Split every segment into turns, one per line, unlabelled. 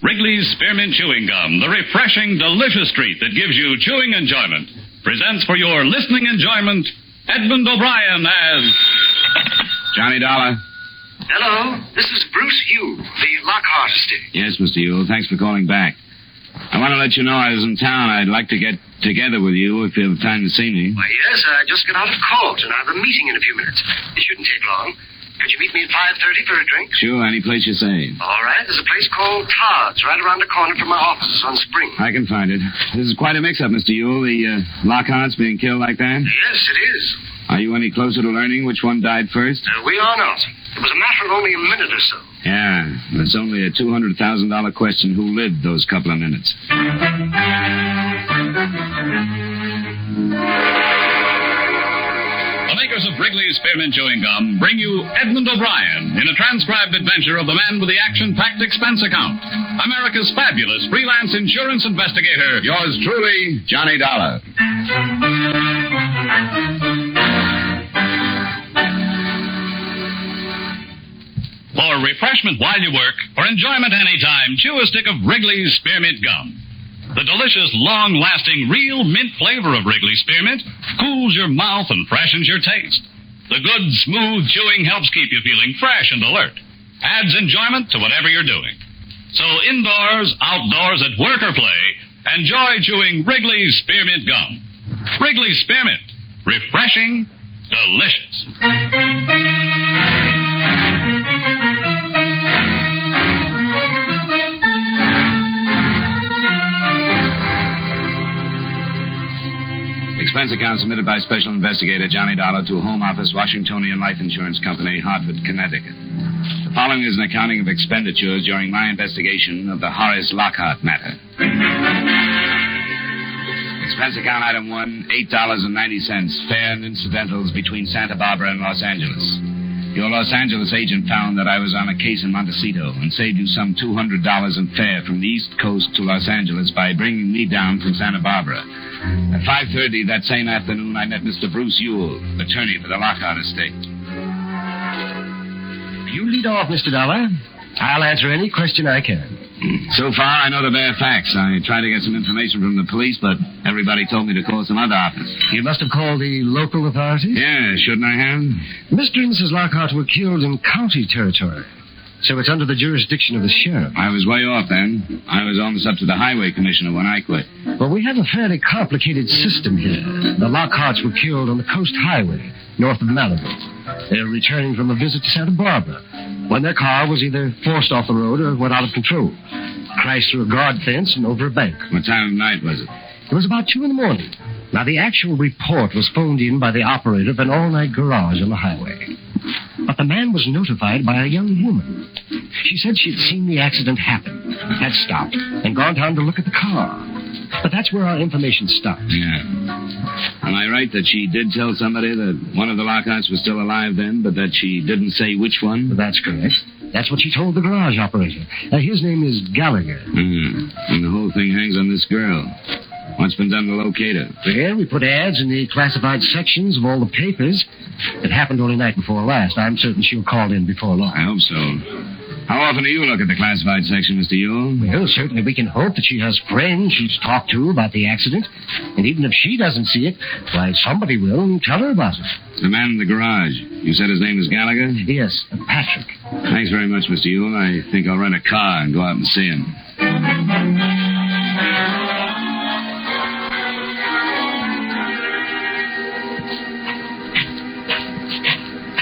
Wrigley's Spearmint Chewing Gum, the refreshing, delicious treat that gives you chewing enjoyment, presents for your listening enjoyment, Edmond O'Brien as...
Johnny Dollar.
Hello, this is Bruce Yule, the Lockhart estate.
Yes, Mr. Yule, thanks for calling back. I want to let you know I was in town. I'd like to get together with you if you have time to see me.
Why, yes, I just got out of court, and I have a meeting in a few minutes. It shouldn't take long. Could you meet me at 5:30 for a drink?
Sure, any place you say.
All right, there's a place called Todd's right around the corner from my offices on Spring.
I can find it. This is quite a mix-up, Mr. Yule. The Lockhart's being killed like that?
Yes, it is.
Are you any closer to learning which one died first?
We are not. It was a matter of only a minute or so.
Yeah, it's only a $200,000 question who lived those couple of minutes.
The makers of Wrigley's Spearmint Chewing Gum bring you Edmond O'Brien in a transcribed adventure of the man with the action-packed expense account. America's fabulous freelance insurance investigator.
Yours truly, Johnny Dollar.
For refreshment while you work, or enjoyment anytime, chew a stick of Wrigley's Spearmint Gum. The delicious, long-lasting, real mint flavor of Wrigley's Spearmint cools your mouth and freshens your taste. The good, smooth chewing helps keep you feeling fresh and alert. Adds enjoyment to whatever you're doing. So indoors, outdoors, at work or play, enjoy chewing Wrigley's Spearmint Gum. Wrigley's Spearmint. Refreshing, delicious.
Expense account submitted by Special Investigator Johnny Dollar to Home Office, Washingtonian Life Insurance Company, Hartford, Connecticut. The following is an accounting of expenditures during my investigation of the Horace Lockhart matter. Expense account item 1, $8.90, fare and incidentals between Santa Barbara and Los Angeles. Your Los Angeles agent found that I was on a case in Montecito and saved you some $200 in fare from the East Coast to Los Angeles by bringing me down from Santa Barbara. At 5:30 that same afternoon, I met Mr. Bruce Yule, attorney for the Lockhart estate.
You lead off, Mr. Dollar. I'll answer any question I can.
So far, I know the bare facts. I tried to get some information from the police, but everybody told me to call some other office.
You must have called the local authorities?
Yeah, shouldn't I have?
Mr. and Mrs. Lockhart were killed in county territory, so it's under the jurisdiction of the sheriff.
I was way off then. I was almost up to the highway commissioner when I quit.
Well, we have a fairly complicated system here. The Lockharts were killed on the Coast Highway, north of Malibu. They were returning from a visit to Santa Barbara when their car was either forced off the road or went out of control. Crashed through a guard fence and over a bank.
What time of night was it?
It was about 2 a.m. Now, the actual report was phoned in by the operator of an all-night garage on the highway. But the man was notified by a young woman. She said she'd seen the accident happen, had stopped, and gone down to look at the car. But that's where our information stopped.
Yeah. Am I right that she did tell somebody that one of the Lockharts was still alive then, but that she didn't say which one?
That's correct. That's what she told the garage operator. His name is Gallagher.
And the whole thing hangs on this girl. What's been done to locate her?
Well, we put ads in the classified sections of all the papers. It happened only night before last. I'm certain she'll call in before long.
I hope so. How often do you look at the classified section, Mr. Yule?
Well, certainly we can hope that she has friends she's talked to about the accident. And even if she doesn't see it, why, somebody will and tell her about it.
The man in the garage. You said his name was Gallagher?
Yes, Patrick.
Thanks very much, Mr. Yule. I think I'll rent a car and go out and see him.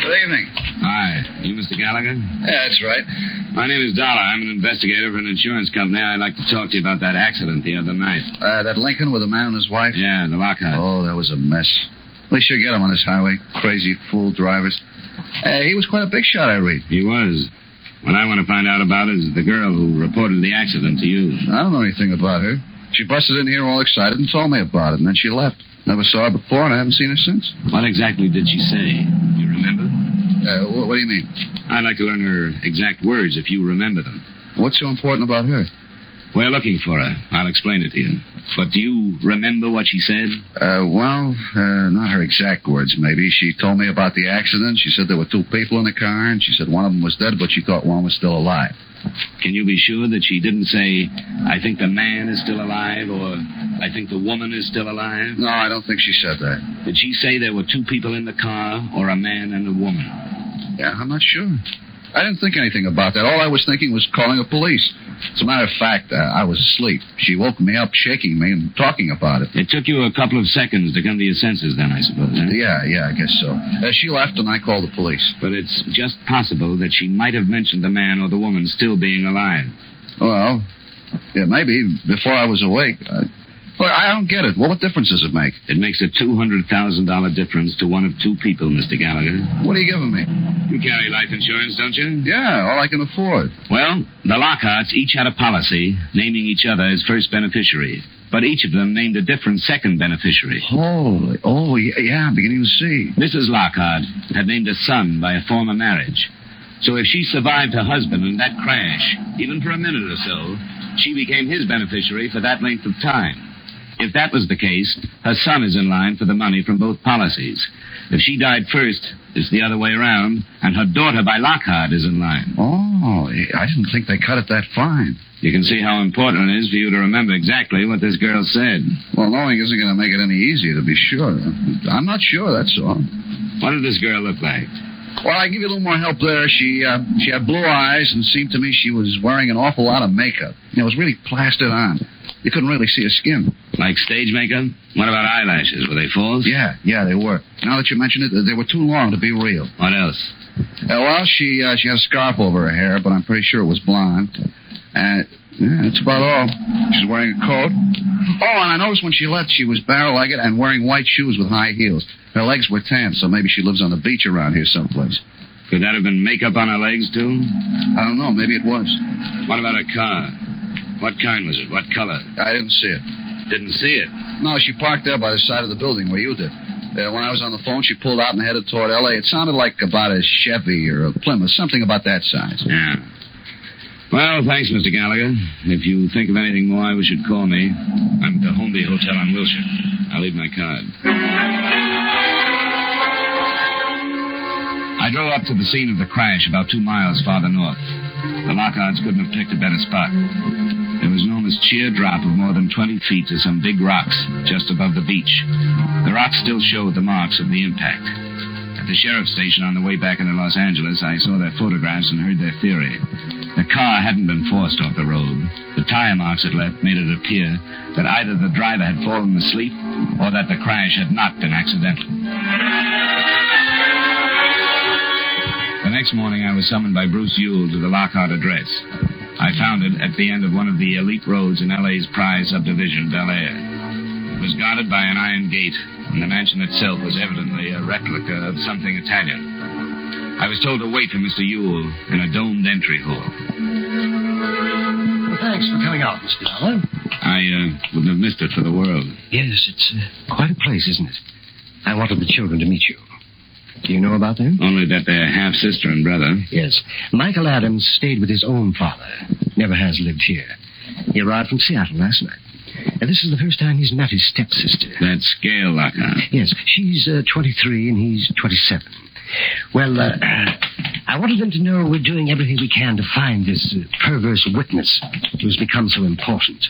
Good evening.
Hi. You Mr. Gallagher?
Yeah, that's right.
My name is Dollar. I'm an investigator for an insurance company. I'd like to talk to you about that accident the other night.
That Lincoln with the man and his wife?
Yeah, the Lockhart.
Oh, that was a mess. We should get him on this highway. Crazy fool drivers. He was quite a big shot, I read.
He was. What I want to find out about is the girl who reported the accident to you.
I don't know anything about her. She busted in here all excited and told me about it, and then she left. Never saw her before, and I haven't seen her since.
What exactly did she say? You remember?
What do you mean?
I'd like to learn her exact words if you remember them.
What's so important about her?
We're looking for her. I'll explain it to you. But do you remember what she said?
Not her exact words, maybe. She told me about the accident. She said there were 2 people in the car, and she said one of them was dead, but she thought one was still alive.
Can you be sure that she didn't say, I think the man is still alive, or I think the woman is still alive?
No, I don't think she said that.
Did she say there were 2 people in the car, or a man and a woman?
Yeah, I'm not sure. I didn't think anything about that. All I was thinking was calling the police. As a matter of fact, I was asleep. She woke me up, shaking me, and talking about it.
It took you a couple of seconds to come to your senses then, I suppose, huh?
Yeah, I guess so. She left, and I called the police.
But it's just possible that she might have mentioned the man or the woman still being alive.
Well, yeah, maybe before I was awake. Look, I don't get it. What difference does it make?
It makes a $200,000 difference to one of 2 people, Mr. Gallagher.
What are you giving me?
You carry life insurance, don't you?
Yeah, all I can afford.
Well, the Lockharts each had a policy naming each other as first beneficiary. But each of them named a different second beneficiary.
Yeah, I'm beginning to see.
Mrs. Lockhart had named a son by a former marriage. So if she survived her husband in that crash, even for a minute or so, she became his beneficiary for that length of time. If that was the case, her son is in line for the money from both policies. If she died first, it's the other way around, and her daughter by Lockhart is in line.
Oh, I didn't think they cut it that fine.
You can see how important it is for you to remember exactly what this girl said.
Well, knowing isn't going to make it any easier, to be sure. I'm not sure, that's all.
What did this girl look like?
Well, I give you a little more help there. She had blue eyes, and it seemed to me she was wearing an awful lot of makeup. It was really plastered on. You couldn't really see her skin.
Like stage makeup? What about eyelashes? Were they false?
Yeah, they were. Now that you mention it, they were too long to be real.
What else?
She had a scarf over her hair, but I'm pretty sure it was blonde. And that's about all. She's wearing a coat. Oh, and I noticed when she left, she was barrel-legged and wearing white shoes with high heels. Her legs were tan, so maybe she lives on the beach around here someplace.
Could that have been makeup on her legs, too?
I don't know. Maybe it was.
What about her car? What kind was it? What color?
I didn't see it.
Didn't see it?
No, she parked there by the side of the building where you did. When I was on the phone, she pulled out and headed toward L.A. It sounded like about a Chevy or a Plymouth, something about that size.
Yeah. Well, thanks, Mr. Gallagher. If you think of anything more, I wish you'd call me. I'm at the Holmby Hotel on Wilshire. I'll leave my card. I drove up to the scene of the crash about 2 miles farther north. The Lockharts couldn't have picked a better spot. There was an almost sheer drop of more than 20 feet to some big rocks just above the beach. The rocks still showed the marks of the impact. At the sheriff's station on the way back into Los Angeles, I saw their photographs and heard their theory. The car hadn't been forced off the road. The tire marks it left made it appear that either the driver had fallen asleep or that the crash had not been accidental. The next morning, I was summoned by Bruce Ewell to the Lockhart address. I found it at the end of one of the elite roads in L.A.'s prize subdivision, Bel Air. It was guarded by an iron gate, and the mansion itself was evidently a replica of something Italian. I was told to wait for Mr. Ewell in a domed entry hall.
Well, thanks for coming out, Mr. Dollar.
I wouldn't have missed it for the world.
Yes, it's quite a place, isn't it? I wanted the children to meet you. Do you know about them?
Only that they're half-sister and brother.
Yes. Michael Adams stayed with his own father. Never has lived here. He arrived from Seattle last night. And this is the first time he's met his stepsister.
That's Gail Lockhart.
Yes. She's 23 and he's 27. Well, I wanted them to know we're doing everything we can to find this perverse witness who's become so important.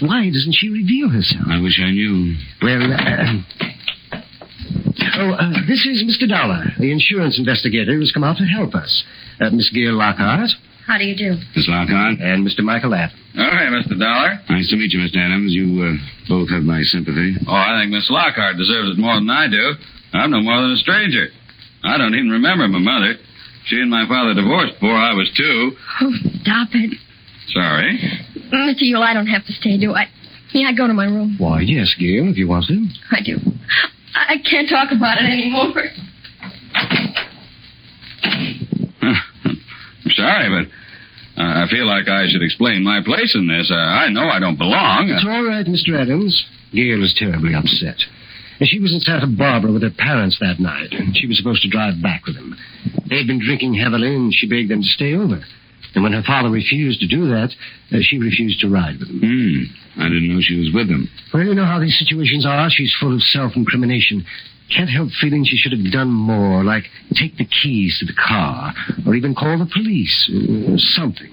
Why doesn't she reveal herself?
I wish I knew.
Well, this is Mr. Dollar, the insurance investigator who's come out to help us. Miss Gail Lockhart.
How do you do?
Miss Lockhart.
And Mr. Michael Adams.
Oh, hey, Mr. Dollar.
Nice to meet you, Mr. Adams. You both have my sympathy.
Oh, I think Miss Lockhart deserves it more than I do. I'm no more than a stranger. I don't even remember my mother. She and my father divorced before I was 2.
Oh, stop it.
Sorry.
Mr. Ewell, I don't have to stay, do I? May I go to my room?
Why, yes, Gail, if you want to.
I do. I can't talk about it anymore.
I'm sorry, but I feel like I should explain my place in this. I know I don't belong.
It's all right, Mr. Adams. Gail is terribly upset. She was in Santa Barbara with her parents that night, and she was supposed to drive back with them. They'd been drinking heavily, and she begged them to stay over. And when her father refused to do that, she refused to ride with him.
I didn't know she was with him.
Well, you know how these situations are. She's full of self-incrimination. Can't help feeling she should have done more, like take the keys to the car, or even call the police, or something.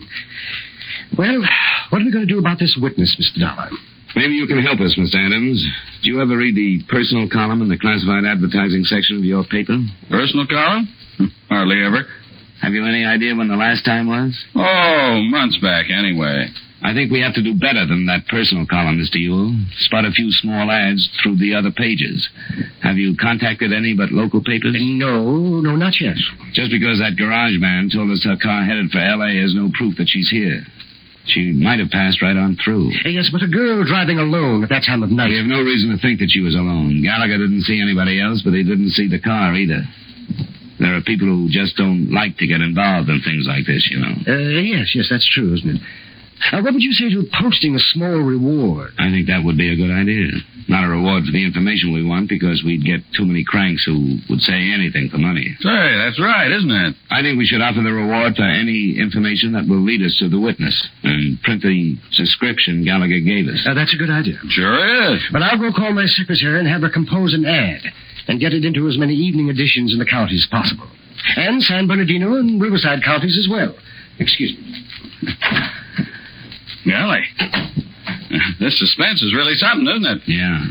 Well, what are we going to do about this witness, Mr. Dollar?
Maybe you can help us, Mr. Adams. Do you ever read the personal column in the classified advertising section of your paper?
Personal column? Hardly ever.
Have you any idea when the last time was?
Oh, months back, anyway.
I think we have to do better than that personal column, Mr. Ewell. Spot a few small ads through the other pages. Have you contacted any but local papers?
No, not yet.
Just because that garage man told us her car headed for L.A. is no proof that she's here. She might have passed right on through.
Yes, but a girl driving alone at that time of night...
We have no reason to think that she was alone. Gallagher didn't see anybody else, but he didn't see the car either. There are people who just don't like to get involved in things like this, you know.
Yes, that's true, isn't it? What would you say to posting a small reward?
I think that would be a good idea. Not a reward for the information we want, because we'd get too many cranks who would say anything for money.
Say, that's right, isn't it?
I think we should offer the reward for any information that will lead us to the witness, and print the description Gallagher gave us.
That's a good idea.
Sure is.
But I'll go call my secretary and have her compose an ad, and get it into as many evening editions in the counties as possible. And San Bernardino and Riverside counties as well. Excuse me.
Golly. This suspense is really something, isn't it?
Yeah.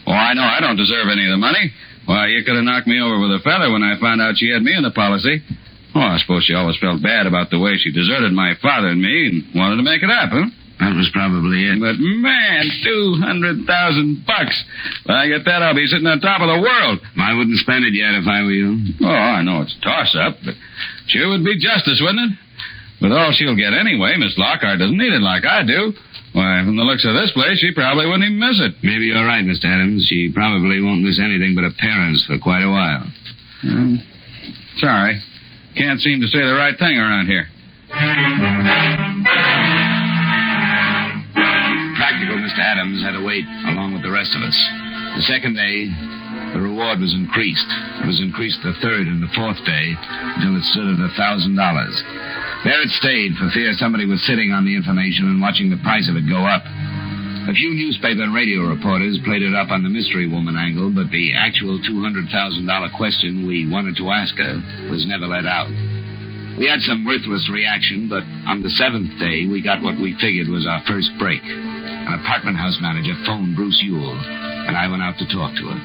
Oh, I know I don't deserve any of the money. Why, you could have knocked me over with a feather when I found out she had me in the policy. Oh, I suppose she always felt bad about the way she deserted my father and me and wanted to make it up, huh?
That was probably it.
But, man, $200,000. When I get that, I'll be sitting on top of the world.
I wouldn't spend it yet if I were you.
Oh, I know it's a toss-up, but sure would be justice, wouldn't it? With all she'll get anyway, Miss Lockhart doesn't need it like I do. Why, from the looks of this place, she probably wouldn't even miss it.
Maybe you're right, Mr. Adams. She probably won't miss anything but appearance for quite a while.
Sorry. Can't seem to say the right thing around here.
Practical Mr. Adams had to wait along with the rest of us. The second day, the reward was increased. It was increased the third and the fourth day until it stood at $1,000. There it stayed for fear somebody was sitting on the information and watching the price of it go up. A few newspaper and radio reporters played it up on the mystery woman angle, but the actual $200,000 question we wanted to ask her was never let out. We had some worthless reaction, but on the seventh day, we got what we figured was our first break. An apartment house manager phoned Bruce Ewell, and I went out to talk to her.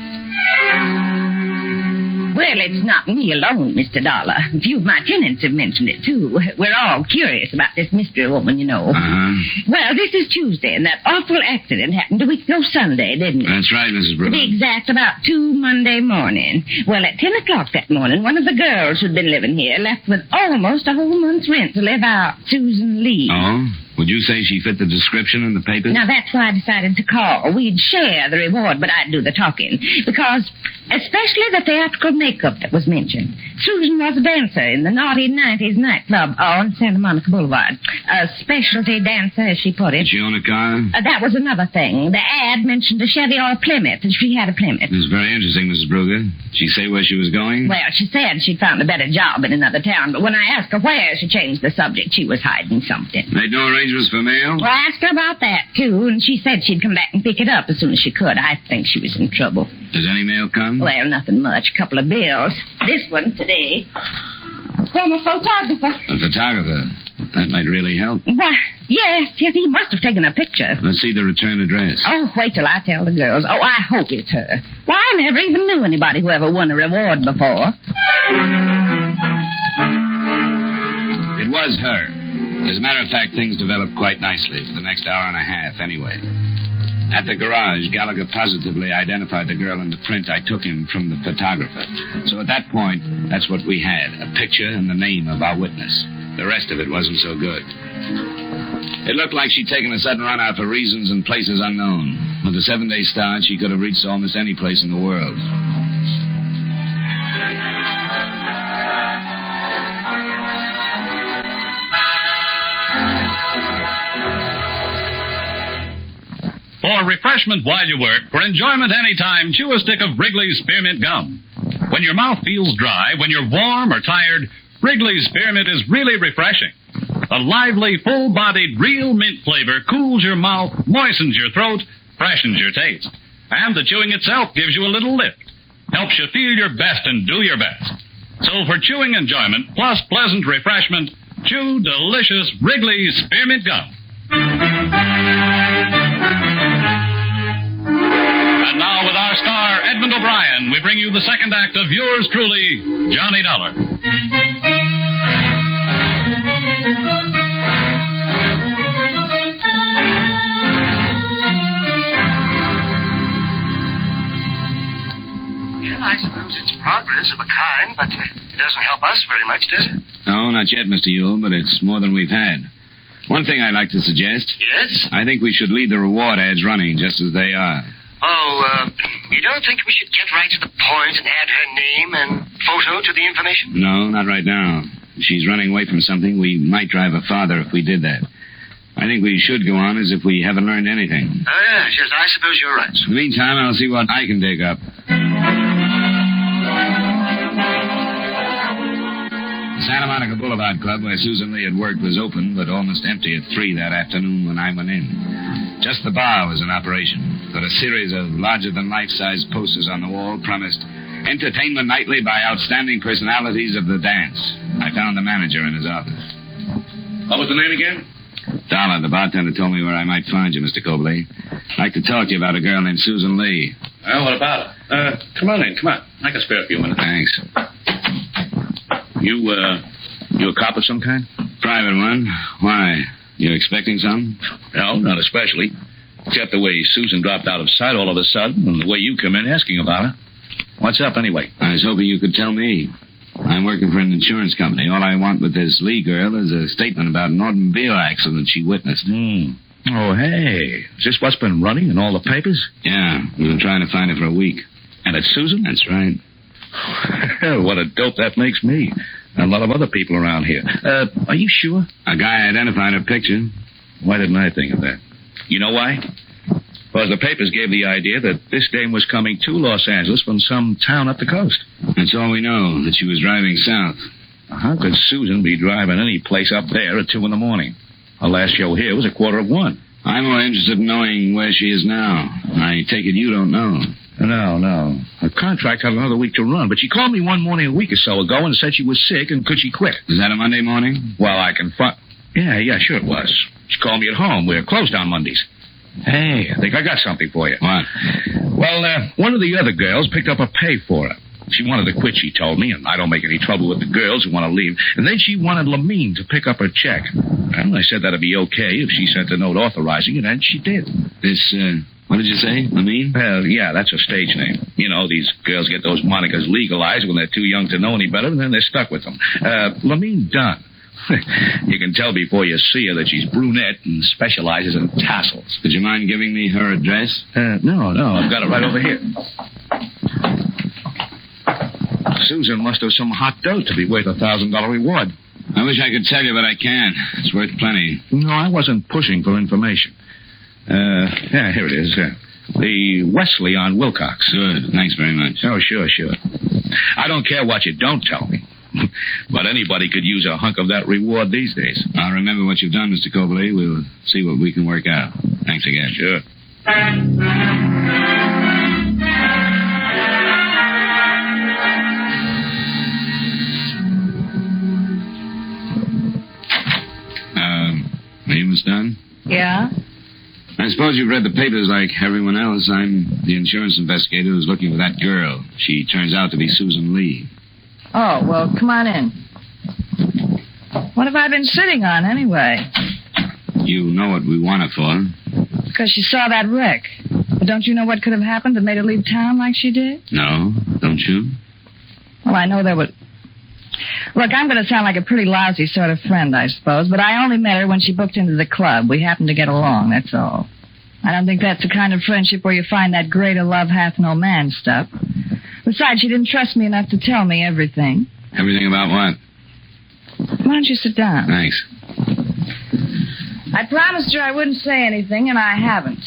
Well, it's not me alone, Mr. Dollar. A few of my tenants have mentioned it, too. We're all curious about this mystery woman, you know. Well, this is Tuesday, and that awful accident happened a week ago Sunday, didn't it?
That's right, Mrs. Brooks.
To be exact, about 2 Monday morning. Well, at 10 o'clock that morning, one of the girls who'd been living here left with almost a whole month's rent to live out, Susan Lee.
Oh? Would you say she fit the description in the papers?
Now, that's why I decided to call. We'd share the reward, but I'd do the talking. Because, especially the theatrical makeup that was mentioned. Susan was a dancer in the naughty 90s nightclub on Santa Monica Boulevard. A specialty dancer, as she put it.
Did she own a car?
That was another thing. The ad mentioned a Chevy or a Plymouth, and she had a Plymouth.
This is very interesting, Mrs. Brugger. Did she say where she was going?
Well, she said she'd found a better job in another town, but when I asked her where, she changed the subject. She was hiding something.
Made no arrangements for mail?
Well, I asked her about that, too, and she said she'd come back and pick it up as soon as she could. I think she was in trouble.
Does any mail come?
Well, nothing much. A couple of bills. This one today. From a photographer.
A photographer? That might really help.
Why, yes, he must have taken a picture.
Let's see the return address.
Oh, wait till I tell the girls. Oh, I hope it's her. Why, I never even knew anybody who ever won a reward before.
It was her. As a matter of fact, things developed quite nicely for the next hour and a half, anyway. At the garage, Gallagher positively identified the girl in the print I took him from the photographer. So at that point, that's what we had, a picture and the name of our witness. The rest of it wasn't so good. It looked like she'd taken a sudden run out for reasons and places unknown. With a 7-day start, she could have reached almost any place in the world.
For refreshment while you work, for enjoyment anytime, chew a stick of Wrigley's Spearmint Gum. When your mouth feels dry, when you're warm or tired, Wrigley's Spearmint is really refreshing. The lively, full-bodied, real mint flavor cools your mouth, moistens your throat, freshens your taste. And the chewing itself gives you a little lift. Helps you feel your best and do your best. So for chewing enjoyment plus pleasant refreshment, chew delicious Wrigley's Spearmint Gum. And now with our star, Edmond O'Brien, we bring you the second act of yours truly, Johnny Dollar.
Well, I suppose it's progress of a kind, but it doesn't help us very much, does it?
No, not yet, Mr. Yule, but it's more than we've had. One thing I'd like to suggest.
Yes?
I think we should leave the reward ads running just as they are.
Oh, you don't think we should get right to the point and add her name and photo to the information?
No, not right now. If she's running away from something, we might drive her farther if we did that. I think we should go on as if we haven't learned anything.
Yes, I suppose you're right.
In the meantime, I'll see what I can dig up. The Santa Monica Boulevard Club where Susan Lee had worked was open, but almost empty at 3 that afternoon when I went in. Just the bar was in operation, but a series of larger-than-life-size posters on the wall promised entertainment nightly by outstanding personalities of the dance. I found the manager in his office.
What was the name again?
Dollar, the bartender, told me where I might find you, Mr. Cobley. I'd like to talk to you about a girl named Susan Lee.
Well, what about her? Come on in, come on. I can spare a few minutes.
Thanks.
You a cop of some kind?
Private one. Why? You expecting something?
No, not especially. Except the way Susan dropped out of sight all of a sudden and the way you come in asking about her. What's up, anyway?
I was hoping you could tell me. I'm working for an insurance company. All I want with this Lee girl is a statement about an automobile accident she witnessed.
Oh, hey. Is this what's been running in all the papers?
Yeah, we've been trying to find her for a week.
And it's Susan?
That's right.
What a dope that makes me. And a lot of other people around here. Are you sure?
A guy identified her picture.
Why didn't I think of that? You know why? Because the papers gave the idea that this dame was coming to Los Angeles from some town up the coast.
That's all we know, that she was driving south.
How could Susan be driving any place up there at 2 in the morning? Her last show here was 1:45.
I'm more interested in knowing where she is now. I take it you don't know.
No. Her contract had another week to run, but she called me one morning a week or so ago and said she was sick and could she quit.
Was that a Monday morning?
Well, I can Yeah, sure it was. She called me at home. We're closed on Mondays. Hey, I think I got something for you.
What?
Well, one of the other girls picked up a pay for her. She wanted to quit, she told me, and I don't make any trouble with the girls who want to leave. And then she wanted Lamine to pick up her check. Well, I said that'd be okay if she sent a note authorizing it, and she did.
What did you say, Lamine?
Well, yeah, that's her stage name. You know, these girls get those monikers legalized when they're too young to know any better, and then they're stuck with them. Lamine Dunn. You can tell before you see her that she's brunette and specializes in tassels.
Would you mind giving me her address?
No, I've got it right over here. Susan must have some hot dough to be worth a $1,000 reward.
I wish I could tell you, but I can't. It's worth plenty.
No, I wasn't pushing for information. Yeah, here it is. The Wesley on Wilcox.
Good. Thanks very much.
Oh, sure. I don't care what you don't tell me. But anybody could use a hunk of that reward these days.
I'll remember what you've done, Mr. Cobley. We'll see what we can work out. Thanks again.
Sure.
Are you Miss Dunn?
Yeah?
I suppose you've read the papers like everyone else. I'm the insurance investigator who's looking for that girl. She turns out to be Susan Lee.
Oh, well, come on in. What have I been sitting on, anyway?
You know what we want her for.
Because she saw that wreck. But don't you know what could have happened that made her leave town like she did?
No, don't you?
Well, I know there was... Look, I'm going to sound like a pretty lousy sort of friend, I suppose, but I only met her when she booked into the club. We happened to get along, that's all. I don't think that's the kind of friendship where you find that greater love hath no man stuff. Besides, she didn't trust me enough to tell me everything.
Everything about what?
Why don't you sit down?
Thanks.
I promised her I wouldn't say anything, and I haven't.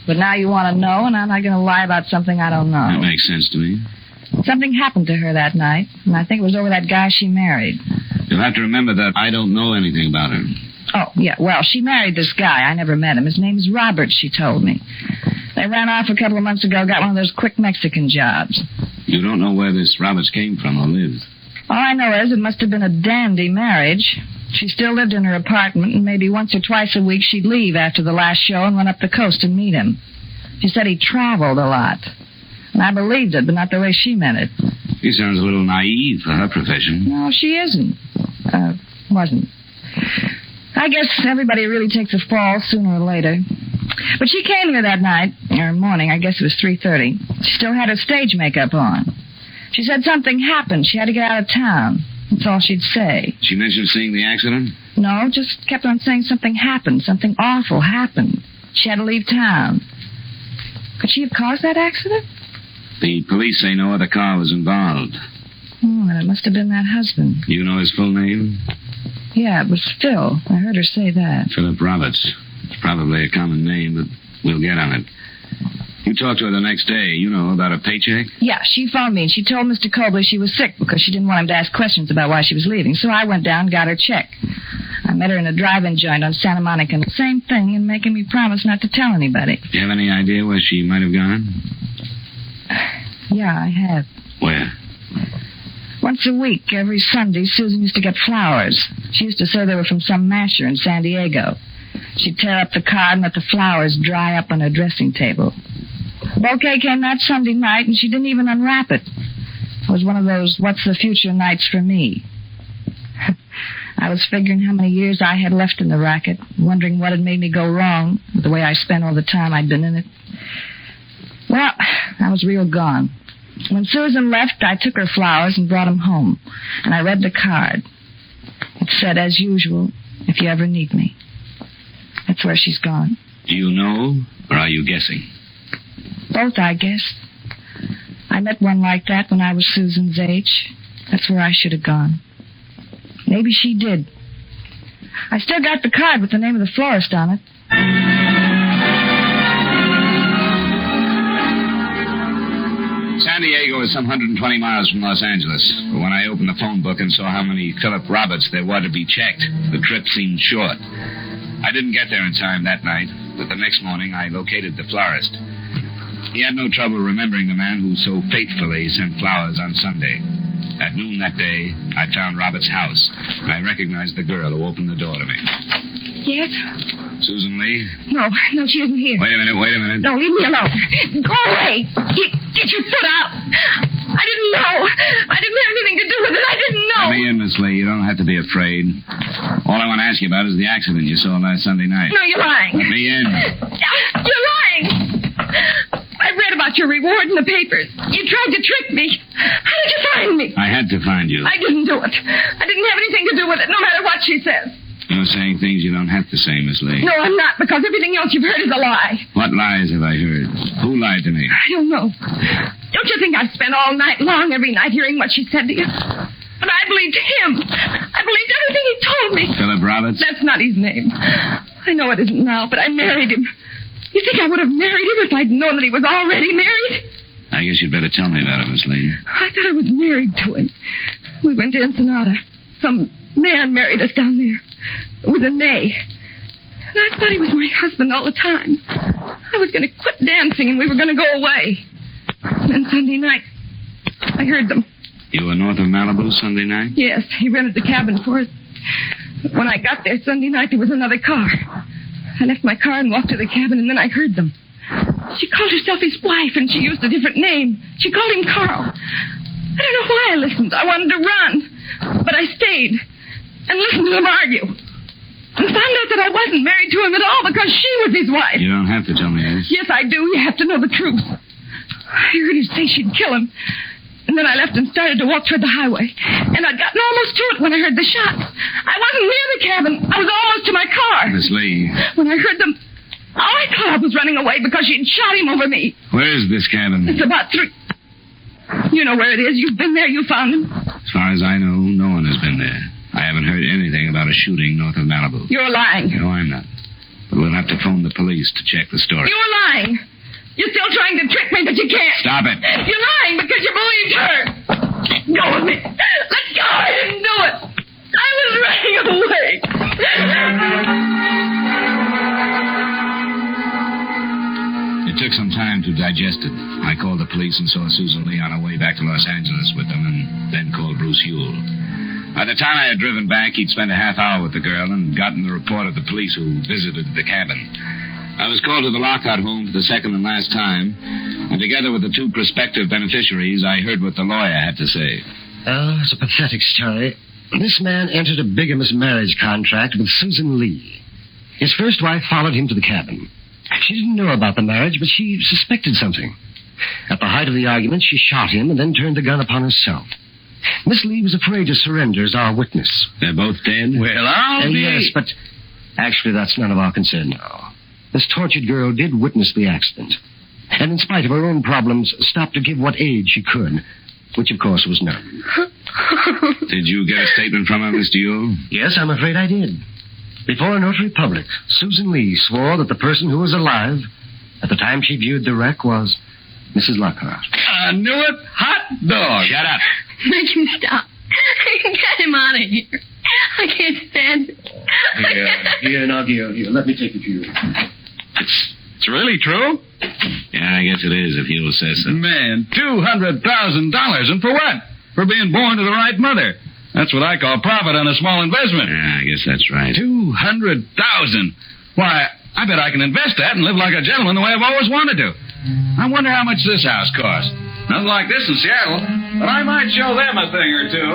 But now you want to know, and I'm not going to lie about something I don't know.
That makes sense to me.
Something happened to her that night, and I think it was over that guy she married.
You'll have to remember that I don't know anything about her.
Oh, yeah, well, she married this guy. I never met him. His name's Robert, she told me. They ran off a couple of months ago, got one of those quick Mexican jobs.
You don't know where this Roberts came from or lives?
All I know is it must have been a dandy marriage. She still lived in her apartment, and maybe once or twice a week she'd leave after the last show and run up the coast and meet him. She said he traveled a lot. And I believed it, but not the way she meant it.
She sounds a little naive for her profession.
No, she isn't. Wasn't. I guess everybody really takes a fall sooner or later. But she came here that night, or morning, I guess it was 3:30. She still had her stage makeup on. She said something happened. She had to get out of town. That's all she'd say.
She mentioned seeing the accident?
No, just kept on saying something happened. Something awful happened. She had to leave town. Could she have caused that accident?
The police say no other car was involved.
Oh, then it must have been that husband.
You know his full name?
Yeah, it was Phil. I heard her say that.
Philip Roberts. It's probably a common name, but we'll get on it. You talked to her the next day, you know, about a paycheck?
Yeah, she phoned me, and she told Mr. Cobley she was sick because she didn't want him to ask questions about why she was leaving. So I went down and got her check. I met her in a drive-in joint on Santa Monica, and the same thing, and making me promise not to tell anybody.
Do you have any idea where she might have gone?
Yeah, I have.
Where?
Once a week, every Sunday, Susan used to get flowers. She used to say they were from some masher in San Diego. She'd tear up the card and let the flowers dry up on her dressing table. The bouquet came that Sunday night, and she didn't even unwrap it. It was one of those what's the future nights for me. I was figuring how many years I had left in the racket, wondering what had made me go wrong with the way I spent all the time I'd been in it. Well, I was real gone. When Susan left, I took her flowers and brought them home, and I read the card. It said, as usual, if you ever need me. That's where she's gone.
Do you know, or are you guessing?
Both, I guess. I met one like that when I was Susan's age. That's where I should have gone. Maybe she did. I still got the card with the name of the florist on it.
San Diego is some 120 miles from Los Angeles. But when I opened the phone book and saw how many Philip Roberts there were to be checked, the trip seemed short. I didn't get there in time that night, but the next morning I located the florist. He had no trouble remembering the man who so faithfully sent flowers on Sunday. At noon that day, I found Robert's house, and I recognized the girl who opened the door to me.
Yes?
Susan Lee?
No, she isn't here.
Wait a minute.
No, leave me alone. Go away. Get your foot out. I didn't know. I didn't have anything to do with it. I didn't know.
Let me in, Miss Lee. You don't have to be afraid. All I want to ask you about is the accident you saw last Sunday night.
No, you're lying.
Let me in.
You're lying. I read about your reward in the papers. You tried to trick me. How did you find me?
I had to find you.
I didn't do it. I didn't have anything to do with it, no matter what she says.
You're saying things you don't have to say, Miss Lee.
No, I'm not, because everything else you've heard is a lie.
What lies have I heard? Who lied to me?
I don't know. Don't you think I've spent all night long every night hearing what she said to you? But I believed him. I believed everything he told me.
Philip Roberts?
That's not his name. I know it isn't now, but I married him. You think I would have married him if I'd known that he was already married?
I guess you'd better tell me about it, Miss Lee.
I thought I was married to him. We went to Ensenada. Some man married us down there. With a nay. And I thought he was my husband all the time. I was going to quit dancing and we were going to go away. And then Sunday night, I heard them.
You were north of Malibu Sunday night?
Yes, he rented the cabin for us. When I got there Sunday night, there was another car. I left my car and walked to the cabin, and then I heard them. She called herself his wife, and she used a different name. She called him Carl. I don't know why I listened. I wanted to run. But I stayed and listened to them argue. And found out that I wasn't married to him at all because she was his wife.
You don't have to tell me this.
Yes, I do. You have to know the truth. I heard her say she'd kill him. And then I left and started to walk toward the highway. And I'd gotten almost to it when I heard the shots. I wasn't near the cabin. I was almost to my car.
Miss Lee.
When I heard them, I thought I was running away because she'd shot him over me.
Where is this cabin?
It's about 3. You know where it is. You've been there. You found him.
As far as I know, no one has been there. I haven't heard anything about a shooting north of Malibu.
You're lying.
No, I'm not. But we'll have to phone the police to check the story.
You're lying. You're still trying to trick me, but you can't.
Stop it.
You're lying because you believed her. Go with me. Let go. I didn't do it. I was running away.
It took some time to digest it. I called the police and saw Susan Lee on her way back to Los Angeles with them, and then called Bruce Ewell. By the time I had driven back, he'd spent a half hour with the girl and gotten the report of the police who visited the cabin. I was called to the Lockhart home for the second and last time, and together with the two prospective beneficiaries, I heard what the lawyer had to say.
Oh, it's a pathetic story. This man entered a bigamous marriage contract with Susan Lee. His first wife followed him to the cabin. She didn't know about the marriage, but she suspected something. At the height of the argument, she shot him and then turned the gun upon herself. Miss Lee was afraid to surrender as our witness.
They're both dead?
Well, I'll be...
Yes, but actually that's none of our concern now. This tortured girl did witness the accident. And in spite of her own problems, stopped to give what aid she could, which of course was none.
Did you get a statement from her, Mr. Ewell?
Yes, I'm afraid I did. Before a notary public, Susan Lee swore that the person who was alive at the time she viewed the wreck was Mrs. Lockhart.
I knew it. Hot dog.
Shut up.
Make him stop. Get him out of here. I can't stand it.
Here, let me take it to you.
It's really true?
Yeah, I guess it is, if Ewell says so.
Man, $200,000. And for what? For being born to the right mother. That's what I call profit on a small investment.
Yeah, I guess that's right.
$200,000. Why, I bet I can invest that and live like a gentleman the way I've always wanted to. I wonder how much this house costs. Nothing like this in Seattle, but I might show them a thing or two.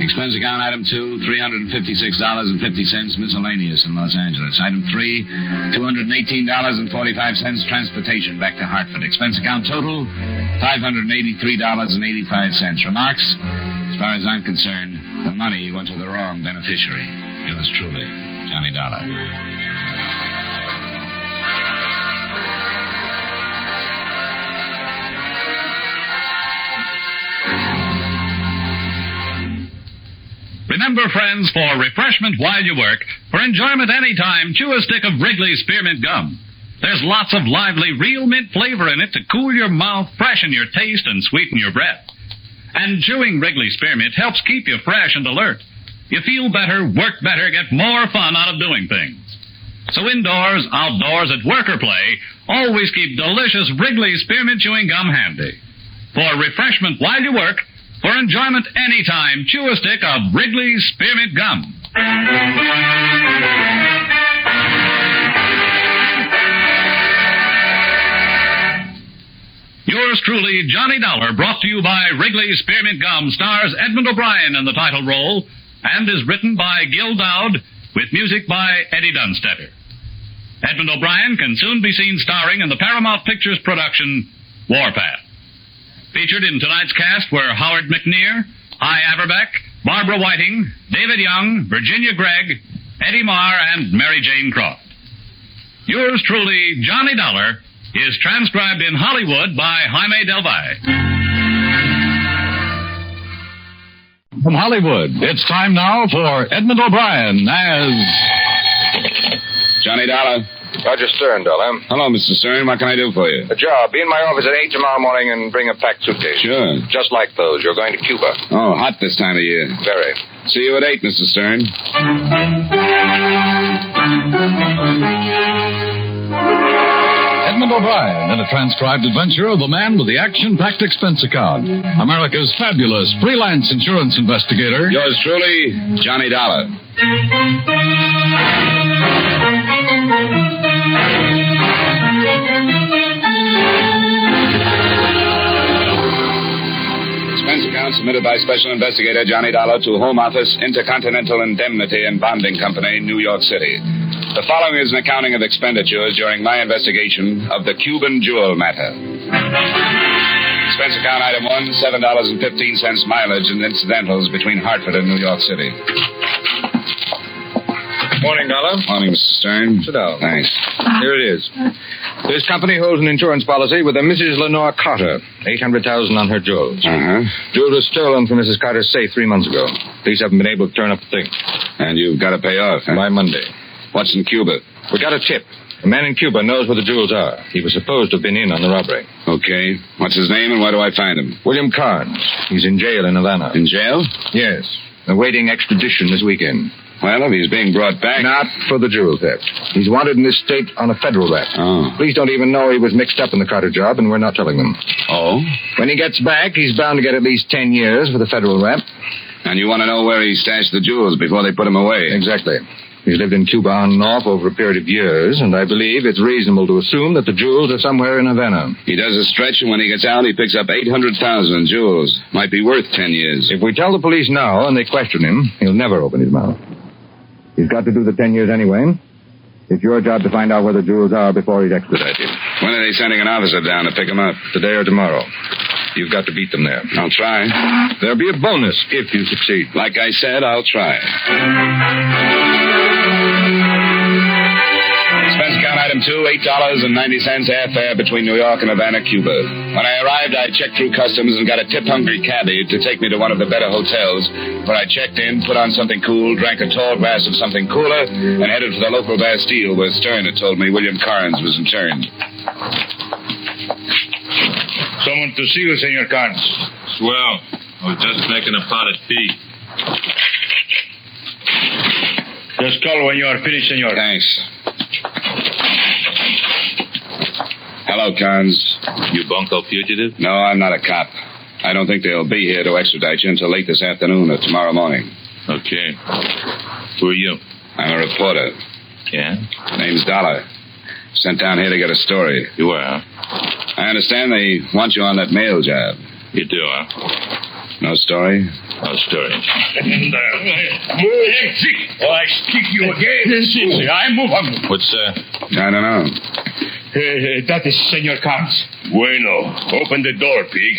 Expense account item 2, $356.50 miscellaneous in Los Angeles. Item 3, $218.45 transportation back to Hartford. Expense account total, $583.85. Remarks? As far as I'm concerned, the money went to the wrong beneficiary. Yours truly, Johnny Dollar.
Remember, friends, for refreshment while you work, for enjoyment anytime, chew a stick of Wrigley's Spearmint Gum. There's lots of lively real mint flavor in it to cool your mouth, freshen your taste, and sweeten your breath. And chewing Wrigley's Spearmint helps keep you fresh and alert. You feel better, work better, get more fun out of doing things. So indoors, outdoors, at work or play, always keep delicious Wrigley's Spearmint Chewing Gum handy. For refreshment while you work, for enjoyment anytime, chew a stick of Wrigley's Spearmint Gum. Yours truly, Johnny Dollar, brought to you by Wrigley's Spearmint Gum, stars Edmond O'Brien in the title role, and is written by Gil Dowd, with music by Eddie Dunstetter. Edmond O'Brien can soon be seen starring in the Paramount Pictures production, Warpath. Featured in tonight's cast were Howard McNear, Hy Averbeck, Barbara Whiting, David Young, Virginia Gregg, Eddie Marr, and Mary Jane Croft. Yours truly, Johnny Dollar, is transcribed in Hollywood by Jaime Del Valle.
From Hollywood, it's time now for Edmond O'Brien as...
Johnny Dollar.
Roger Stern, Dollar.
Hello, Mr. Stern. What can I do for you?
A job. Be in my office at 8 tomorrow morning and bring a packed suitcase.
Sure.
Just like those. You're going to Cuba.
Oh, hot this time of year.
Very.
See you at 8, Mr. Stern.
Edmond O'Brien in a transcribed adventure of the man with the action-packed expense account. America's fabulous freelance insurance investigator.
Yours truly, Johnny Dollar. Expense account submitted by Special Investigator Johnny Dollar to Home Office, Intercontinental Indemnity and Bonding Company, New York City. The following is an accounting of expenditures during my investigation of the Cuban jewel matter. Expense account item 1, $7.15 mileage and incidentals between Hartford and New York City.
Morning, Dollar.
Morning, Mr. Stern.
Sit down.
Thanks.
Here it is. This company holds an insurance policy with a Mrs. Lenore Carter. $800,000 on her jewels. Jewels were stolen from Mrs. Carter's safe 3 months ago. Police haven't been able to turn up a thing.
And you've got to pay off, huh?
By Monday.
What's in Cuba?
We got a tip. A man in Cuba knows where the jewels are. He was supposed to have been in on the robbery.
Okay. What's his name and where do I find him?
William Carnes. He's in jail in Havana.
In jail?
Yes. Awaiting extradition this weekend.
Well, if he's being brought back...
Not for the jewel theft. He's wanted in this state on a federal rap.
Oh.
Police don't even know he was mixed up in the Carter job, and we're not telling them.
Oh?
When he gets back, he's bound to get at least 10 years for the federal rap.
And you want to know where he stashed the jewels before they put him away?
Exactly. He's lived in Cuba on and off over a period of years, and I believe it's reasonable to assume that the jewels are somewhere in Havana.
He does a stretch, and when he gets out, he picks up $800,000 in jewels. Might be worth 10 years.
If we tell the police now and they question him, he'll never open his mouth. He's got to do the 10 years anyway. It's your job to find out where the jewels are before he's extradited.
When are they sending an officer down to pick him up?
Today or tomorrow. You've got to beat them there.
I'll try.
There'll be a bonus if you succeed.
Like I said, I'll try. Expense account item 2, $8.90 airfare between New York and Havana, Cuba. When I arrived, I checked through customs and got a tip-hungry cabbie to take me to one of the better hotels, where I checked in, put on something cool, drank a tall glass of something cooler, and headed for the local Bastille, where Stern had told me William Carnes was interned.
Someone to see you, Senor Carnes.
Swell. I was just making a pot of tea.
Just call when you are finished, senor.
Thanks. Hello, Carnes.
You bunco fugitive?
No, I'm not a cop. I don't think they'll be here to extradite you until late this afternoon or tomorrow morning.
Okay. Who are you?
I'm a reporter.
Yeah?
Name's Dollar. Sent down here to get a story.
You are, huh?
I understand they want you on that mail job.
You do, huh?
No story?
No story.
I stick you again. I move on.
What's,
I don't know.
That is Senor Carnes. Bueno. Open the door, pig.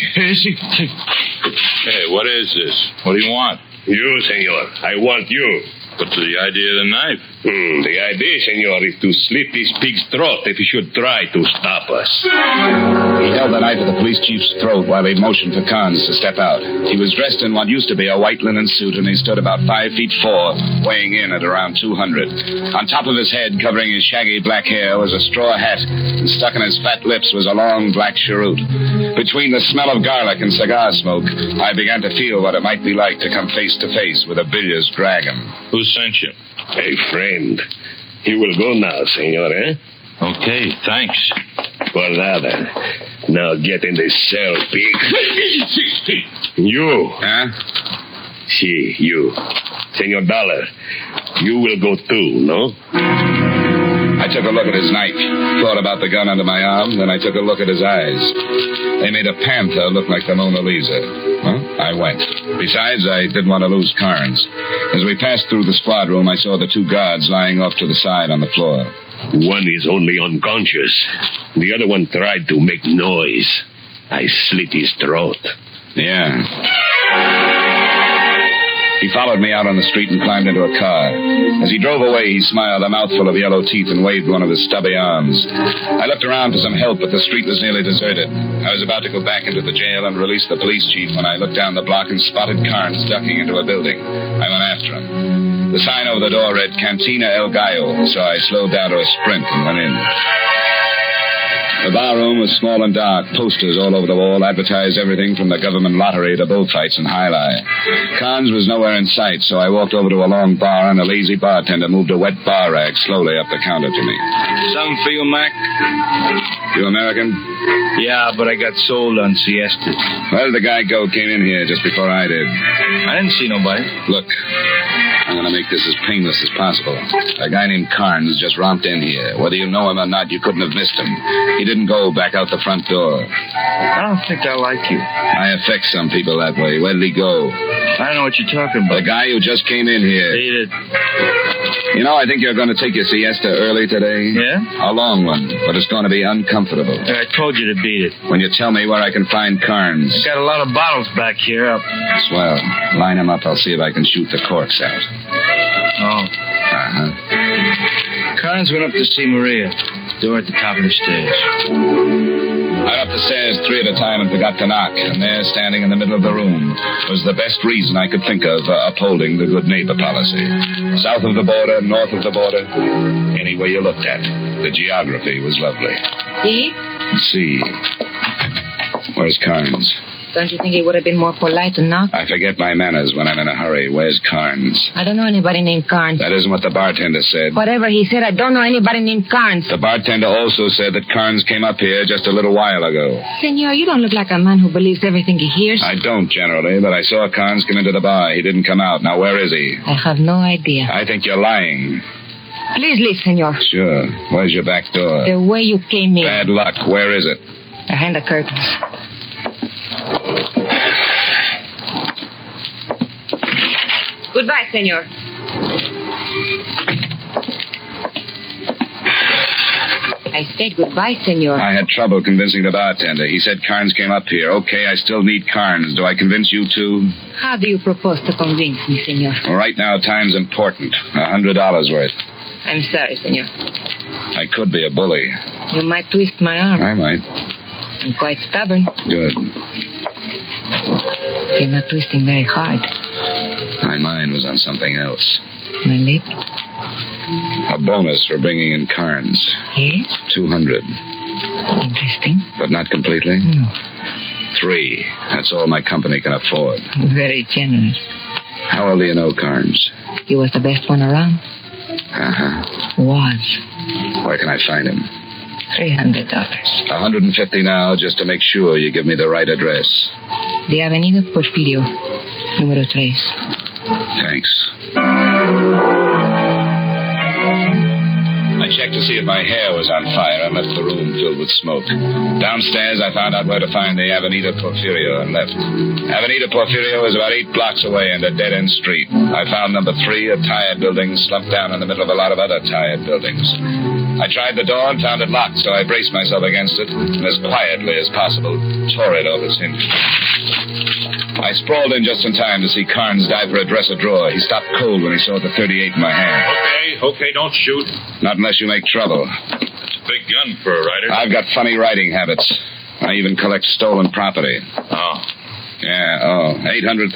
Hey, what is this? What do you want?
You, senor. I want you.
What's the idea of the knife?
The idea, senor, is to slit this pig's throat if he should try to stop us.
He held the knife at the police chief's throat while he motioned for Carnes to step out. He was dressed in what used to be a white linen suit, and he stood about 5'4", weighing in at around 200. On top of his head, covering his shaggy black hair, was a straw hat, and stuck in his fat lips was a long black cheroot. Between the smell of garlic and cigar smoke, I began to feel what it might be like to come face to face with a bilious dragon.
Who sent you?
A friend. He will go now, senor, eh?
Okay, thanks.
Por nada. Now get in the cell, pig. You.
Huh?
Si, you. Senor Dollar, you will go too, no?
I took a look at his knife, thought about the gun under my arm, then I took a look at his eyes. They made a panther look like the Mona Lisa. Well, I went. Besides, I didn't want to lose Carnes. As we passed through the squad room, I saw the 2 guards lying off to the side on the floor.
One is only unconscious. The other one tried to make noise. I slit his throat.
Yeah. He followed me out on the street and climbed into a car. As he drove away, he smiled, a mouthful of yellow teeth, and waved one of his stubby arms. I looked around for some help, but the street was nearly deserted. I was about to go back into the jail and release the police chief when I looked down the block and spotted Carnes ducking into a building. I went after him. The sign over the door read Cantina El Gallo, so I slowed down to a sprint and went in. The barroom was small and dark. Posters all over the wall advertised everything from the government lottery to bullfights and jai-alai. Carnes was nowhere in sight, so I walked over to a long bar, and a lazy bartender moved a wet bar rag slowly up the counter to me.
Something for you, Mac?
You American?
Yeah, but I got sold on siesta.
Where did the guy go came in here just before I did?
I didn't see nobody.
Look, I'm going to make this as painless as possible. A guy named Carnes just romped in here. Whether you know him or not, you couldn't have missed him. He didn't go back out the front door.
I don't think I like you.
I affect some people that way. Where did he go?
I don't know what you're talking about.
The guy who just came in here.
Beat it.
You know, I think you're going to take your siesta early today.
Yeah?
A long one, but it's going to be uncomfortable.
I told you to beat it.
When you tell me where I can find Carnes.
I got a lot of bottles back here.
Swell. Line them up. I'll see if I can shoot the corks out.
Oh.
Uh-huh.
Carnes went up to see Maria. Door at the top of the stairs.
I went up the stairs 3 at a time and forgot to knock. And there, standing in the middle of the room, was the best reason I could think of for upholding the good neighbor policy. South of the border, north of the border, anywhere you looked at. The geography was lovely. See? Where's Carnes?
Don't you think he would have been more polite to knock?
I forget my manners when I'm in a hurry. Where's Carnes?
I don't know anybody named Carnes.
That isn't what the bartender said.
Whatever he said, I don't know anybody named Carnes.
The bartender also said that Carnes came up here just a little while ago.
Senor, you don't look like a man who believes everything he hears.
I don't, generally, but I saw Carnes come into the bar. He didn't come out. Now, where is he?
I have no idea.
I think you're lying.
Please leave, senor.
Sure. Where's your back door?
The way you came in.
Bad luck. Where is it?
Behind the curtains. Goodbye, senor. I said goodbye, senor.
I had trouble convincing the bartender. He said Carnes came up here. Okay, I still need Carnes. Do I convince you too?
How do you propose to convince me, senor?
Well, right now, time's important. $100 worth.
I'm sorry, senor.
I could be a bully.
You might twist my arm.
I might.
I'm quite stubborn.
Good.
You're not twisting very hard.
My mind was on something else.
My lip?
A bonus for bringing in Carnes.
Yes?
200.
Interesting.
But not completely?
No.
3. That's all my company can afford.
Very generous.
How well do you know Carnes?
He was the best one around.
Uh-huh.
Was.
Where can I find him?
$300.
$150 now, just to make sure you give me the right address.
The Avenida Porfirio, número 3.
Thanks. I checked to see if my hair was on fire and left the room filled with smoke. Downstairs, I found out where to find the Avenida Porfirio and left. Avenida Porfirio is about 8 blocks away and a dead-end street. I found number 3, a tired building, slumped down in the middle of a lot of other tired buildings. I tried the door and found it locked, so I braced myself against it and as quietly as possible tore it off its hinge. I sprawled in just in time to see Carnes dive for a dresser drawer. He stopped cold when he saw the .38 in my hand.
Okay, don't shoot.
Not unless you make trouble.
It's a big gun for a writer.
I've got funny writing habits. I even collect stolen property.
Oh.
Yeah, $800,000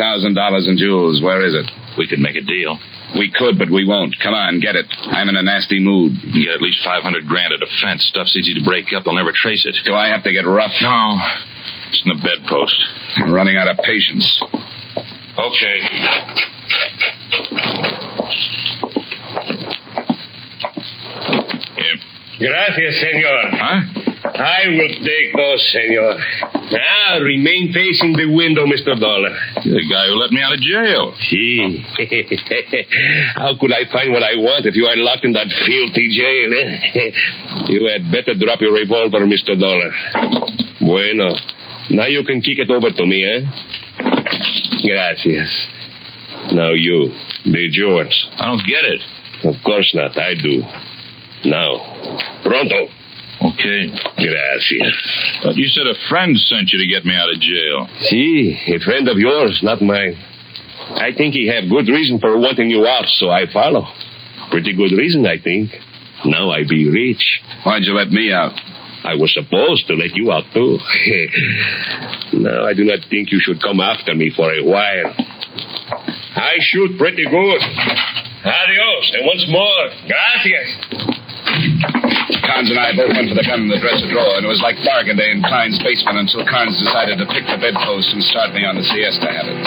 in jewels. Where is it?
We could make a deal.
We could, but we won't. Come on, get it. I'm in a nasty mood.
You get at least $500,000 at a fence. Stuff's easy to break up. They'll never trace it.
Do I have to get rough?
No. It's in the bedpost.
I'm running out of patience.
Okay.
Gracias, senor.
Huh?
I will take those, senor. Now, remain facing the window, Mr. Dollar.
You're the guy who let me out of jail.
See. How could I find what I want if you are locked in that filthy jail, eh? You had better drop your revolver, Mr. Dollar. Bueno. Now you can kick it over to me, eh? Gracias. Now you. It's yours.
I don't get it.
Of course not. I do. Now. Pronto.
Okay.
Gracias.
But you said a friend sent you to get me out of jail.
See, a friend of yours, not mine. I think he have good reason for wanting you out, so I follow. Pretty good reason, I think. Now I be rich.
Why'd you let me out?
I was supposed to let you out, too. Now, I do not think you should come after me for a while. I shoot pretty good. Adios, and once more, gracias.
Carnes and I both went for the gun in the dresser drawer, and it was like bargain day in Klein's basement until Carnes decided to pick the bedpost and start me on the siesta habit.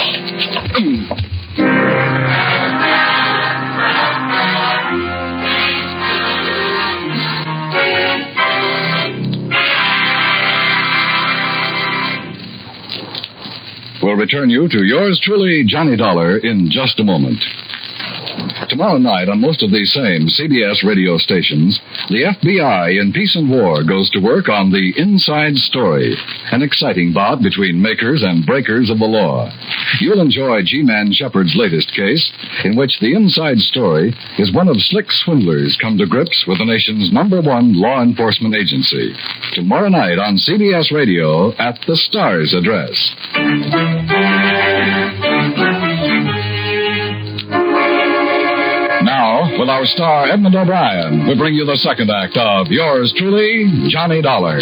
We'll return you to yours truly, Johnny Dollar, in just a moment. Tomorrow night, on most of these same CBS radio stations, the FBI in Peace and War goes to work on The Inside Story, an exciting bout between makers and breakers of the law. You'll enjoy G-Man Shepard's latest case, in which the inside story is one of slick swindlers come to grips with the nation's #1 law enforcement agency. Tomorrow night on CBS Radio at the Star's address. Now, with our star Edmond O'Brien, we bring you the second act of yours truly, Johnny Dollar.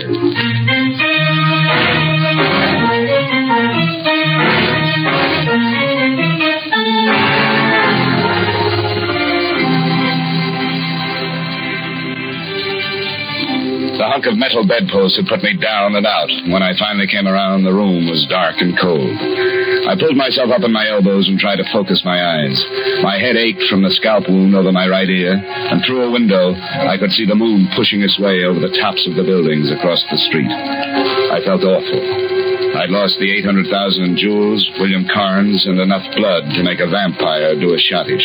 The hunk of metal bedpost had put me down and out. When I finally came around, the room was dark and cold. I pulled myself up on my elbows and tried to focus my eyes. My head ached from the scalp wound over my right ear, and through a window, I could see the moon pushing its way over the tops of the buildings across the street. I felt awful. I'd lost the $800,000 in jewels, William Carnes, and enough blood to make a vampire do a schottisch.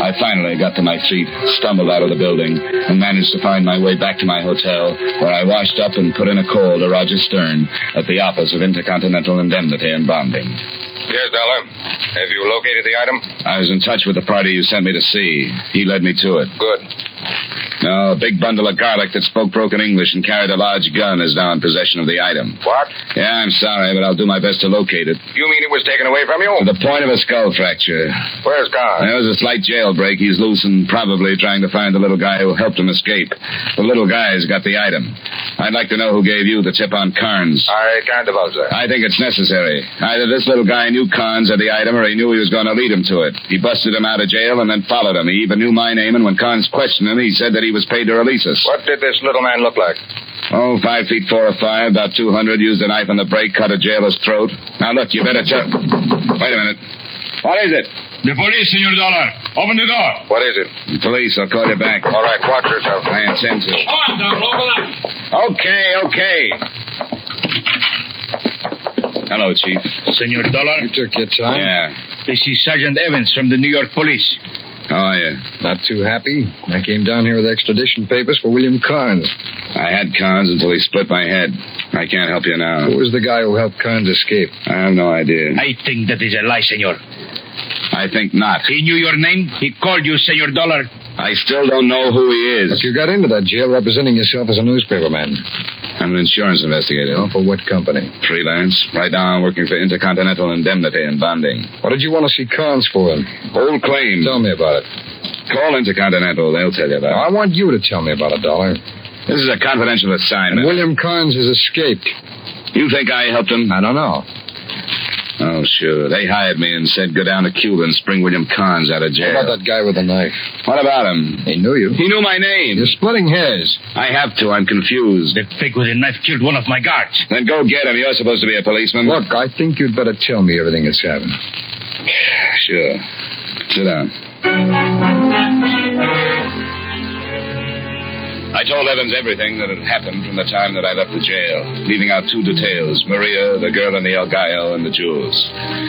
I finally got to my feet, stumbled out of the building, and managed to find my way back to my hotel, where I washed up and put in a call to Roger Stern at the office of Intercontinental Indemnity and Bonding.
Yes, Dollar. Have you located the item?
I was in touch with the party you sent me to see. He led me to it.
Good.
No, a big bundle of garlic that spoke broken English and carried a large gun is now in possession of the item.
What?
Yeah, I'm sorry, but I'll do my best to locate it.
You mean it was taken away from you?
To the point of a skull fracture.
Where's Carnes?
There was a slight jailbreak. He's loose and probably trying to find the little guy who helped him escape. The little guy's got the item. I'd like to know who gave you the tip on Carnes.
I can't divulge that.
I think it's necessary. Either this little guy knew Carnes had the item, or he knew he was going to lead him to it. He busted him out of jail and then followed him. He even knew my name, and when Carnes questioned him, he said that he was paid to release us.
What did this little man look like?
Oh, 5 feet 4 or 5, about 200, used a knife on the break, cut a jailer's throat. Now, look, you better tell... Wait a minute. What is it?
The police, Senor Dollar. Open the door.
What is it?
The police. I'll call you back.
All right, watch yourself.
I intend to. Okay. Hello, Chief.
Senor Dollar.
You took your time?
Yeah.
This is Sergeant Evans from the New York Police.
How are you?
Not too happy. I came down here with extradition papers for William Carnes.
I had Carnes until he split my head. I can't help you now.
Who was the guy who helped Carnes escape?
I have no idea.
I think that is a lie, senor.
I think not.
He knew your name. He called you Senor Dollar.
I still don't know who he is.
But you got into that jail representing yourself as a newspaperman.
I'm an insurance investigator.
Oh, for what company?
Freelance. Right now I'm working for Intercontinental Indemnity and Bonding.
What did you want to see Carnes for him?
Old claims.
Tell me about it.
Call Intercontinental. They'll tell you about it.
I want you to tell me about it, Dollar.
This is a confidential assignment.
And William Carnes has escaped.
You think I helped him?
I don't know.
Oh, sure. They hired me and said go down to Cuban and spring William Carnes out of jail.
What about that guy with the knife?
What about him?
He knew you.
He knew my name.
You're splitting hairs.
I have to. I'm confused.
The pig with a knife killed one of my guards.
Then go get him. You're supposed to be a policeman.
Look, I think you'd better tell me everything that's happened.
Sure. Sit down. I told Evans everything that had happened from the time that I left the jail, leaving out 2 details, Maria, the girl in the El Gallo, and the jewels.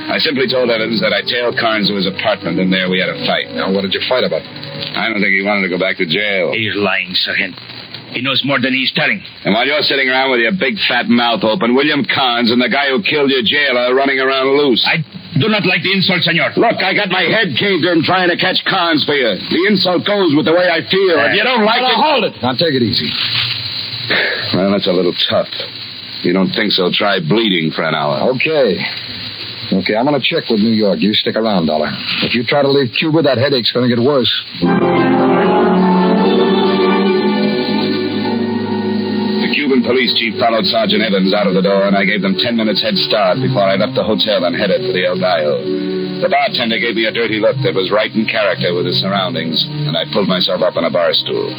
I simply told Evans that I tailed Carnes to his apartment, and there we had a fight.
Now, what did you fight about?
I don't think he wanted to go back to jail.
He's lying, Sergeant. He knows more than he's telling.
And while you're sitting around with your big fat mouth open, William Carnes and the guy who killed your jailer are running around loose.
I do not like the insult, senor.
Look, I got my head caved in trying to catch Carnes for you. The insult goes with the way I feel. If you don't like it...
Hold it. Now, take it easy.
Well, that's a little tough. You don't think so, try bleeding for an hour.
Okay, I'm going to check with New York. You stick around, Dollar. If you try to leave Cuba, that headache's going to get worse.
Cuban police chief followed Sergeant Evans out of the door, and I gave them 10 minutes head start before I left the hotel and headed for the El Gallo. The bartender gave me a dirty look that was right in character with his surroundings, and I pulled myself up on a bar stool.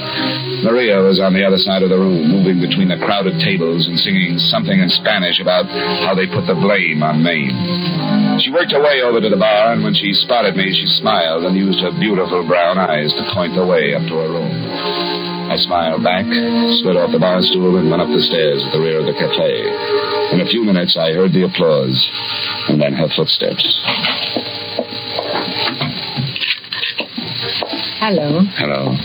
Maria was on the other side of the room, moving between the crowded tables and singing something in Spanish about how they put the blame on Maine. She worked her way over to the bar, and when she spotted me, she smiled and used her beautiful brown eyes to point the way up to her room. I smiled back, slid off the bar stool, and went up the stairs at the rear of the cafe. In a few minutes, I heard the applause, and then her footsteps.
Hello.
Hello.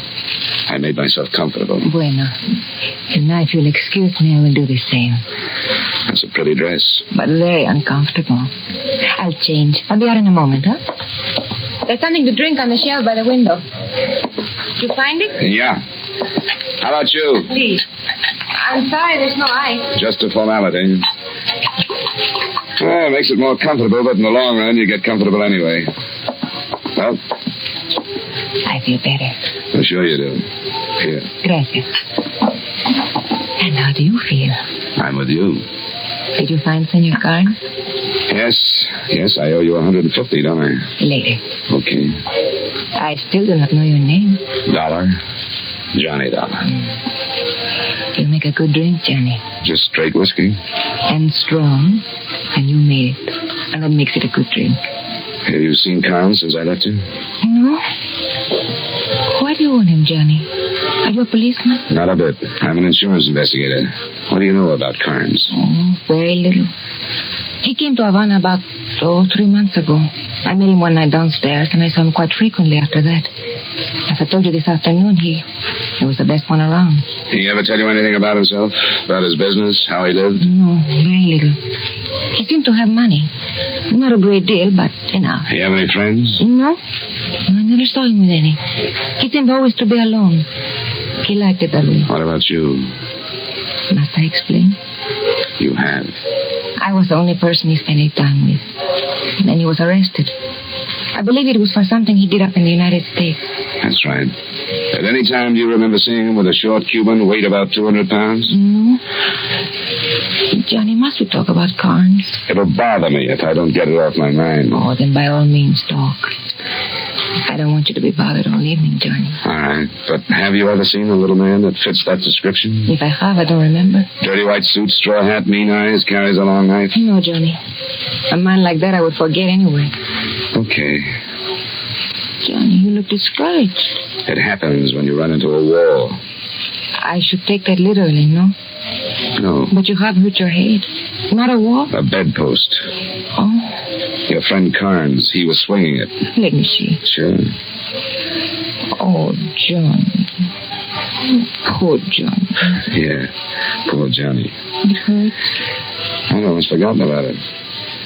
I made myself comfortable.
Bueno. And now, if you'll excuse me, I will do the same.
That's a pretty dress.
But very uncomfortable. I'll change. I'll be out in a moment, huh? There's something to drink on the shelf by the window. Did you find it?
Yeah. How about you?
Please. I'm sorry there's no ice.
Just a formality. Well, it makes it more comfortable, but in the long run, you get comfortable anyway. Well,
I feel better.
I'm sure you do. Here.
Gracias. And how do you feel?
I'm with you.
Did you find Senor Carnes?
Yes, I owe you $150, don't I?
Later.
Okay.
I still do not know your name.
Dollar. Johnny Dollar.
You make a good drink, Johnny.
Just straight whiskey?
And strong. And you made it. And that makes it a good drink.
Have you seen Carnes since I left you?
No. Why do you want him, Johnny? Are you a policeman?
Not a bit. I'm an insurance investigator. What do you know about Carnes?
Oh, very little. He came to Havana about, 3 months ago. I met him one night downstairs, and I saw him quite frequently after that. As I told you this afternoon, he was the best one around.
Did he ever tell you anything about himself? About his business? How he lived?
No, very little. He seemed to have money. Not a great deal, but enough.
Do you have any friends?
No. I never saw him with any. He seemed always to be alone. He liked it that way.
What about you?
Must I explain?
You have.
I was the only person he spent any time with. And then he was arrested. I believe it was for something he did up in the United States.
That's right. At any time, do you remember seeing him with a short Cuban, weight about 200 pounds?
No. Johnny, must we talk about Carnes?
It'll bother me if I don't get it off my mind.
Oh, then by all means, talk. I don't want you to be bothered all evening, Johnny.
All right. But have you ever seen a little man that fits that description?
If I have, I don't remember.
Dirty white suit, straw hat, mean eyes, carries a long knife?
No, Johnny. A man like that I would forget anyway.
Okay.
Johnny, you look discouraged.
It happens when you run into a wall.
I should take that literally, no?
No.
But you have hurt your head. Not a wall?
A bedpost.
Oh.
Your friend Carnes, he was swinging it.
Let me see.
Sure.
Oh, John. Poor John.
Yeah, poor Johnny.
It hurts.
I'd almost forgotten about it.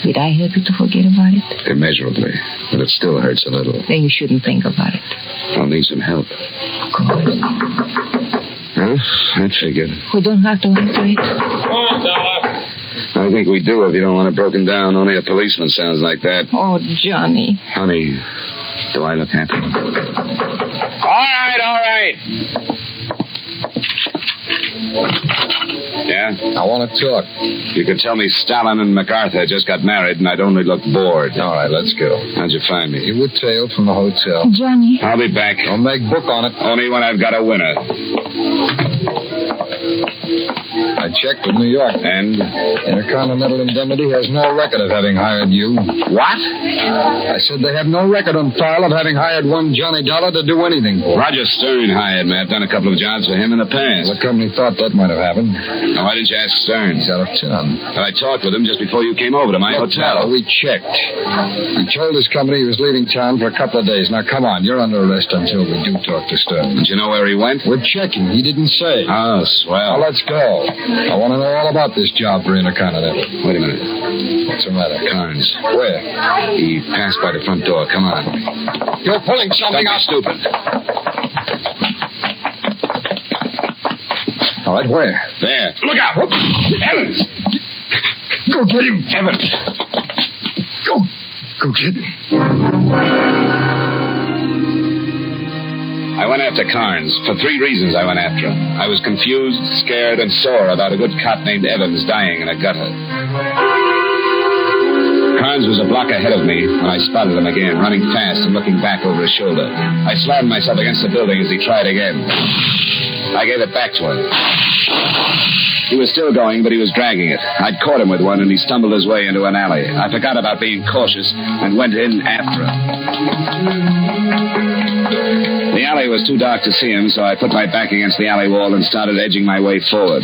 Did I help you to forget about it?
Immeasurably. But it still hurts a little.
Then you shouldn't think about it.
I'll need some help.
Of course.
Huh? I figured.
We don't have to answer it.
Oh, Dollar.
I think we do if you don't want it broken down. Only a policeman sounds like that.
Oh, Johnny.
Honey, do I look happy?
All right.
Yeah?
I want to talk.
You could tell me Stalin and MacArthur just got married and I'd only look bored.
All right, let's go.
How'd you find me?
You were tailed from the hotel.
Johnny.
I'll be back.
Don't make book on it.
Only when I've got a winner.
I checked with New York.
And?
Intercontinental Indemnity has no record of having hired you.
What?
I said they have no record on file of having hired one Johnny Dollar to do anything for.
Roger Stern hired me. I've done a couple of jobs for him in the past.
The company thought that might have happened.
Now, why didn't you ask Stern?
He's out of town.
Well, I talked with him just before you came over to my hotel.
We checked. He told his company he was leaving town for a couple of days. Now, come on. You're under arrest until we do talk to Stern.
Did you know where he went?
We're checking. He didn't say.
Oh, swell.
Now, let's go. I want to know all about this job for Intercontinental.
Wait a minute.
What's the matter?
Carnes.
Where?
He passed by the front door. Come on.
You're pulling something
Don't
out.
be stupid.
All right, where?
There.
Look out! Evans! Go get him, Evans. Go get him.
I went after Carnes. For 3 reasons I went after him. I was confused, scared, and sore about a good cop named Evans dying in a gutter. Carnes was a block ahead of me when I spotted him again, running fast and looking back over his shoulder. I slammed myself against the building as he tried again. I gave it back to him. He was still going, but he was dragging it. I'd caught him with one, and he stumbled his way into an alley. I forgot about being cautious and went in after him. The alley was too dark to see him, so I put my back against the alley wall and started edging my way forward.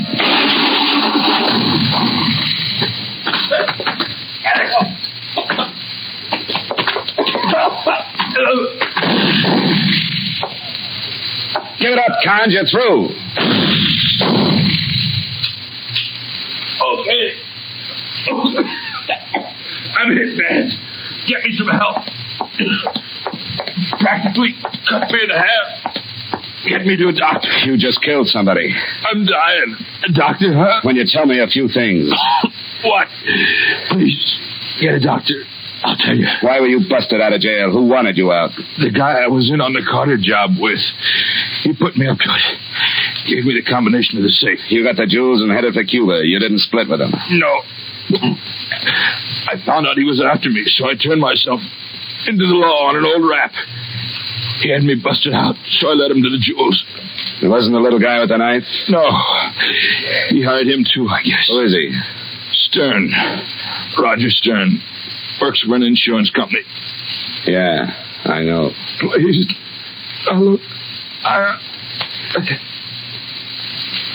Give it up, Carnes. You're through.
Okay. I'm hit bad. Get me some help. Practically cut me in half. Get me to a doctor.
You just killed somebody.
I'm dying. A doctor, huh?
When you tell me a few things.
What? Please, get a doctor.
I'll tell you.
Why were you busted out of jail? Who wanted you out?
The guy I was in on the Carter job with. He put me up to it. Gave me the combination of the safe.
You got the jewels and headed for Cuba. You didn't split with him.
No. I found out he was after me, so I turned myself into the law on an old rap. He had me busted out, so I led him to the jewels.
It wasn't the little guy with the knife?
No. He hired him too, I guess.
Who is he?
Stern. Roger Stern. Works for an insurance company.
Yeah, I know.
Please. Look.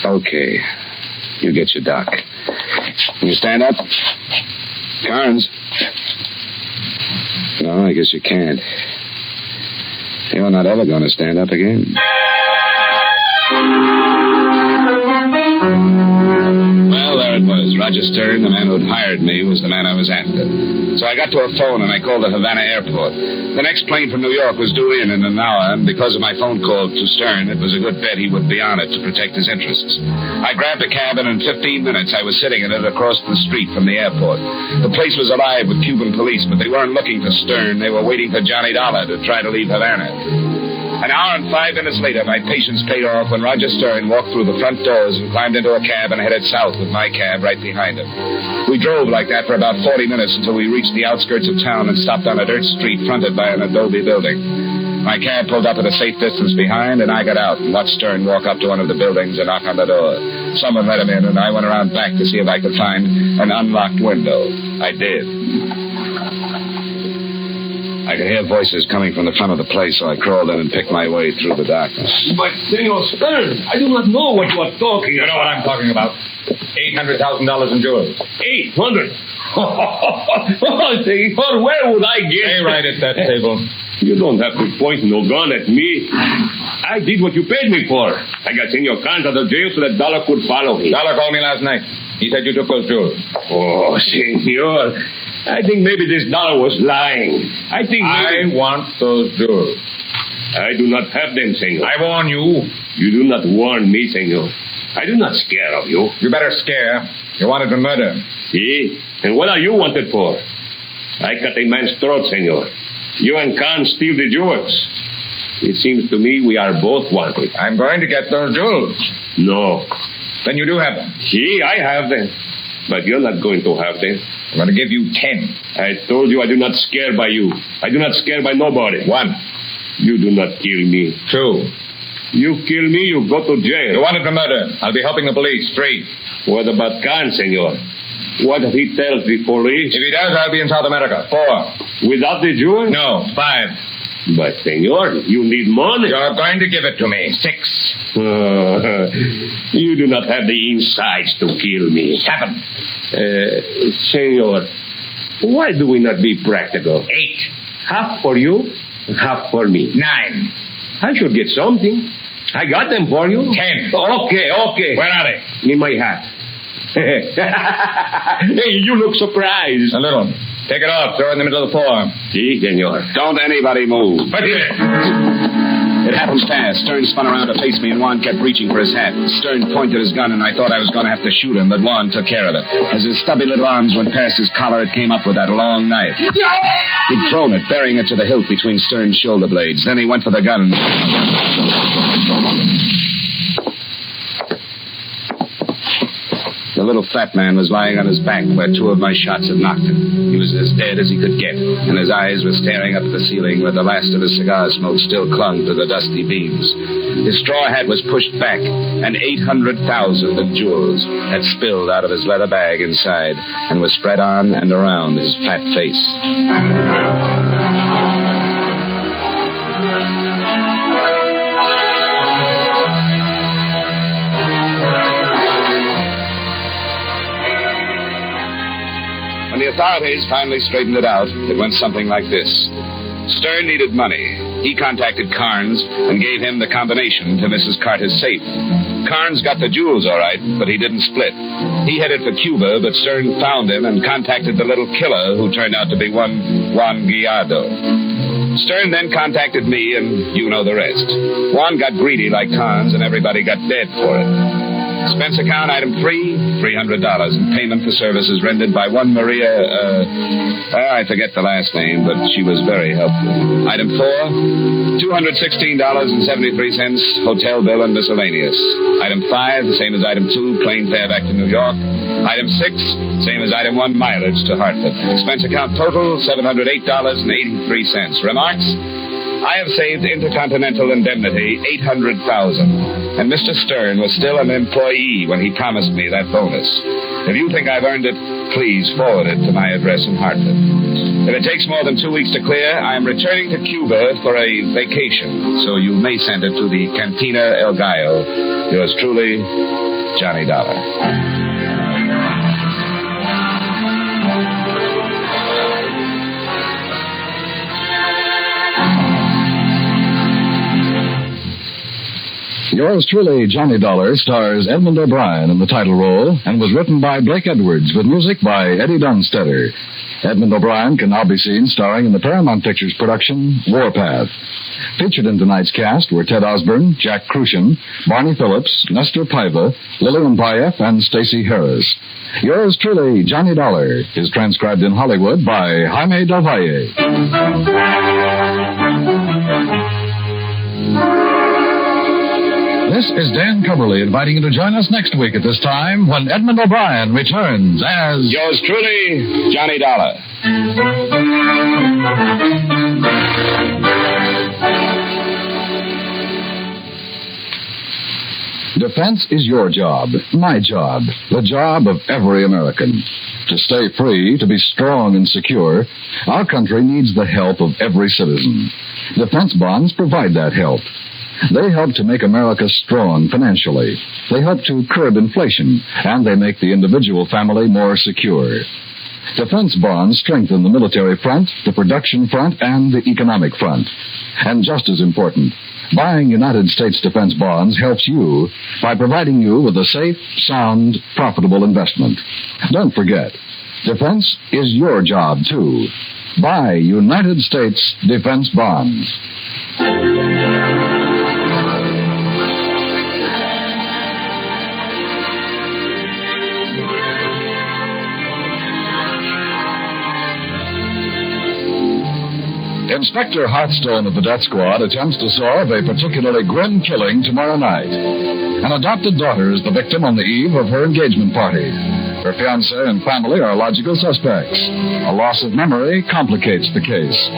Okay. You get your doc. Can you stand up? Carnes? No, I guess you can't. You're not ever going to stand up again. Well, there it was. Roger Stern, the man who'd hired me, was the man I was after. So I got to a phone and I called the Havana airport. The next plane from New York was due in an hour, and because of my phone call to Stern, it was a good bet he would be on it to protect his interests. I grabbed a cab, and in 15 minutes I was sitting in it across the street from the airport. The place was alive with Cuban police, but they weren't looking for Stern. They were waiting for Johnny Dollar to try to leave Havana. An hour and 5 minutes later, my patience paid off when Roger Stern walked through the front doors and climbed into a cab and headed south with my cab right behind him. We drove like that for about 40 minutes until we reached the outskirts of town and stopped on a dirt street fronted by an adobe building. My cab pulled up at a safe distance behind, and I got out and watched Stern walk up to one of the buildings and knock on the door. Someone let him in, and I went around back to see if I could find an unlocked window. I did. I could hear voices coming from the front of the place, so I crawled in and picked my way through the darkness.
But, Senor Stern, I do not know what you are talking about.
You know what I'm talking about. $800,000 in jewels.
800? Oh, Senor, where would I get...
Stay right at that table.
You don't have to point no gun at me. I did what you paid me for. I got Senor Kant out of jail so that Dollar could follow him.
Dollar called me last night. He said you took those jewels.
Oh, Senor, I think maybe this Dollar was lying. I
want those jewels.
I do not have them, Senor.
I warn you.
You do not warn me, Senor. I do not scare of you.
You better scare. You wanted to murder.
See? And what are you wanted for? I cut a man's throat, Senor. You and Khan steal the jewels. It seems to me we are both wanted.
I'm going to get those jewels.
No.
Then you do have them.
See, I have them. But you're not going to have them.
I'm going to give you 10.
I told you I do not scare by you. I do not scare by nobody.
1.
You do not kill me.
2.
You kill me, you go to jail.
You wanted to murder. I'll be helping the police. 3.
What about Khan, senor? What if he tells the police?
If he does, I'll be in South America. 4.
Without the jewel?
No. 5.
But, senor, you need money.
You're going to give it to me. 6.
You do not have the insides to kill me.
7.
Senor, why do we not be practical?
8.
Half for you, half for me.
9.
I should get something. I got them for you.
10.
Okay.
Where are they?
In my hat. Hey, you look surprised.
A little. Take it off. Throw it in the middle of the floor.
Si, senor.
Don't anybody move.
But
It happened fast. Stern spun around to face me, and Juan kept reaching for his hat. Stern pointed his gun, and I thought I was going to have to shoot him, but Juan took care of it. As his stubby little arms went past his collar, it came up with that long knife. He'd thrown it, burying it to the hilt between Stern's shoulder blades. Then he went for the gun. The little fat man was lying on his back where 2 of my shots had knocked him. He was as dead as he could get, and his eyes were staring up at the ceiling where the last of his cigar smoke still clung to the dusty beams. His straw hat was pushed back, and 800,000 of jewels had spilled out of his leather bag inside and was spread on and around his fat face. When the authorities finally straightened it out, it went something like this. Stern needed money. He contacted Carnes and gave him the combination to Mrs. Carter's safe. Carnes got the jewels all right, but he didn't split. He headed for Cuba, but Stern found him and contacted the little killer who turned out to be one Juan Guiardo. Stern then contacted me, and you know the rest. Juan got greedy like Carnes, and everybody got dead for it. Expense account item 3, $300 in payment for services rendered by one Maria, I forget the last name, but she was very helpful. Item 4, $216.73, hotel bill and miscellaneous. Item 5, the same as item 2, plane fare back to New York. Item 6, same as item 1, mileage to Hartford. Expense account total, $708.83. Remarks? I have saved Intercontinental Indemnity $800,000, and Mr. Stern was still an employee when he promised me that bonus. If you think I've earned it, please forward it to my address in Hartford. If it takes more than 2 weeks to clear, I am returning to Cuba for a vacation, so you may send it to the Cantina El Gallo. Yours truly, Johnny Dollar.
Yours truly, Johnny Dollar, stars Edmond O'Brien in the title role and was written by Blake Edwards with music by Eddie Dunstetter. Edmond O'Brien can now be seen starring in the Paramount Pictures production Warpath. Featured in tonight's cast were Ted Osborne, Jack Crucian, Barney Phillips, Nestor Paiva, Lillian Payeff, and Stacey Harris. Yours truly, Johnny Dollar, is transcribed in Hollywood by Jaime Del Valle. This is Dan Coverly inviting you to join us next week at this time when Edmond O'Brien returns as...
Yours truly, Johnny Dollar.
Defense is your job, my job, the job of every American. To stay free, to be strong and secure, our country needs the help of every citizen. Defense bonds provide that help. They help to make America strong financially. They help to curb inflation, and they make the individual family more secure. Defense bonds strengthen the military front, the production front, and the economic front. And just as important, buying United States defense bonds helps you by providing you with a safe, sound, profitable investment. Don't forget, defense is your job, too. Buy United States defense bonds. Inspector Hearthstone of the Death Squad attempts to solve a particularly grim killing tomorrow night. An adopted daughter is the victim on the eve of her engagement party. Her fiancé and family are logical suspects. A loss of memory complicates the case.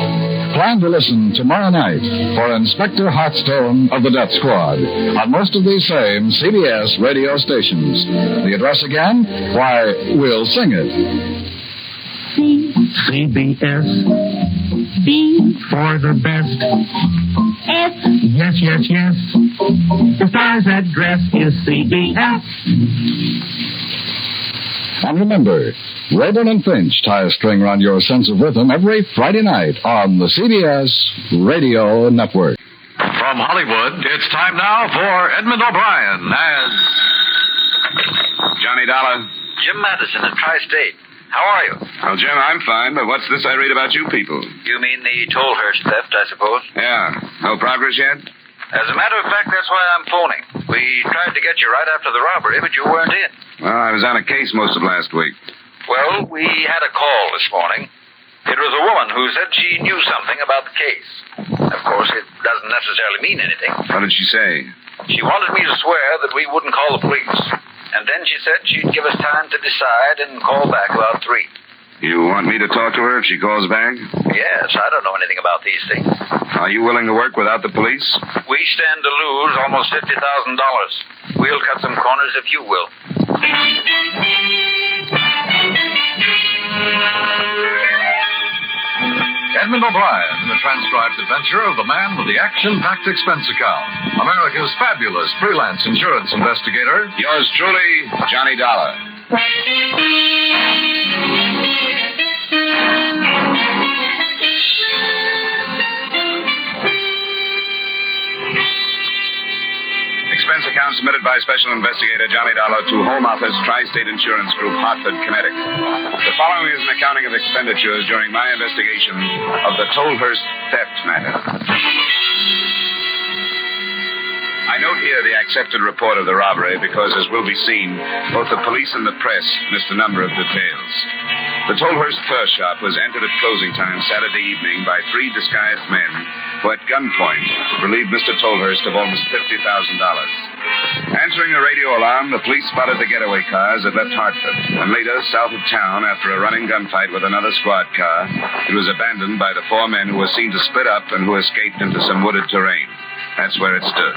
Plan to listen tomorrow night for Inspector Hearthstone of the Death Squad on most of these same CBS radio stations. The address again? Why, we'll sing it.
CBS. B for the best. S. Yes, yes, yes. The star's address is CBS.
And remember, Rayburn and Finch tie a string around your sense of rhythm every Friday night on the CBS Radio Network.
From Hollywood, it's time now for Edmond O'Brien as...
Johnny Dollar.
Jim Madison at Tri-State. How are you?
Well, Jim, I'm fine, but what's this I read about you people?
You mean the Tollhurst theft, I suppose?
Yeah. No progress yet?
As a matter of fact, that's why I'm phoning. We tried to get you right after the robbery, but you weren't in.
Well, I was on a case most of last week.
Well, we had a call this morning. It was a woman who said she knew something about the case. Of course, it doesn't necessarily mean anything.
What did she say?
She wanted me to swear that we wouldn't call the police. And then she said she'd give us time to decide and call back about 3.
You want me to talk to her if she calls back?
Yes, I don't know anything about these things.
Are you willing to work without the police?
We stand to lose almost $50,000. We'll cut some corners if you will.
Edmond O'Brien in the transcribed adventure of the man with the action-packed expense account. America's fabulous freelance insurance investigator.
Yours truly, Johnny Dollar. Expense account submitted by Special Investigator Johnny Dollar to Home Office, Tri-State Insurance Group, Hartford, Connecticut. The following is an accounting of expenditures during my investigation of the Tollhurst theft matter. I I note here the accepted report of the robbery because, as will be seen, both the police and the press missed a number of details. The Tollhurst fur shop was entered at closing time Saturday evening by 3 disguised men who, at gunpoint, relieved Mr. Tollhurst of almost $50,000. Answering a radio alarm, the police spotted the getaway cars that left Hartford. And later, south of town, after a running gunfight with another squad car, it was abandoned by the 4 men who were seen to split up and who escaped into some wooded terrain. That's where it stood.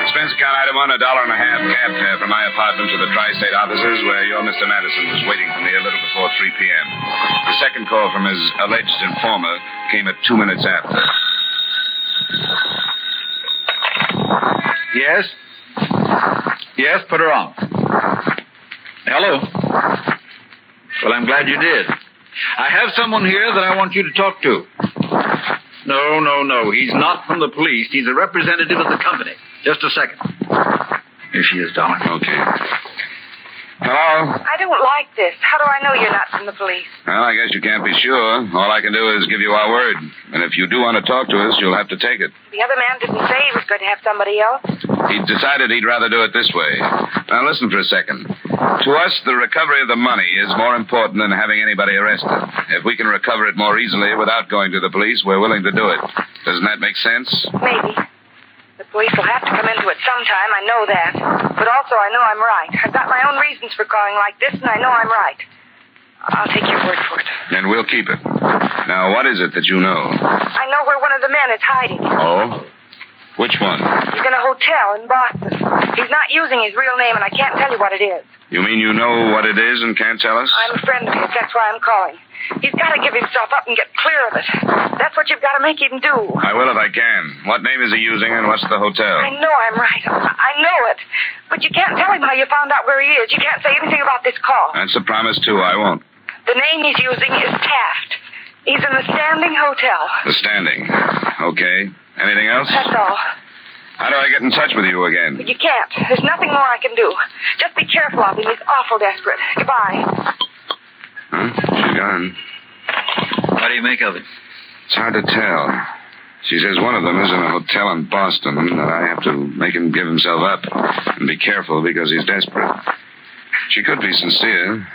Expense account item 1, $1.50 cab fare from my apartment to the tri-state offices where your Mr. Madison was waiting for me a little before 3 p.m. The second call from his alleged informer came at 2 minutes after.
Yes? Yes, put her on. Hello? Well, I'm glad you did. I have someone here that I want you to talk to. No. He's not from the police. He's a representative of the company. Just a second. Here she is, darling.
Okay. Hello?
I don't like this. How do I know you're not from the police?
Well, I guess you can't be sure. All I can do is give you our word. And if you do want to talk to us, you'll have to take it.
The other man didn't say he was going to have somebody else.
He decided he'd rather do it this way. Now, listen for a second. To us, the recovery of the money is more important than having anybody arrested. If we can recover it more easily without going to the police, we're willing to do it. Doesn't that make sense?
Maybe. The police will have to come into it sometime, I know that. But also I know I'm right. I've got my own reasons for calling like this, and I know I'm right. I'll take your word for it.
Then we'll keep it. Now, what is it that you know?
I know where one of the men is hiding.
Oh? Which one?
He's in a hotel in Boston. He's not using his real name, and I can't tell you what it is.
You mean you know what it is and can't tell us?
I'm a friend of his. That's why I'm calling. He's got to give himself up and get clear of it. That's what you've got to make him do.
I will if I can. What name is he using and what's the hotel?
I know I'm right. I know it. But you can't tell him how you found out where he is. You can't say anything about this call.
That's a promise, too. I won't.
The name he's using is Taft. He's in the Standing Hotel.
The Standing. Okay. Anything else?
That's all.
How do I get in touch with you again?
But you can't. There's nothing more I can do. Just be careful of him. He's awful desperate. Goodbye.
Huh? She's gone.
What do you make of it?
It's hard to tell. She says one of them is in a hotel in Boston and that I have to make him give himself up and be careful because he's desperate. She could be sincere.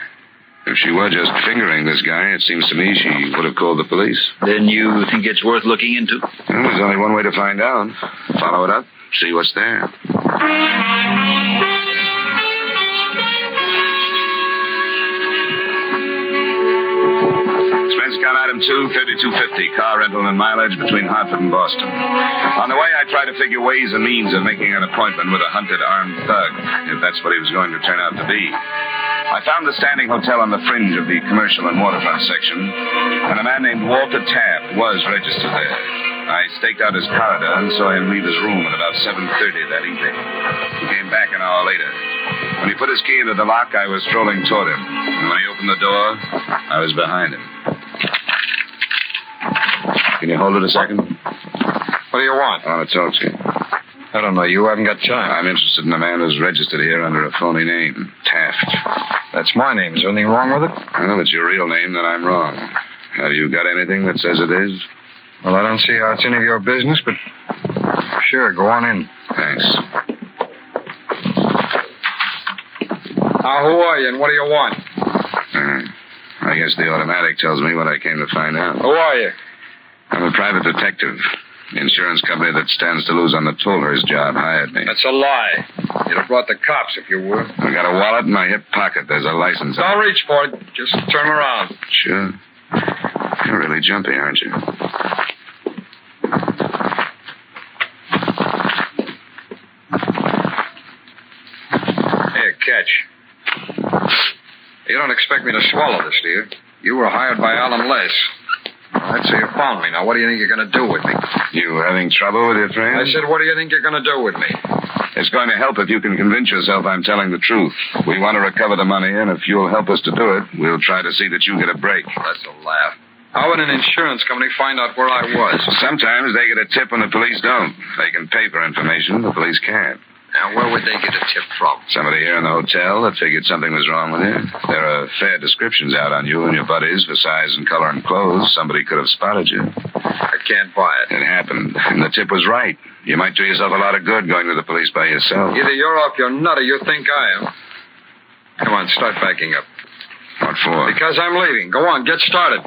If she were just fingering this guy, it seems to me she would have called the police.
Then you think it's worth looking into?
Well, there's only one way to find out. Follow it up, see what's there. Expense account item 2, $32.50, car rental and mileage between Hartford and Boston. On the way, I tried to figure ways and means of making an appointment with a hunted armed thug, if that's what he was going to turn out to be. I found the Standing Hotel on the fringe of the commercial and waterfront section, and a man named Walter Taft was registered there. I staked out his corridor and saw him leave his room at about 7:30 that evening. He came back an hour later. When he put his key into the lock, I was strolling toward him. And when he opened the door, I was behind him. Can you hold it a second?
What do you want?
I want to talk to you.
I don't know. You haven't got time.
I'm interested in a man who's registered here under a phony name, Taft.
That's my name. Is there anything wrong with it?
Well, if it's your real name, then I'm wrong. Have you got anything that says it is?
Well, I don't see how it's any of your business, but sure, go on in.
Thanks.
Now, who are you and what do you want?
I guess the automatic tells me what I came to find out.
Who are you?
I'm a private detective. The insurance company that stands to lose on the Tollhurst job hired me.
That's a lie. You'd have brought the cops if you were.
I got a wallet in my hip pocket. There's a license.
Don't reach for it. Just turn around.
Sure. You're really jumpy, aren't you?
Here, catch. You don't expect me to swallow this, do you? You were hired by Alan Less. All right, so you found me. Now, what do you think you're going to do with me?
You having trouble with your friend?
I said, what do you think you're going to do with me?
It's going to help if you can convince yourself I'm telling the truth. We want to recover the money, and if you'll help us to do it, we'll try to see that you get a break.
That's a laugh. How would an insurance company find out where I was?
Sometimes they get a tip when the police don't. They can pay for information, the police can't.
Now, where would they get a tip from?
Somebody here in the hotel that figured something was wrong with you. There are fair descriptions out on you and your buddies for size and color and clothes. Somebody could have spotted you.
I can't buy it.
It happened, and the tip was right. You might do yourself a lot of good going to the police by yourself.
Either you're off your nut or you think I am. Come on, start backing up.
What for?
Because I'm leaving. Go on, get started.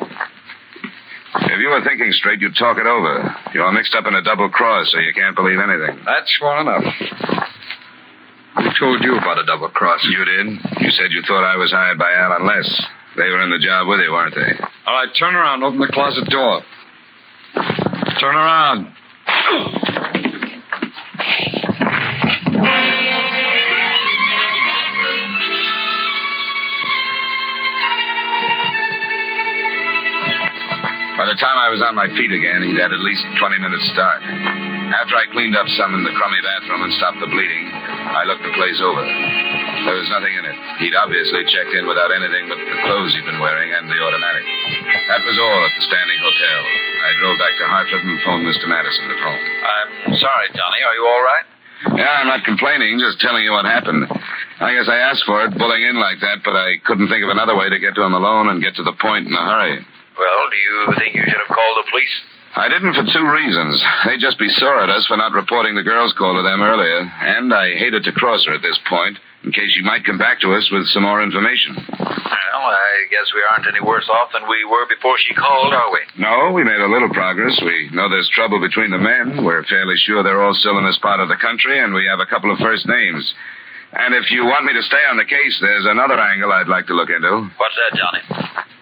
If you were thinking straight, you'd talk it over. You're mixed up in a double cross, so you can't believe anything.
That's well enough. Who told you about a double cross?
You did. You said you thought I was hired by Alan Less. They were in the job with you, weren't they?
All right, turn around. Open the closet door. Turn around.
By the time I was on my feet again, he'd had at least 20 minutes start. After I cleaned up some in the crummy bathroom and stopped the bleeding, I looked the place over. There was nothing in it. He'd obviously checked in without anything but the clothes he'd been wearing and the automatic. That was all at the Standing Hotel. I drove back to Hartford and phoned Mr. Madison at home.
I'm sorry, Johnny. Are you all right?
Yeah, I'm not complaining, just telling you what happened. I guess I asked for it, bullying in like that, but I couldn't think of another way to get to him alone and get to the point in a hurry.
Well, do you think you should have called the police?
I didn't for two reasons. They'd just be sore at us for not reporting the girl's call to them earlier, and I hated to cross her at this point, in case she might come back to us with some more information.
Well, I guess we aren't any worse off than we were before she called, are we?
No, we made a little progress. We know there's trouble between the men. We're fairly sure they're all still in this part of the country, and we have a couple of first names. And if you want me to stay on the case, there's another angle I'd like to look into.
What's that, Johnny?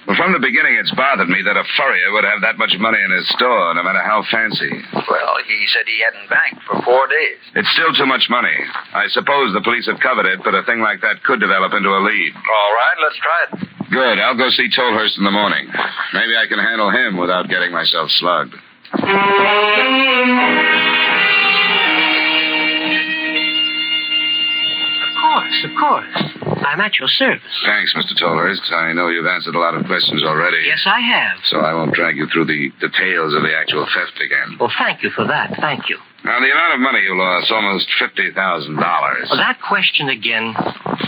Well, from the beginning, it's bothered me that a furrier would have that much money in his store, no matter how fancy.
Well, he said he hadn't banked for 4 days.
It's still too much money. I suppose the police have covered it, but a thing like that could develop into a lead.
All right, let's try it.
Good. I'll go see Tollhurst in the morning. Maybe I can handle him without getting myself slugged.
Of course. I'm at your service.
Thanks, Mr. Tollhurst. I know you've answered a lot of questions already.
Yes, I have.
So I won't drag you through the details of the actual theft again.
Well, thank you for that. Thank you.
Now, the amount of money you lost, almost $50,000.
Well, that question again.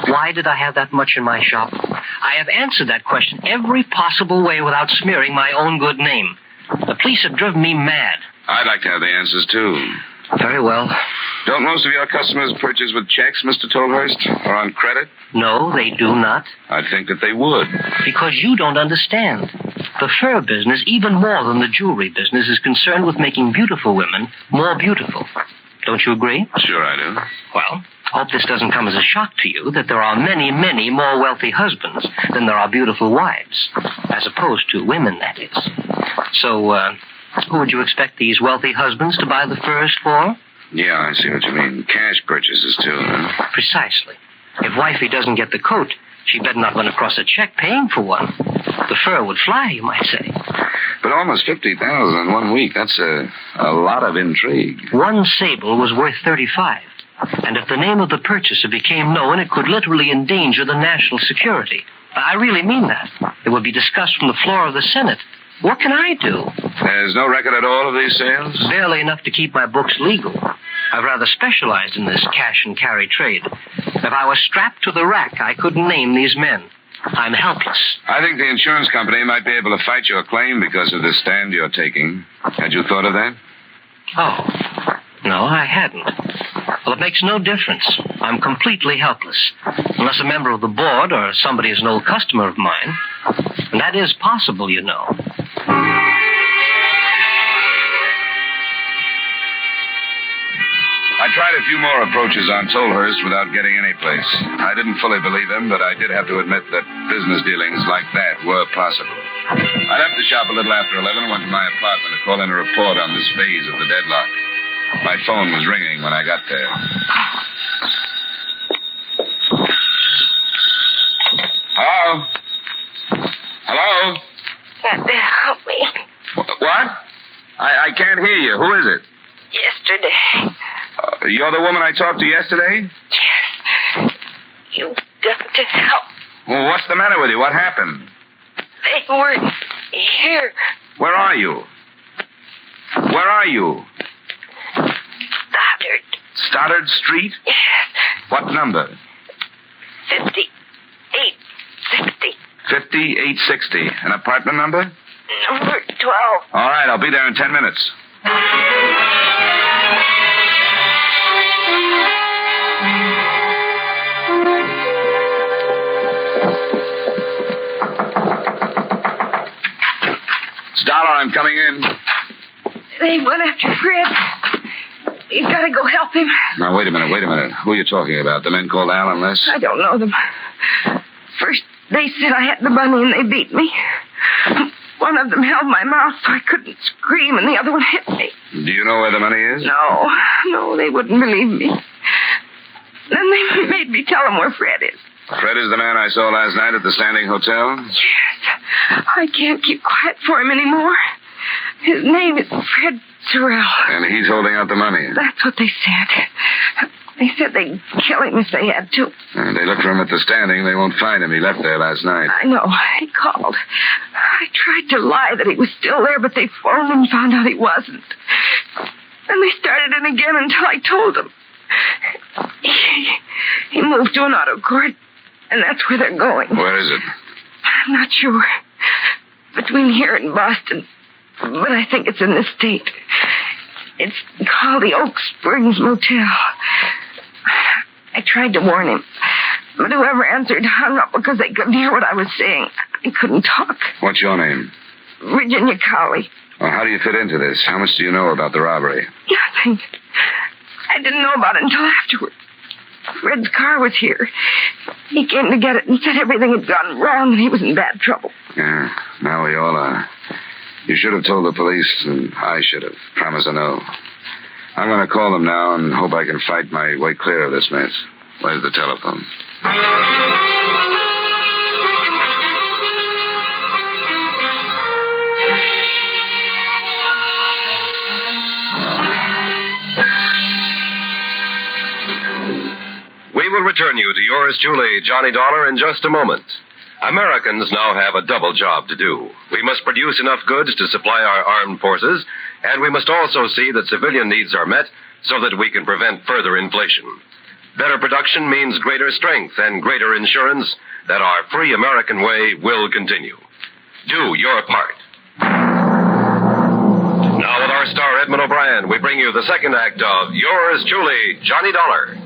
Why did I have that much in my shop? I have answered that question every possible way without smearing my own good name. The police have driven me mad.
I'd like to have the answers, too.
Very well.
Don't most of your customers purchase with checks, Mr. Tollhurst? Or on credit?
No, they do not.
I'd think that they would.
Because you don't understand. The fur business, even more than the jewelry business, is concerned with making beautiful women more beautiful. Don't you agree?
Sure I do.
Well, hope this doesn't come as a shock to you that there are many, many more wealthy husbands than there are beautiful wives. As opposed to women, that is. So, who would you expect these wealthy husbands to buy the furs for?
Yeah, I see what you mean. Cash purchases, too, huh?
Precisely. If wifey doesn't get the coat, she'd better not run across a check paying for one. The fur would fly, you might say.
But almost $50,000 in 1 week, that's a lot of intrigue.
One sable was worth $35,000. And if the name of the purchaser became known, it could literally endanger the national security. I really mean that. It would be discussed from the floor of the Senate. What can I do?
There's no record at all of these sales?
Barely enough to keep my books legal. I've rather specialized in this cash and carry trade. If I was strapped to the rack, I couldn't name these men. I'm helpless.
I think the insurance company might be able to fight your claim because of the stand you're taking. Had you thought of that?
Oh, no, I hadn't. Well, it makes no difference. I'm completely helpless. Unless a member of the board or somebody is an old customer of mine. And that is possible, you know.
I tried a few more approaches on Tollhurst without getting any place. I didn't fully believe him, but I did have to admit that business dealings like that were possible. I left the shop a little after 11 and went to my apartment to call in a report on this phase of the deadlock. My phone was ringing when I got there. Hello? Hello?
Help me.
What? I can't hear you. Who is it?
Yesterday.
You're the woman I talked to yesterday?
Yes. You got to help.
Well, what's the matter with you? What happened?
They weren't here.
Where are you? Where are you?
Stoddard.
Stoddard Street?
Yes.
What number?
5860.
5860. An apartment number?
Number 12.
All right, I'll be there in 10 minutes. It's Dollar, I'm coming in.
They went after Fred. You gotta go help him.
Now, wait a minute. Who are you talking about? The men called Al and Les?
I don't know them. First, they said I had the money and they beat me. One of them held my mouth so I couldn't scream, and the other one hit me.
Do you know where the money is?
No, they wouldn't believe me. Then they made me tell them where Fred is.
Fred is the man I saw last night at the Standing Hotel?
Yes. I can't keep quiet for him anymore. His name is Fred Sorrell.
And he's holding out the money.
That's what they said. They said they'd kill him if they had to.
They looked for him at the Standing. They won't find him. He left there last night.
I know. He called. I tried to lie that he was still there, but they phoned and found out he wasn't. Then they started in again until I told them. He moved to an auto court, and that's where they're going.
Where is it?
I'm not sure. Between here and Boston. But I think it's in this state. It's called the Oak Springs Motel. I tried to warn him, but whoever answered hung up because they couldn't hear what I was saying. I couldn't talk.
What's your name?
Virginia Cowley.
Well, how do you fit into this? How much do you know about the robbery?
Nothing. I didn't know about it until afterward. Fred's car was here. He came to get it and said everything had gone wrong and he was in bad trouble.
Yeah, now we all are. You should have told the police, and I should have. Promise I know. I'm going to call them now and hope I can fight my way clear of this mess. Where's the telephone?
We will return you to yours truly, Johnny Dollar, in just a moment. Americans now have a double job to do. We must produce enough goods to supply our armed forces, and we must also see that civilian needs are met so that we can prevent further inflation. Better production means greater strength and greater insurance that our free American way will continue. Do your part. Now with our star Edmond O'Brien, we bring you the second act of Yours Truly, Johnny Dollar.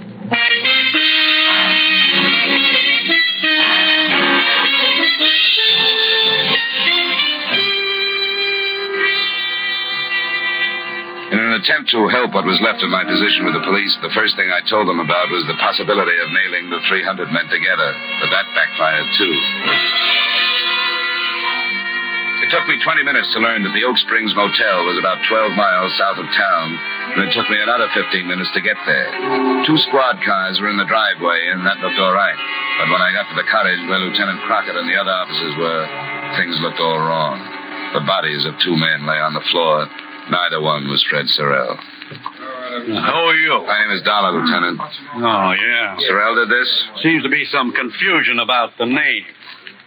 In an attempt to help what was left of my position with the police, the first thing I told them about was the possibility of nailing the 300 men together. But that backfired, too. It took me 20 minutes to learn that the Oak Springs Motel was about 12 miles south of town, and it took me another 15 minutes to get there. 2 squad cars were in the driveway, and that looked all right. But when I got to the cottage where Lieutenant Crockett and the other officers were, things looked all wrong. The bodies of 2 men lay on the floor. Neither one was Fred Sorrell.
Who are you?
My name is Dollar, Lieutenant.
Oh, yeah.
Sorrell did this?
Seems to be some confusion about the name.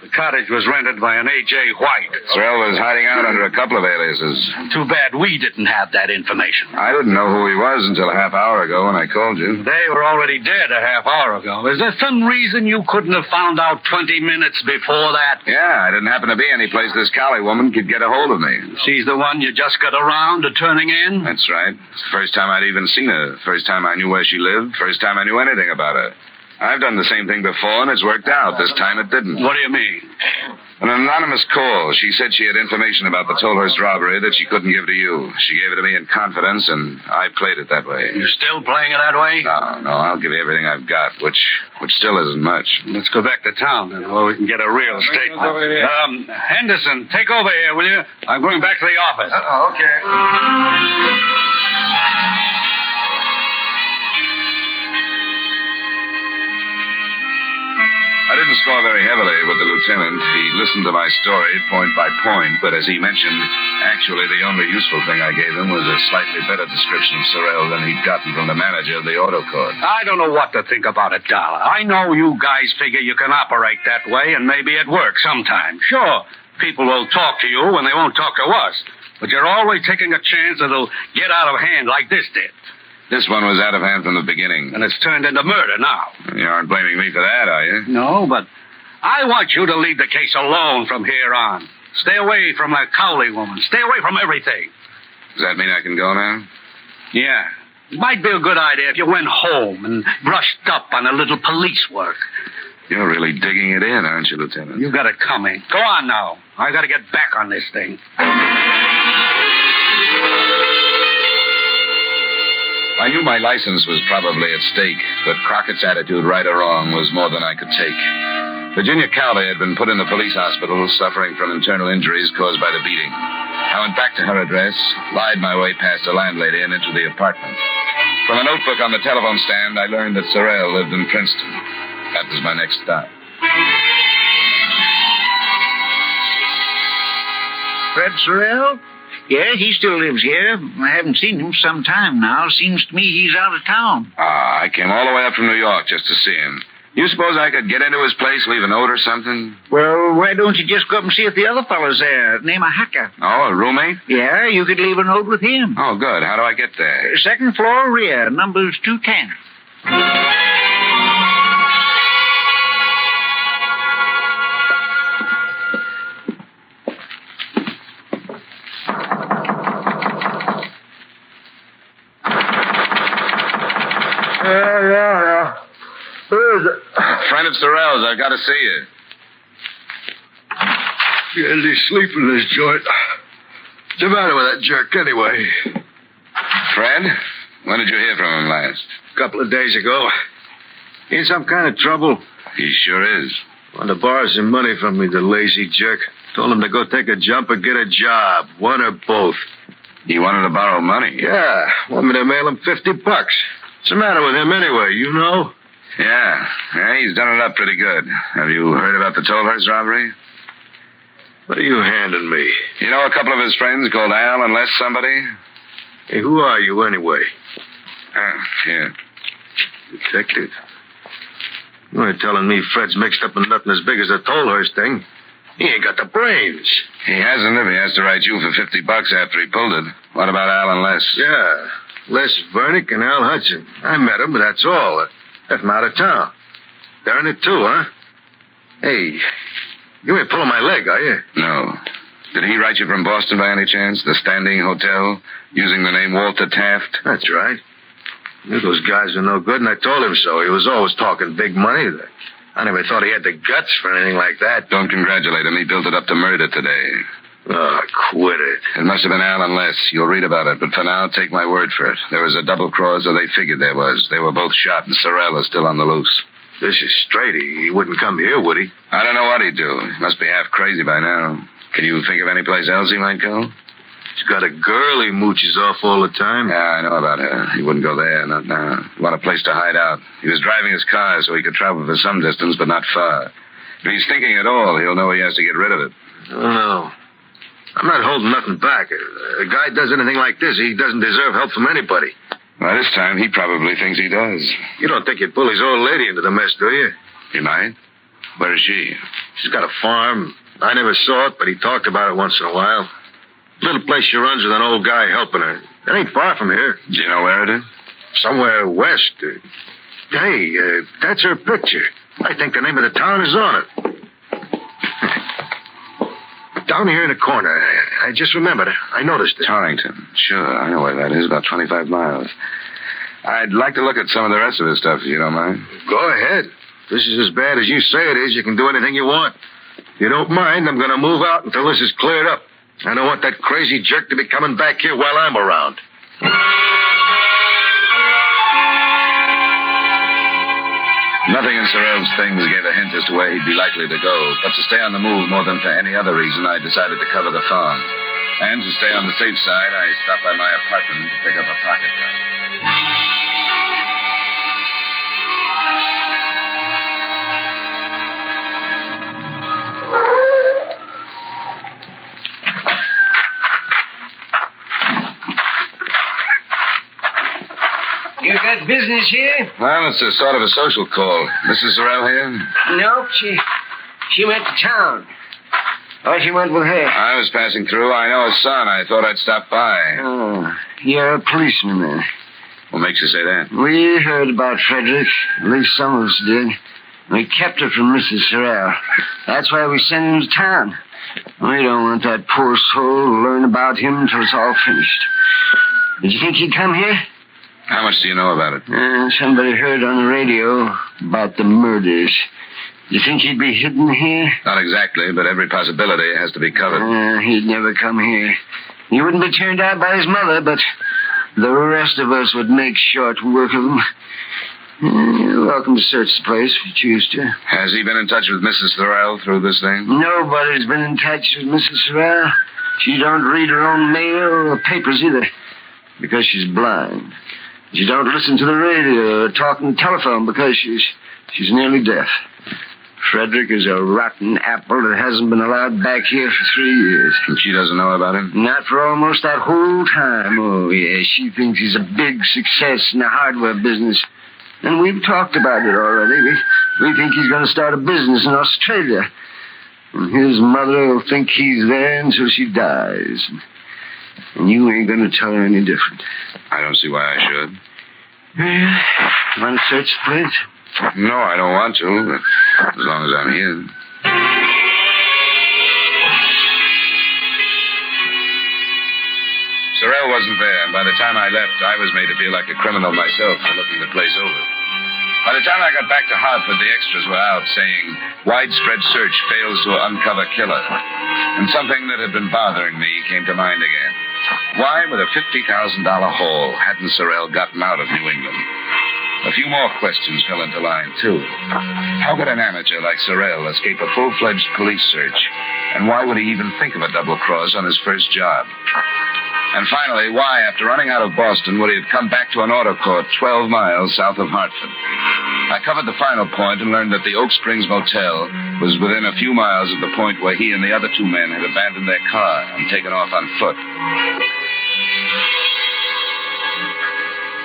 The cottage was rented by an A.J. White.
Sorrell was hiding out under a couple of aliases.
Too bad we didn't have that information.
I didn't know who he was until a half hour ago when I called you.
They were already dead a half hour ago. Is there some reason you couldn't have found out 20 minutes before that?
Yeah, I didn't happen to be any place this Cowley woman could get a hold of me.
She's the one you just got around to turning in?
That's right. It's the first time I'd even seen her. First time I knew where she lived. First time I knew anything about her. I've done the same thing before, and it's worked out. This time it didn't.
What do you mean?
An anonymous call. She said she had information about the Tollhurst robbery that she couldn't give to you. She gave it to me in confidence, and I played it that way.
You're still playing it that way?
No, I'll give you everything I've got, which still isn't much.
Let's go back to town, then, where we can get a real statement. Henderson, take over here, will you? I'm going back to the office.
Okay. I didn't score very heavily with the lieutenant. He listened to my story point by point, but as he mentioned, actually the only useful thing I gave him was a slightly better description of Sorrell than he'd gotten from the manager of the auto court.
I don't know what to think about it, Dollar. I know you guys figure you can operate that way, and maybe it works sometimes. Sure, people will talk to you when they won't talk to us. But you're always taking a chance that it'll get out of hand like this did.
This one was out of hand from the beginning.
And it's turned into murder now.
You aren't blaming me for that, are you?
No, but I want you to leave the case alone from here on. Stay away from that Cowley woman. Stay away from everything.
Does that mean I can go now?
Yeah. It might be a good idea if you went home and brushed up on a little police work.
You're really digging it in, aren't you, Lieutenant?
You got it coming. Go on now. I got to get back on this thing.
I knew my license was probably at stake, but Crockett's attitude, right or wrong, was more than I could take. Virginia Cowley had been put in the police hospital suffering from internal injuries caused by the beating. I went back to her address, lied my way past the landlady and into the apartment. From a notebook on the telephone stand, I learned that Sorrell lived in Princeton. That was my next stop.
Fred Sorrell? Yeah, he still lives here. I haven't seen him some time now. Seems to me he's out of town.
I came all the way up from New York just to see him. You suppose I could get into his place, leave a note or something?
Well, why don't you just go up and see if the other fellow's there? Name of Hacker.
Oh, a roommate?
Yeah, you could leave a note with him.
Oh, good. How do I get there?
Second floor rear, number's 210.
Yeah. Who is it? Friend of Sorrell's. I've got to see you.
Can't sleep in this joint. What's the matter with that jerk, anyway?
Fred? When did you hear from him last?
A couple of days ago. In some kind of trouble.
He sure is.
Wanted to borrow some money from me, the lazy jerk. Told him to go take a jump or get a job. One or both.
He wanted to borrow money?
Yeah. Want me to mail him $50. What's the matter with him anyway, you know?
Yeah, he's done it up pretty good. Have you heard about the Tollhurst robbery?
What are you handing me?
You know a couple of his friends called Al and Les somebody?
Hey, who are you anyway?
Here.
Detective. You ain't telling me Fred's mixed up in nothing as big as the Tollhurst thing. He ain't got the brains.
He hasn't if he has to write you for $50 after he pulled it. What about Al and Les?
Yeah, Les Vernick and Al Hudson. I met them, but that's all. Left them out of town. They're in it too, huh? Hey, you ain't pulling my leg, are you?
No. Did he write you from Boston by any chance? The Standing Hotel? Using the name Walter Taft?
That's right. Knew those guys were no good, and I told him so. He was always talking big money. I never thought he had the guts for anything like that.
Don't congratulate him. He built it up to murder today.
Oh, quit it.
It must have been Al and Les. You'll read about it, but for now, take my word for it. There was a double cross, or they figured there was. They were both shot, and Sorrell is still on the loose.
This is straight. He wouldn't come here, would he?
I don't know what he'd do. He must be half crazy by now. Can you think of any place else he might go?
He's got a girl he mooches off all the time.
Yeah, I know about her. He wouldn't go there, not now. He wanted a place to hide out. He was driving his car so he could travel for some distance, but not far. If he's thinking at all, he'll know he has to get rid of it.
I don't know. I'm not holding nothing back. A guy does anything like this, he doesn't deserve help from anybody.
Well, this time, he probably thinks he does.
You don't think he'd pull his old lady into the mess, do you?
He might. Where is she?
She's got a farm. I never saw it, but he talked about it once in a while. Little place she runs with an old guy helping her. It ain't far from here.
Do you know where it is?
Somewhere west. Hey, that's her picture. I think the name of the town is on it. Down here in the corner. I just remembered. I noticed it.
Torrington. Sure, I know where that is. About 25 miles. I'd like to look at some of the rest of his stuff, if you don't mind.
Go ahead. If this is as bad as you say it is, you can do anything you want. If you don't mind, I'm going to move out until this is cleared up. I don't want that crazy jerk to be coming back here while I'm around.
Nothing in Sorrell's things gave a hint as to where he'd be likely to go, but to stay on the move more than for any other reason, I decided to cover the farm. And to stay on the safe side, I stopped by my apartment to pick up a pocket gun.
You got business here?
Well, it's a sort of a social call. Mrs. Sorrell here?
Nope, she went to town. Oh, she went with her.
I was passing through. I know her son. I thought I'd stop by.
Oh, you're a policeman then.
What makes you say that?
We heard about Frederick. At least some of us did. We kept it from Mrs. Sorrell. That's why we sent him to town.
We don't want that poor soul to learn about him until it's all finished. Did you think he'd come here?
How much do you know about it?
Somebody heard on the radio about the murders. Do you think he'd be hidden here?
Not exactly, but every possibility has to be covered.
He'd never come here. He wouldn't be turned out by his mother, but the rest of us would make short work of him. You're welcome to search the place if you choose to.
Has he been in touch with Mrs. Thorell through this thing?
Nobody's been in touch with Mrs. Thorell. She don't read her own mail or papers either, because she's blind. She don't listen to the radio or talk on the telephone because she's nearly deaf. Frederick is a rotten apple that hasn't been allowed back here for 3 years.
And she doesn't know about him?
Not for almost that whole time. Oh, yeah, she thinks he's a big success in the hardware business. And we've talked about it already. We think he's going to start a business in Australia. And his mother will think he's there until she dies. And you ain't going to tell her any different.
I don't see why I should.
Want to search the place?
No, I don't want to, but as long as I'm here. Sorrell wasn't there, and by the time I left, I was made to feel like a criminal myself for looking the place over. By the time I got back to Hartford, the extras were out saying, widespread search fails to uncover killer. And something that had been bothering me came to mind again. Why, with a $50,000 haul, hadn't Sorrell gotten out of New England? A few more questions fell into line, too. How could an amateur like Sorrell escape a full-fledged police search? And why would he even think of a double cross on his first job? And finally, why, after running out of Boston, would he have come back to an auto court 12 miles south of Hartford? I covered the final point and learned that the Oak Springs Motel was within a few miles of the point where he and the other two men had abandoned their car and taken off on foot.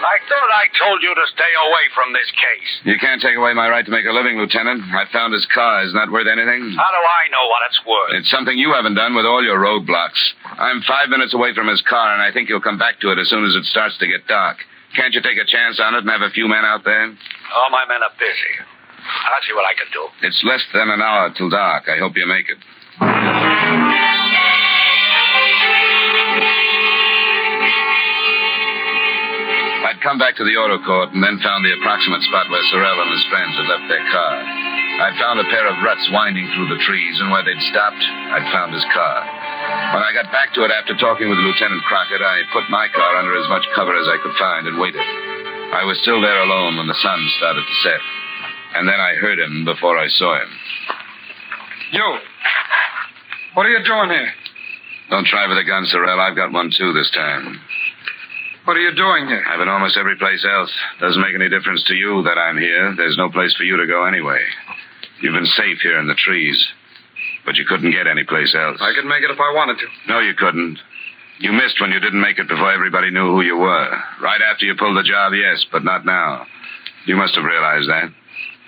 I thought I told you to stay away from this case.
You can't take away my right to make a living, Lieutenant. I found his car. Isn't that worth anything?
How do I know what it's worth?
It's something you haven't done with all your roadblocks. I'm 5 minutes away from his car, and I think he'll come back to it as soon as it starts to get dark. Can't you take a chance on it and have a few men out there?
All my men are busy. I'll see what I can do.
It's less than an hour till dark. I hope you make it. I'd come back to the auto court and then found the approximate spot where Sorrell and his friends had left their car. I'd found a pair of ruts winding through the trees, and where they'd stopped, I'd found his car. When I got back to it after talking with Lieutenant Crockett, I put my car under as much cover as I could find and waited. I was still there alone when the sun started to set. And then I heard him before I saw him.
You! What are you doing here?
Don't try with a gun, Sorrell. I've got one, too, this time.
What are you doing here?
I've been almost every place else. Doesn't make any difference to you that I'm here. There's no place for you to go anyway. You've been safe here in the trees. But you couldn't get any place else.
I could make it if I wanted to.
No, you couldn't. You missed when you didn't make it before everybody knew who you were. Right after you pulled the job, yes, but not now. You must have realized that.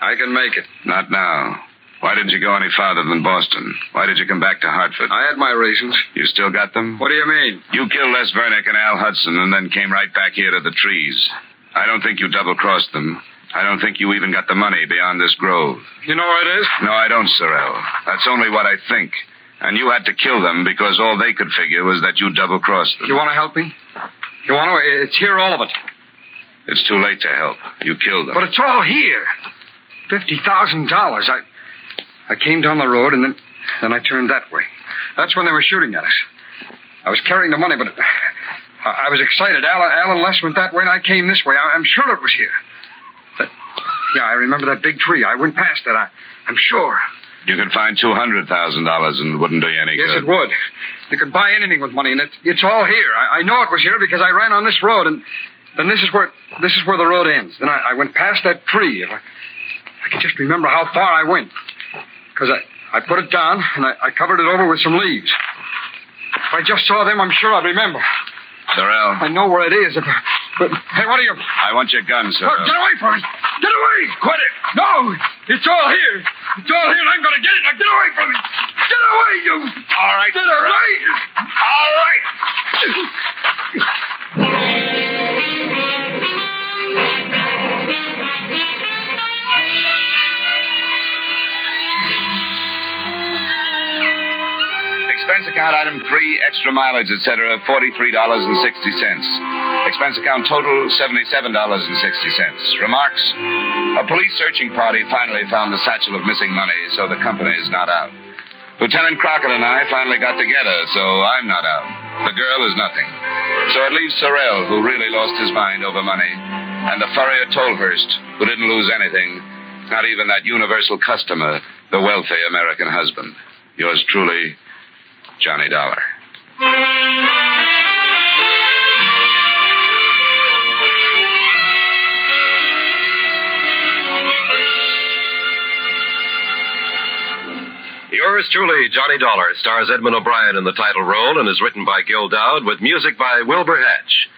I can make it.
Not now. Why didn't you go any farther than Boston? Why did you come back to Hartford?
I had my reasons.
You still got them?
What do you mean?
You killed Les Vernick and Al Hudson and then came right back here to the trees. I don't think you double-crossed them. I don't think you even got the money beyond this grove.
You know where it is?
No, I don't, Sorrell. That's only what I think. And you had to kill them because all they could figure was that you double-crossed them.
You want to help me? You want to? It's here, all of it.
It's too late to help. You killed them.
But it's all here. $50,000. I came down the road, and then I turned that way. That's when they were shooting at us. I was carrying the money, but I was excited. Al and Les went that way, and I came this way. I'm sure it was here. Yeah, I remember that big tree. I went past it. I'm sure.
You could find $200,000 and it wouldn't do you any good.
Yes, it would. You could buy anything with money, and it's all here. I know it was here because I ran on this road, and then this is where the road ends. Then I went past that tree. If I could just remember how far I went. Because I put it down, and I covered it over with some leaves. If I just saw them, I'm sure I'd remember.
Sorrell.
I know where it is, but hey, what are you...
I want your gun, Sorrell.
Look, get away from me! Get away! Quit it! No! It's all here! It's all here, and I'm going to get it! Now get away from me! Get away, you...
All right.
Get away!
All right!
Expense account item 3, extra mileage, etc., $43.60. Expense account total, $77.60. Remarks? A police searching party finally found the satchel of missing money, so the company is not out. Lieutenant Crockett and I finally got together, so I'm not out. The girl is nothing. So it leaves Sorrell, who really lost his mind over money, and the furrier Tollhurst, who didn't lose anything, not even that universal customer, the wealthy American husband. Yours truly, Johnny Dollar.
Yours truly, Johnny Dollar, stars Edmond O'Brien in the title role and is written by Gil Dowd with music by Wilbur Hatch.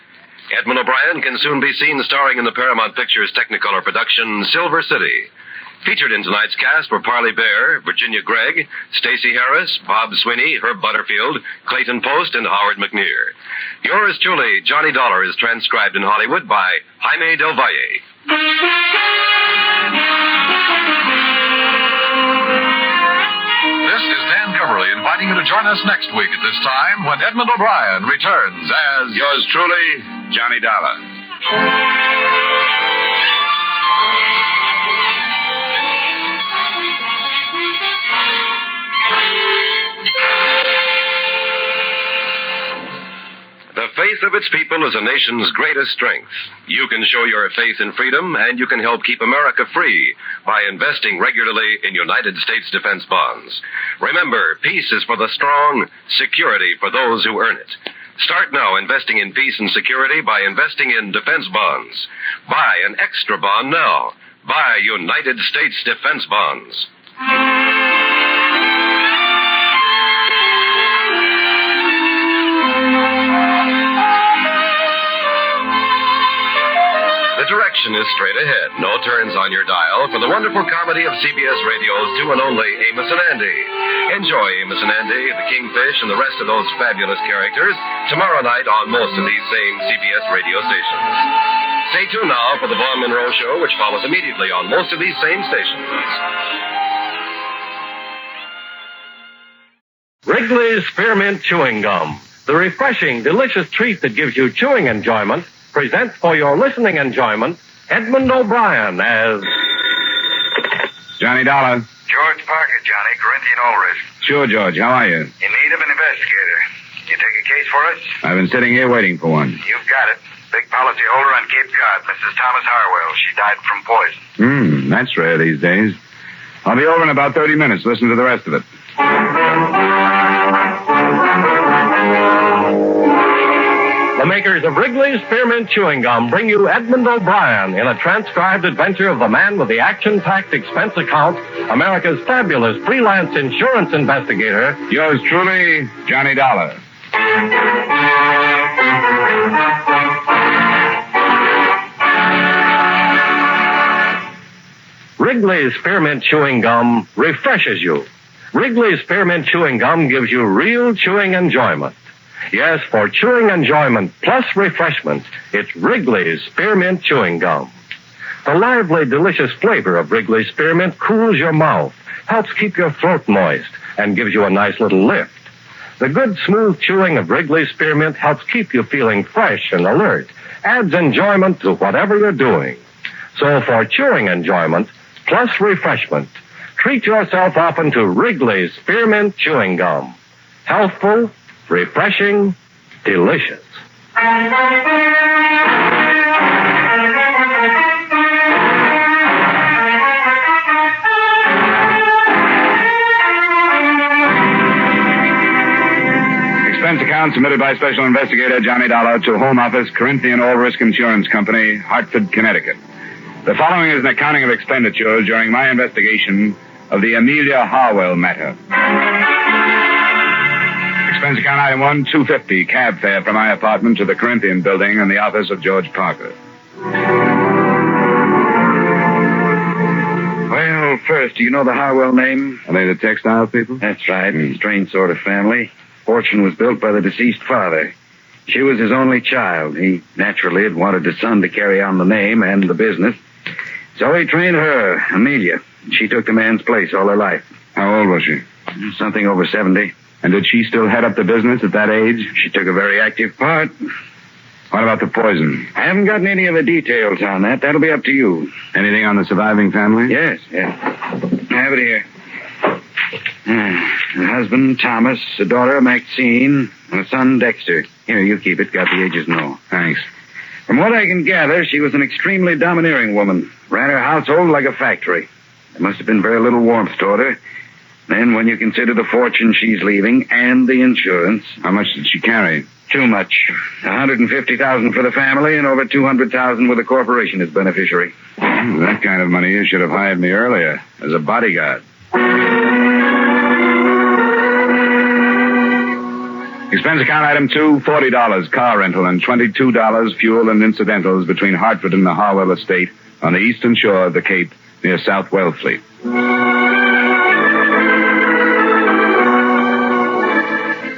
Edmond O'Brien can soon be seen starring in the Paramount Pictures Technicolor production Silver City. Featured in tonight's cast were Parley Bear, Virginia Gregg, Stacey Harris, Bob Sweeney, Herb Butterfield, Clayton Post, and Howard McNear. Yours truly, Johnny Dollar, is transcribed in Hollywood by Jaime Del Valle.
This is Dan Coverly inviting you to join us next week at this time when Edmond O'Brien returns as...
Yours truly, Johnny Dollar.
The faith of its people is a nation's greatest strength. You can show your faith in freedom, and you can help keep America free by investing regularly in United States defense bonds. Remember, peace is for the strong, security for those who earn it. Start now investing in peace and security by investing in defense bonds. Buy an extra bond now. Buy United States defense bonds. The direction is straight ahead. No turns on your dial for the wonderful comedy of CBS Radio's two and only Amos and Andy. Enjoy Amos and Andy, the Kingfish, and the rest of those fabulous characters tomorrow night on most of these same CBS radio stations. Stay tuned now for the Vaughn Monroe Show, which follows immediately on most of these same stations.
Wrigley's Spearmint Chewing Gum, the refreshing, delicious treat that gives you chewing enjoyment, presents for your listening enjoyment Edmond O'Brien as...
Johnny Dollar.
George Parker, Johnny, Corinthian Ulrich.
Sure, George. How are you?
In need of an investigator. You take a case for us?
I've been sitting here waiting for one.
You've got it. Big policyholder on Cape Cod, Mrs. Thomas Harwell. She died from poison.
That's rare these days. I'll be over in about 30 minutes. Listen to the rest of it.
The makers of Wrigley's Spearmint Chewing Gum bring you Edmond O'Brien in a transcribed adventure of the man with the action-packed expense account, America's fabulous freelance insurance investigator.
Yours truly, Johnny Dollar.
Wrigley's Spearmint Chewing Gum refreshes you. Wrigley's Spearmint Chewing Gum gives you real chewing enjoyment. Yes, for chewing enjoyment plus refreshment, it's Wrigley's Spearmint Chewing Gum. The lively, delicious flavor of Wrigley's Spearmint cools your mouth, helps keep your throat moist, and gives you a nice little lift. The good, smooth chewing of Wrigley's Spearmint helps keep you feeling fresh and alert, adds enjoyment to whatever you're doing. So for chewing enjoyment plus refreshment, treat yourself often to Wrigley's Spearmint Chewing Gum. Healthful, refreshing, delicious.
Expense account submitted by Special Investigator Johnny Dollar to Home Office, Corinthian All Risk Insurance Company, Hartford, Connecticut. The following is an accounting of expenditures during my investigation of the Amelia Harwell matter. Expense account item 1, $250, cab fare from my apartment to the Corinthian building and the office of George Parker.
Well, first, do you know the Harwell name?
Are they the textile people?
That's right. Strange sort of family. Fortune was built by the deceased father. She was his only child. He naturally had wanted his son to carry on the name and the business. So he trained her, Amelia. She took the man's place all her life.
How old was she?
Something over 70.
And did she still head up the business at that age?
She took a very active part.
What about the poison?
I haven't gotten any of the details on that. That'll be up to you.
Anything on the surviving family?
Yes. I have it here. The husband, Thomas, a daughter, Maxine, and a son, Dexter. Here, you keep it. Got the ages and all.
Thanks.
From what I can gather, she was an extremely domineering woman. Ran her household like a factory. There must have been very little warmth toward her. Then, when you consider the fortune she's leaving and the insurance...
How much did she carry?
Too much. $150,000 for the family and over $200,000 with the corporation as beneficiary.
That kind of money you should have hired me earlier as a bodyguard. Expense account item 2, $40 car rental and $22 fuel and incidentals between Hartford and the Harwell estate on the eastern shore of the Cape near South Wellfleet.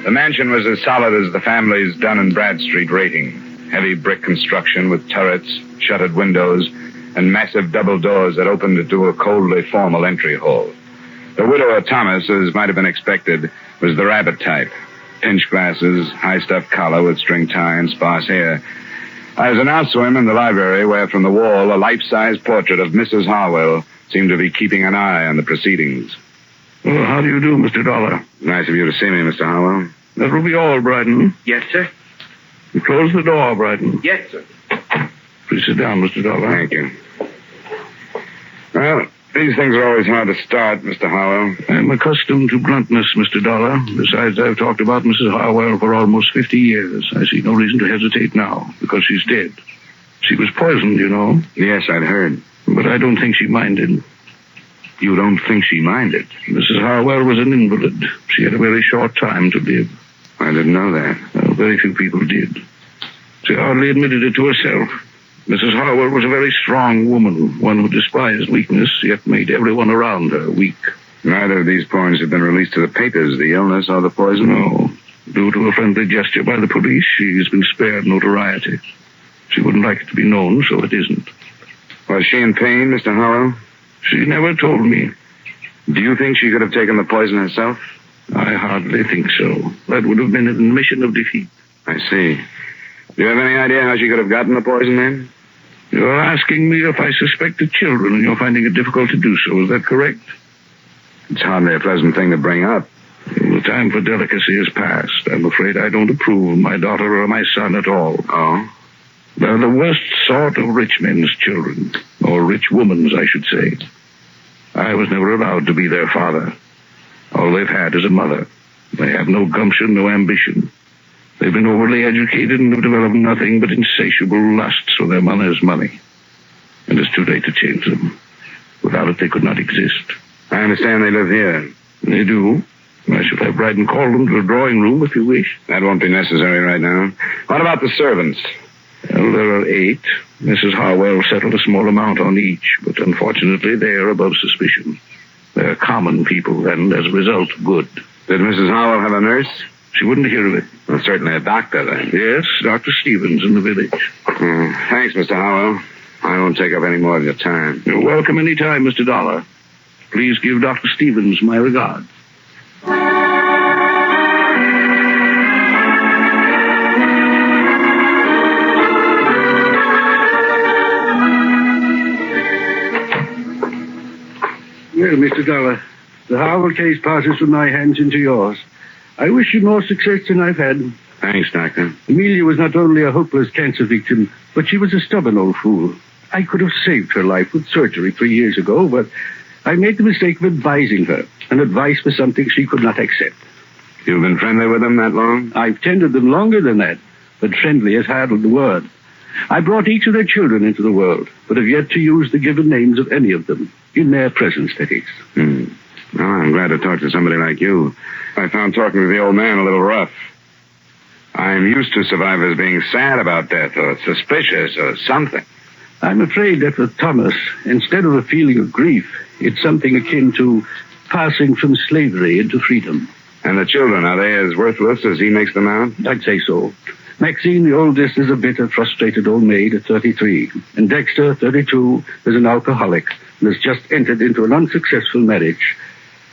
The mansion was as solid as the family's Dun and Bradstreet rating. Heavy brick construction with turrets, shuttered windows, and massive double doors that opened into a coldly formal entry hall. The widower Thomas, as might have been expected, was the rabbit type. Pinch glasses, high-stuffed collar with string tie and sparse hair. I was announced to him in the library where from the wall a life-size portrait of Mrs. Harwell seemed to be keeping an eye on the proceedings.
Well, how do you do, Mr. Dollar?
Nice of you to see me, Mr. Harwell.
That will be all, Bryden.
Yes, sir.
You close the door, Bryden.
Yes, sir.
Please sit down, Mr. Dollar.
Thank you. Well, these things are always hard to start, Mr. Harwell.
I'm accustomed to bluntness, Mr. Dollar. Besides, I've talked about Mrs. Harwell for almost 50 years. I see no reason to hesitate now, because she's dead. She was poisoned, you know.
Yes, I'd heard.
But I don't think she minded.
You don't think she minded?
Mrs. Harwell was an invalid. She had a very short time to live.
I didn't know that.
Well, very few people did. She hardly admitted it to herself. Mrs. Harwell was a very strong woman, one who despised weakness, yet made everyone around her weak.
Neither of these points have been released to the papers, the illness or the poison?
No. Due to a friendly gesture by the police, she's been spared notoriety. She wouldn't like it to be known, so it isn't.
Was she in pain, Mr. Harwell?
She never told me.
Do you think she could have taken the poison herself?
I hardly think so. That would have been an admission of defeat.
I see. Do you have any idea how she could have gotten the poison, then?
You're asking me if I suspected children, and you're finding it difficult to do so. Is that correct?
It's hardly a pleasant thing to bring up.
The time for delicacy is past. I'm afraid I don't approve of my daughter or my son at all.
Oh?
They're the worst sort of rich men's children. Or rich women's, I should say. I was never allowed to be their father. All they've had is a mother. They have no gumption, no ambition. They've been overly educated and have developed nothing but insatiable lusts for their mother's money. And it's too late to change them. Without it, they could not exist.
I understand they live here.
They do. I should have Bryden call them to the drawing room if you wish.
That won't be necessary right now. What about the servants?
Well, there are 8. Mrs. Harwell settled a small amount on each, but unfortunately they are above suspicion. They're common people, and as a result, good.
Did Mrs. Harwell have a nurse?
She wouldn't hear of it.
Well, certainly a doctor, then.
Yes, Dr. Stevens in the village.
Thanks, Mr. Harwell. I won't take up any more of your time.
You're welcome any time, Mr. Dollar. Please give Dr. Stevens my regards.
Well, Mr. Dollar, the Harwell case passes from my hands into yours. I wish you more success than I've had.
Thanks, Doctor.
Amelia was not only a hopeless cancer victim, but she was a stubborn old fool. I could have saved her life with surgery 3 years ago, but I made the mistake of advising her, and advice was something she could not accept.
You've been friendly with them that long?
I've tended them longer than that, but friendly is hardly the word. I brought each of their children into the world, but have yet to use the given names of any of them. In their presence, that is.
Well, I'm glad to talk to somebody like you. I found talking to the old man a little rough. I'm used to survivors being sad about death or suspicious or something.
I'm afraid that with Thomas, instead of a feeling of grief, it's something akin to passing from slavery into freedom.
And the children, are they as worthless as he makes them out?
I'd say so. Maxine, the oldest, is a bitter, frustrated old maid at 33. And Dexter, 32, is an alcoholic and has just entered into an unsuccessful marriage.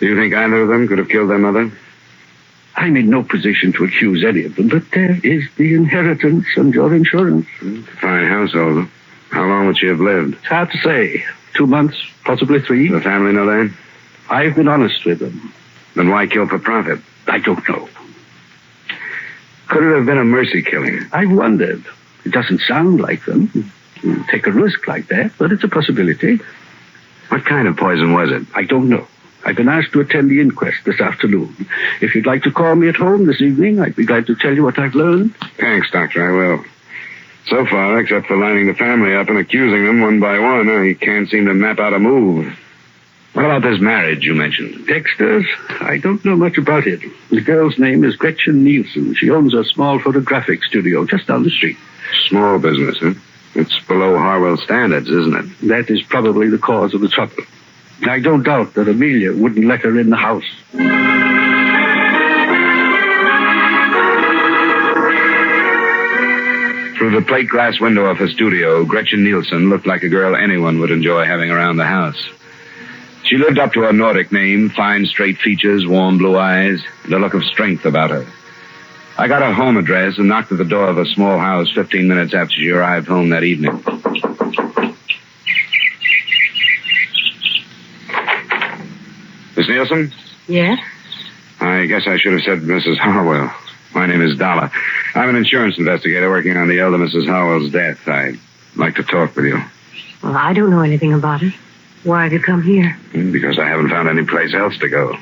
Do you think either of them could have killed their mother?
I'm in no position to accuse any of them, but there is the inheritance and your insurance.
Fine household. How long would she have lived?
It's hard to say. 2 months, possibly 3.
The family know that?
I've been honest with them.
Then why kill for profit?
I don't know.
Could it have been a mercy killing?
I've wondered. It doesn't sound like them. Take a risk like that, but it's a possibility.
What kind of poison was it?
I don't know. I've been asked to attend the inquest this afternoon. If you'd like to call me at home this evening, I'd be glad to tell you what I've learned.
Thanks, Doctor, I will. So far, except for lining the family up and accusing them one by one, I can't seem to map out a move. What about this marriage you mentioned?
Dexter's? I don't know much about it. The girl's name is Gretchen Nielsen. She owns a small photographic studio just down the street.
Small business, huh? It's below Harwell standards, isn't it?
That is probably the cause of the trouble. I don't doubt that Amelia wouldn't let her in the house.
Through the plate glass window of her studio, Gretchen Nielsen looked like a girl anyone would enjoy having around the house. She lived up to her Nordic name, fine straight features, warm blue eyes, and a look of strength about her. I got her home address and knocked at the door of a small house 15 minutes after she arrived home that evening. Miss Nielsen?
Yes?
I guess I should have said Mrs. Harwell. My name is Dollar. I'm an insurance investigator working on the elder Mrs. Harwell's death. I'd like to talk with you.
Well, I don't know anything about it. Why have you come here?
Because I haven't found any place else to go.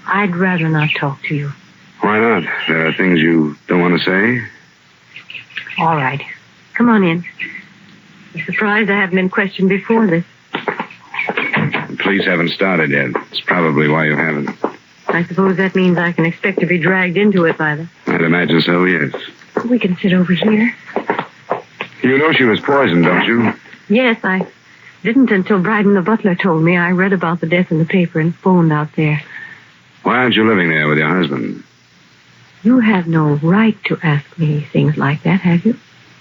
I'd rather not talk to you.
Why not? There are things you don't want to say?
All right. Come on in. I'm surprised I haven't been questioned before this.
The police haven't started yet. It's probably why you haven't.
I suppose that means I can expect to be dragged into it by them.
I'd imagine so, yes.
We can sit over here.
You know she was poisoned, don't you?
Yes, I didn't until Bryden the butler told me. I read about the death in the paper and phoned out there.
Why aren't you living there with your husband?
You have no right to ask me things like that, have you?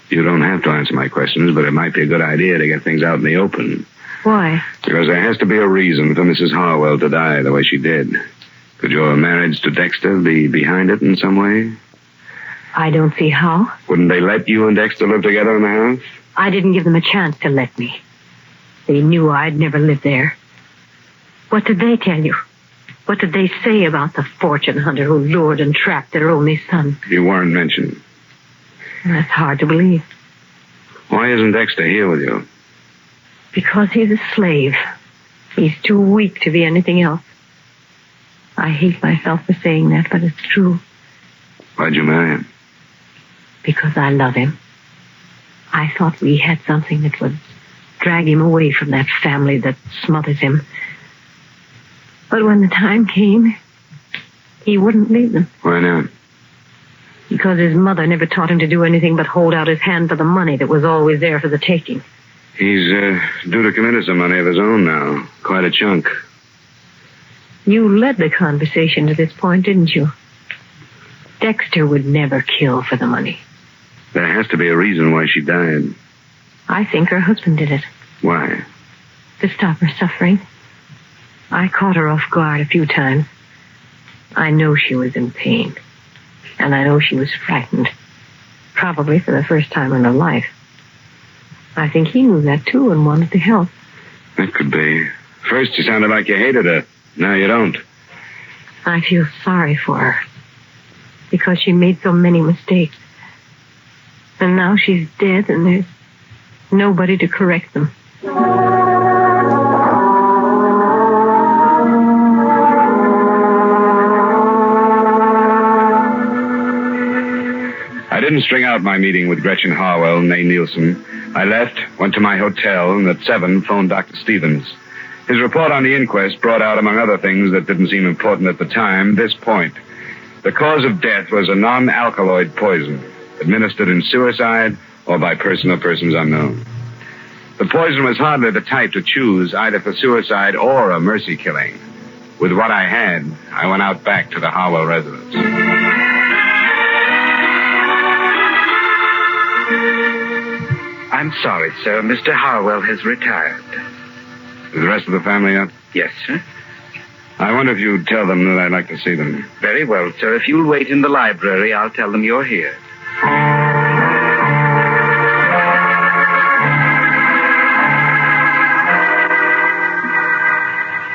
You don't have to answer my questions, but it might be a good idea to get things out in the open.
Why?
Because there has to be a reason for Mrs. Harwell to die the way she did. Could your marriage to Dexter be behind it in some way?
I don't see how.
Wouldn't they let you and Dexter live together in the house?
I didn't give them a chance to let me. They knew I'd never live there. What did they tell you? What did they say about the fortune hunter who lured and trapped their only son?
You weren't mentioned.
That's hard to believe.
Why isn't Dexter here with you?
Because he's a slave. He's too weak to be anything else. I hate myself for saying that, but it's true.
Why'd you marry him?
Because I love him. I thought we had something that would drag him away from that family that smothers him. But when the time came, he wouldn't leave them.
Why not?
Because his mother never taught him to do anything but hold out his hand for the money that was always there for the taking.
He's due to come into some money of his own now. Quite a chunk.
You led the conversation to this point, didn't you? Dexter would never kill for the money.
There has to be a reason why she died.
I think her husband did it.
Why?
To stop her suffering. I caught her off guard a few times. I know she was in pain. And I know she was frightened. Probably for the first time in her life. I think he knew that too and wanted to help.
That could be. First you sounded like you hated her. Now you don't.
I feel sorry for her. Because she made so many mistakes. And now she's dead and there's nobody to correct them.
I didn't string out my meeting with Gretchen Harwell and May Nielsen. I left, went to my hotel, and at 7 phoned Dr. Stevens. His report on the inquest brought out, among other things that didn't seem important at the time, this point. The cause of death was a non-alkaloid poison, administered in suicide or by person or persons unknown. The poison was hardly the type to choose either for suicide or a mercy killing. With what I had, I went out back to the Harwell residence.
I'm sorry, sir. Mr. Harwell has retired.
Is the rest of the family up?
Yes, sir.
I wonder if you'd tell them that I'd like to see them.
Very well, sir. If you'll wait in the library, I'll tell them you're here.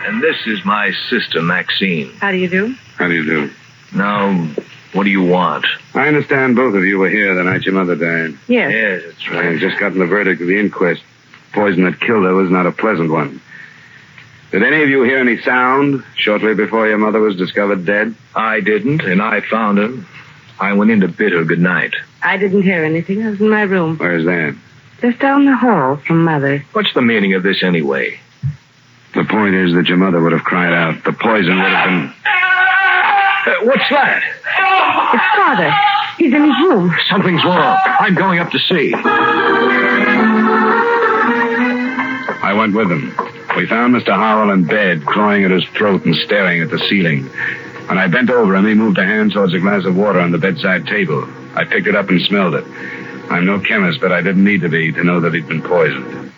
And this is my sister, Maxine.
How do you do?
How do you do?
Now, what do you want?
I understand both of you were here the night your mother died.
Yes.
Yes, that's
I
right.
had just gotten the verdict of the inquest. Poison that killed her was not a pleasant one. Did any of you hear any sound shortly before your mother was discovered dead?
I didn't, and I found her. I went in to bid her good night.
I didn't hear anything. I was in my room.
Where's that?
Just down the hall from Mother.
What's the meaning of this anyway?
The point is that your mother would have cried out. The poison would have been...
What's that?
It's Father. He's in his room.
Something's wrong. I'm going up to see.
I went with him. We found Mr. Harwell in bed, clawing at his throat and staring at the ceiling. When I bent over him, he moved a hand towards a glass of water on the bedside table. I picked it up and smelled it. I'm no chemist, but I didn't need to be to know that he'd been poisoned.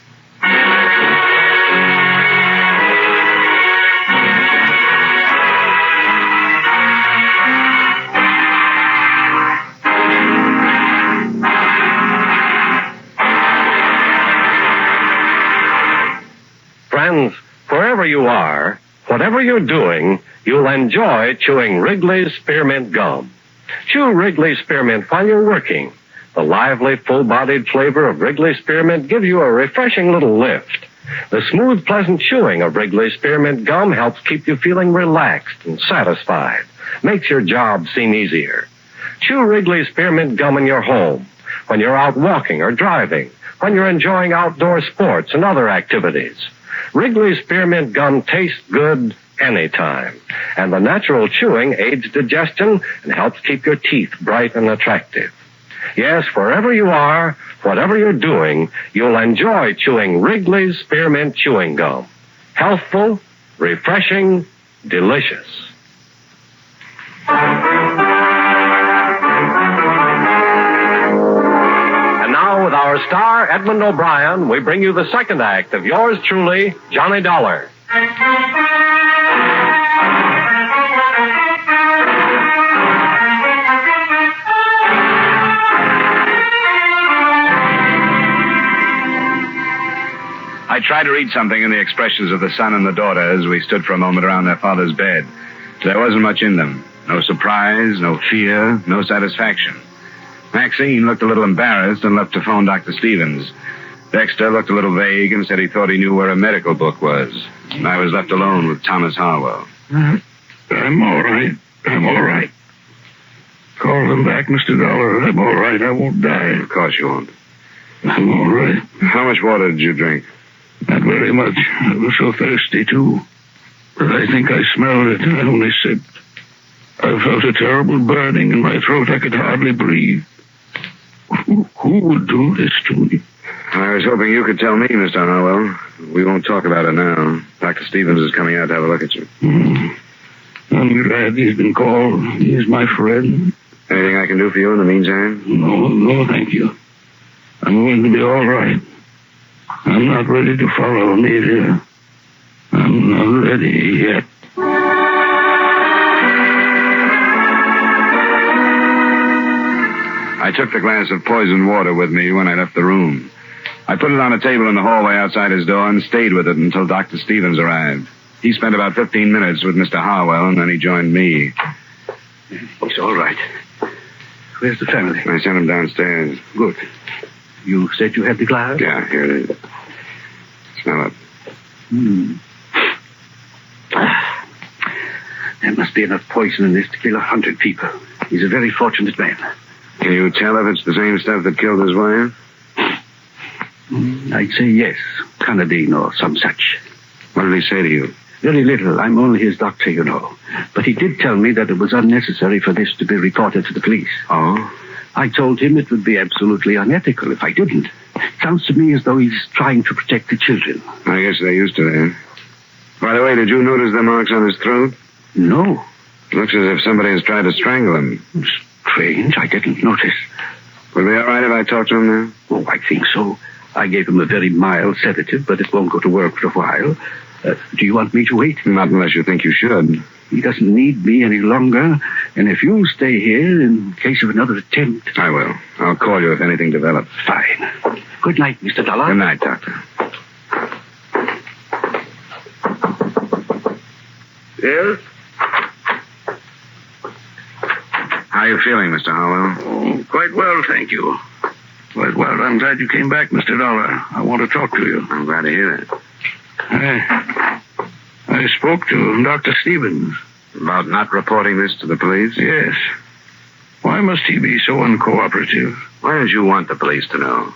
Friends, wherever you are, whatever you're doing, you'll enjoy chewing Wrigley's Spearmint Gum. Chew Wrigley's Spearmint while you're working. The lively, full-bodied flavor of Wrigley's Spearmint gives you a refreshing little lift. The smooth, pleasant chewing of Wrigley's Spearmint Gum helps keep you feeling relaxed and satisfied. Makes your job seem easier. Chew Wrigley's Spearmint Gum in your home, when you're out walking or driving, when you're enjoying outdoor sports and other activities. Wrigley's Spearmint Gum tastes good anytime, and the natural chewing aids digestion and helps keep your teeth bright and attractive. Yes, wherever you are, whatever you're doing, you'll enjoy chewing Wrigley's Spearmint Chewing Gum. Healthful, refreshing, delicious. And now, with our star, Edmond O'Brien, we bring you the second act of yours truly, Johnny Dollar.
I tried to read something in the expressions of the son and the daughter as we stood for a moment around their father's bed. There wasn't much in them. No surprise, no fear, no satisfaction. Maxine looked a little embarrassed and left to phone Dr. Stevens. Dexter looked a little vague and said he thought he knew where a medical book was. And I was left alone with Thomas Harwell.
I'm all right. I'm all right. Call them back, Mr. Dollar. I'm all right. I won't die.
Of course you won't.
I'm all right.
How much water did you drink?
Not very much. I was so thirsty, too. But I think I smelled it, and I only sipped. I felt a terrible burning in my throat. I could hardly breathe. Who would do this to me?
I was hoping you could tell me, Mr. Harwell. We won't talk about it now. Dr. Stevens is coming out to have a look at you.
I'm glad he's been called. He's my friend.
Anything I can do for you in the meantime?
No, thank you. I'm going to be all right. I'm not ready to follow Amelia. I'm not ready yet.
I took the glass of poisoned water with me when I left the room. I put it on a table in the hallway outside his door and stayed with it until Dr. Stevens arrived. He spent about 15 minutes with Mr. Harwell, and then he joined me.
It's all right. Where's the family?
I sent him downstairs.
Good. You said you had the glass?
Yeah, here it is. Smell it.
There must be enough poison in this to kill 100 people. He's a very fortunate man.
Can you tell if it's the same stuff that killed his wife?
I'd say yes. Canadine or some such.
What did he say to you?
Very little. I'm only his doctor, you know. But he did tell me that it was unnecessary for this to be reported to the police.
Oh?
I told him it would be absolutely unethical if I didn't. Sounds to me as though he's trying to protect the children.
I guess they're used to that. By the way, did you notice the marks on his throat?
No.
Looks as if somebody has tried to strangle him.
Strange. I didn't notice.
Will be all right if I talk to him now?
Oh, I think so. I gave him a very mild sedative, but it won't go to work for a while. Do you want me to wait?
Not unless you think you should.
He doesn't need me any longer, and if you stay here in case of another attempt...
I will. I'll call you if anything develops.
Fine. Good night, Mr. Dollar.
Good night, Doctor.
Yes?
How are you feeling, Mr. Harwell?
Oh, quite well, thank you. Quite well. I'm glad you came back, Mr. Dollar. I want to talk to you.
I'm glad to hear that.
I spoke to Dr. Stevens.
About not reporting this to the police?
Yes. Why must he be so uncooperative?
Why did you want the police to know?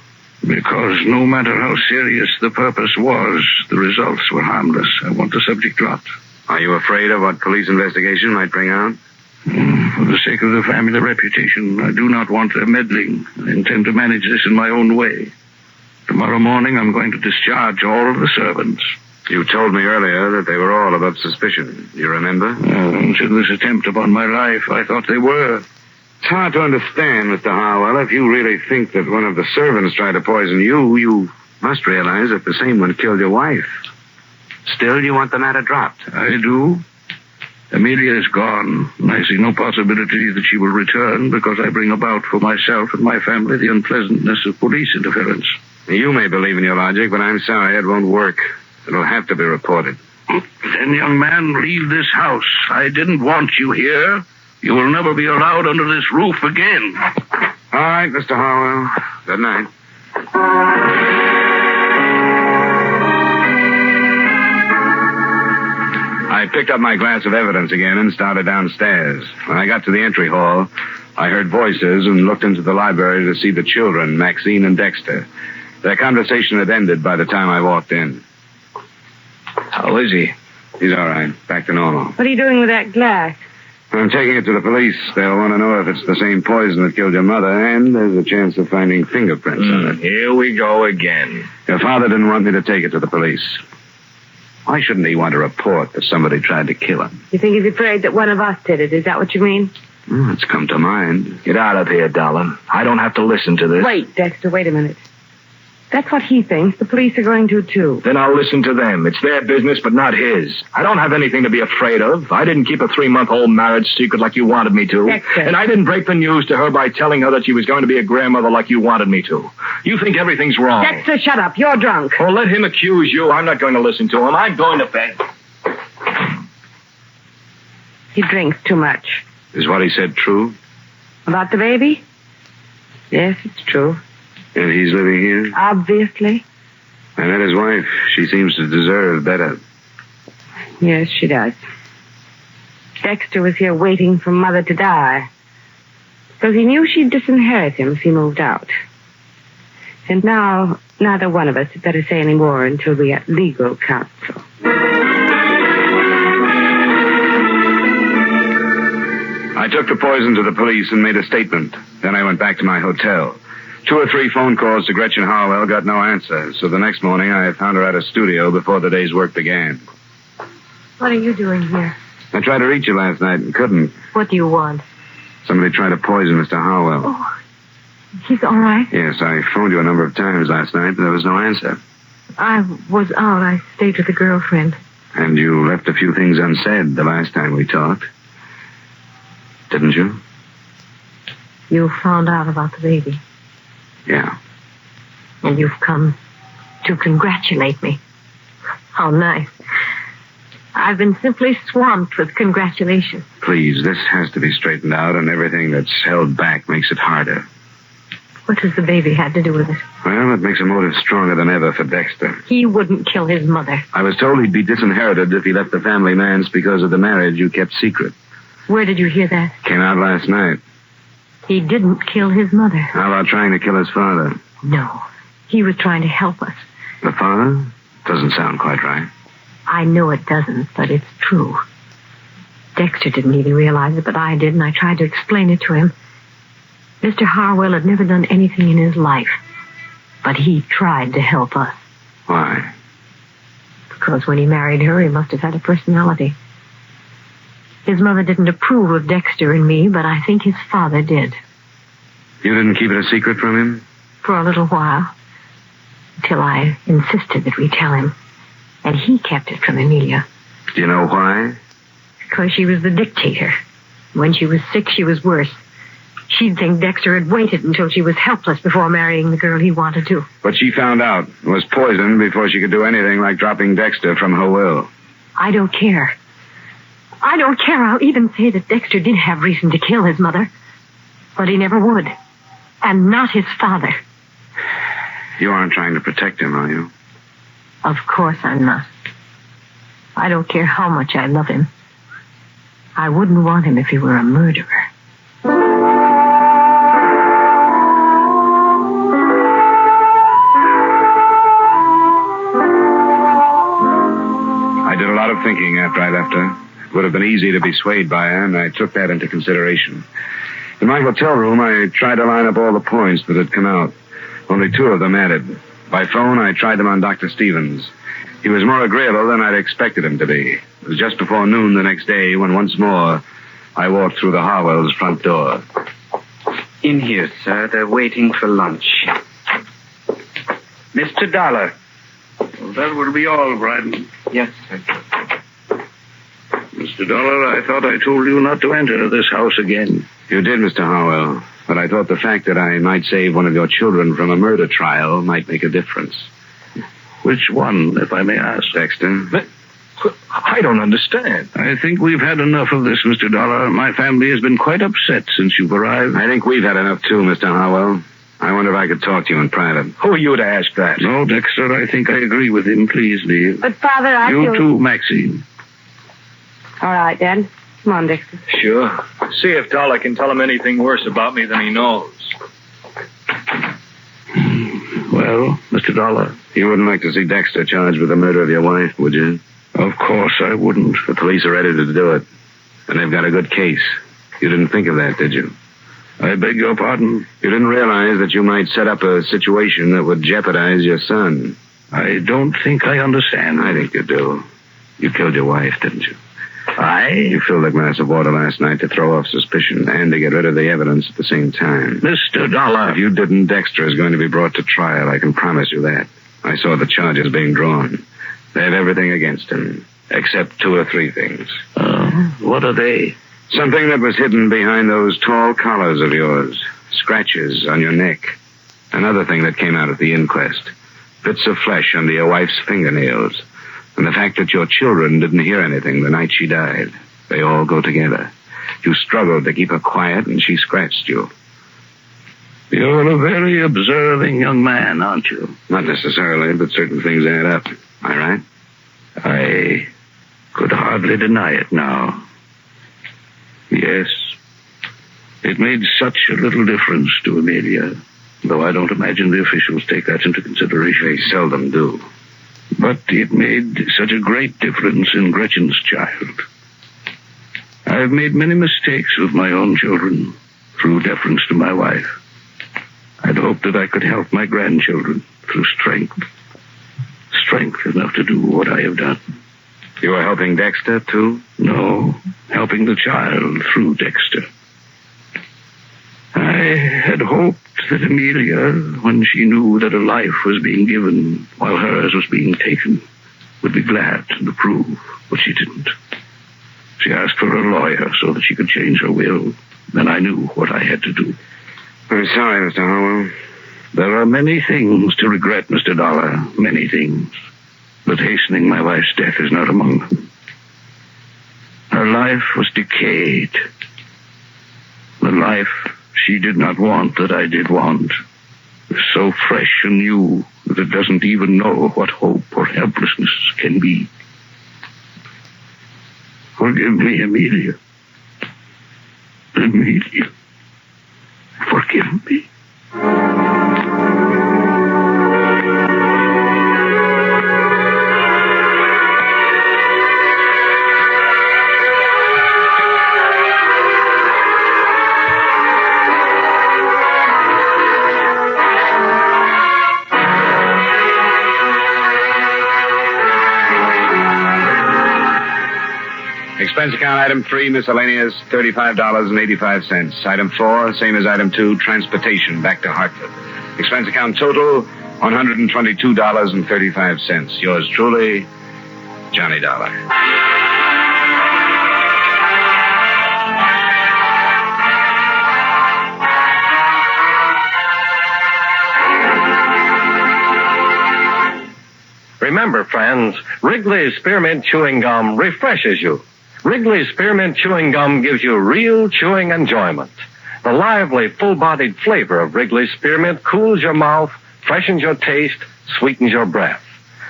Because no matter how serious the purpose was, the results were harmless. I want the subject dropped.
Are you afraid of what police investigation might bring out?
For the sake of the family reputation, I do not want their meddling. I intend to manage this in my own way. Tomorrow morning, I'm going to discharge all of the servants.
You told me earlier that they were all above suspicion. Do you remember?
Until this attempt upon my life, I thought they were.
It's hard to understand, Mr. Harwell. If you really think that one of the servants tried to poison you, you must realize that the same one killed your wife. Still, you want the matter dropped.
I do. Amelia is gone, and I see no possibility that she will return because I bring about for myself and my family the unpleasantness of police interference.
You may believe in your logic, but I'm sorry it won't work. It'll have to be reported.
Then, young man, leave this house. I didn't want you here. You will never be allowed under this roof again.
All right, Mr. Harwell. Good night. I picked up my glass of evidence again and started downstairs. When I got to the entry hall, I heard voices and looked into the library to see the children, Maxine and Dexter. Their conversation had ended by the time I walked in.
How is he?
He's all right. Back to normal.
What are you doing with that glass?
I'm taking it to the police. They'll want to know if it's the same poison that killed your mother, and there's a chance of finding fingerprints on it.
Here we go again.
Your father didn't want me to take it to the police. Why shouldn't he want to report that somebody tried to kill him?
You think he's afraid that one of us did it? Is that what you mean?
It's come to mind.
Get out of here, darling. I don't have to listen to this.
Wait, Dexter, wait a minute. That's what he thinks. The police are going to, too.
Then I'll listen to them. It's their business, but not his. I don't have anything to be afraid of. I didn't keep a 3-month-old marriage secret like you wanted me to.
Dexter.
And I didn't break the news to her by telling her that she was going to be a grandmother like you wanted me to. You think everything's wrong.
Dexter, shut up. You're drunk.
Well, let him accuse you. I'm not going to listen to him. I'm going to bed.
He drinks too much.
Is what he said true?
About the baby? Yes, it's true.
And he's living here?
Obviously.
I met his wife. She seems to deserve better.
Yes, she does. Dexter was here waiting for Mother to die. Because he knew she'd disinherit him if he moved out. And now, neither one of us had better say any more until we get legal counsel.
I took the poison to the police and made a statement. Then I went back to my hotel. 2 or 3 phone calls to Gretchen Harwell got no answer, so the next morning I found her at a studio before the day's work began.
What are you doing here?
I tried to reach you last night and couldn't.
What do you want?
Somebody tried to poison Mr. Harwell.
Oh, he's all right?
Yes, I phoned you a number of times last night, but there was no answer.
I was out. I stayed with a girlfriend.
And you left a few things unsaid the last time we talked. Didn't you?
You found out about the baby.
Yeah.
And you've come to congratulate me. How nice. I've been simply swamped with congratulations.
Please, this has to be straightened out, and everything that's held back makes it harder.
What does the baby have to do with it?
Well, it makes a motive stronger than ever for Dexter.
He wouldn't kill his mother.
I was told he'd be disinherited if he left the family manse because of the marriage you kept secret.
Where did you hear that?
Came out last night.
He didn't kill his mother.
How about trying to kill his father?
No. He was trying to help us.
The father? Doesn't sound quite right.
I know it doesn't, but it's true. Dexter didn't even realize it, but I did, and I tried to explain it to him. Mr. Harwell had never done anything in his life, but he tried to help us.
Why?
Because when he married her, he must have had a personality. His mother didn't approve of Dexter and me, but I think his father did.
You didn't keep it a secret from him?
For a little while. Until I insisted that we tell him. And he kept it from Amelia.
Do you know why?
Because she was the dictator. When she was sick, she was worse. She'd think Dexter had waited until she was helpless before marrying the girl he wanted to.
But she found out and was poisoned before she could do anything like dropping Dexter from her will.
I don't care. I don't care. I'll even say that Dexter did have reason to kill his mother. But he never would. And not his father.
You aren't trying to protect him, are you?
Of course I'm not. I don't care how much I love him. I wouldn't want him if he were a murderer.
I did a lot of thinking after I left her. It would have been easy to be swayed by her, and I took that into consideration. In my hotel room, I tried to line up all the points that had come out. Only 2 of them added. By phone, I tried them on Dr. Stevens. He was more agreeable than I'd expected him to be. It was just before noon the next day when once more I walked through the Harwells' front door.
In here, sir. They're waiting for lunch. Mr. Dollar.
Well, that will be all, Bryden.
Yes, sir.
Mr. Dollar, I thought I told you not to enter this house again.
You did, Mr. Harwell. But I thought the fact that I might save one of your children from a murder trial might make a difference.
Which one, if I may ask?
Dexter.
But I don't understand. I think we've had enough of this, Mr. Dollar. My family has been quite upset since you've arrived.
I think we've had enough, too, Mr. Harwell. I wonder if I could talk to you in private.
Who are you to ask that? No, Dexter, I think I agree with him. Please leave.
But, Father, I
You
feel...
too, Maxine.
All right, Dad. Come on, Dexter.
Sure. See if Dollar can tell him anything worse about me than he knows.
Well, Mr. Dollar.
You wouldn't like to see Dexter charged with the murder of your wife, would you?
Of course I wouldn't.
The police are ready to do it. And they've got a good case. You didn't think of that, did you?
I beg your pardon?
You didn't realize that you might set up a situation that would jeopardize your son.
I don't think I understand.
I think you do. You killed your wife, didn't you?
You
filled a glass of water last night to throw off suspicion and to get rid of the evidence at the same time.
Mr. Dollar.
If you didn't, Dexter is going to be brought to trial. I can promise you that. I saw the charges being drawn. They have everything against him, except 2 or 3 things.
What are they?
Something that was hidden behind those tall collars of yours. Scratches on your neck. Another thing that came out at the inquest. Bits of flesh under your wife's fingernails. And the fact that your children didn't hear anything the night she died. They all go together. You struggled to keep her quiet, and she scratched you.
You're a very observing young man, aren't you?
Not necessarily, but certain things add up. Am I right?
I could hardly deny it now. Yes. It made such a little difference to Amelia, though I don't imagine the officials take that into consideration.
They seldom do.
But it made such a great difference in Gretchen's child. I've made many mistakes with my own children through deference to my wife. I'd hoped that I could help my grandchildren through strength. Strength enough to do what I have done.
You were helping Dexter, too?
No, helping the child through Dexter. I had hoped that Amelia, when she knew that a life was being given while hers was being taken, would be glad and approve, but she didn't. She asked for a lawyer so that she could change her will. Then I knew what I had to do.
I'm sorry, Mr. Harwell.
There are many things to regret, Mr. Dollar, many things. But hastening my wife's death is not among them. Her life was decayed. The life she did not want that I did want is so fresh and new that it doesn't even know what hope or helplessness can be. Forgive me, Amelia. Amelia. Forgive me.
Expense account item 3, miscellaneous, $35.85. Item 4, same as item 2, transportation back to Hartford. Expense account total, $122.35. Yours truly,
Johnny Dollar. Remember, friends, Wrigley's Spearmint Chewing Gum refreshes you. Wrigley's Spearmint Chewing Gum gives you real chewing enjoyment. The lively, full-bodied flavor of Wrigley's Spearmint cools your mouth, freshens your taste, sweetens your breath.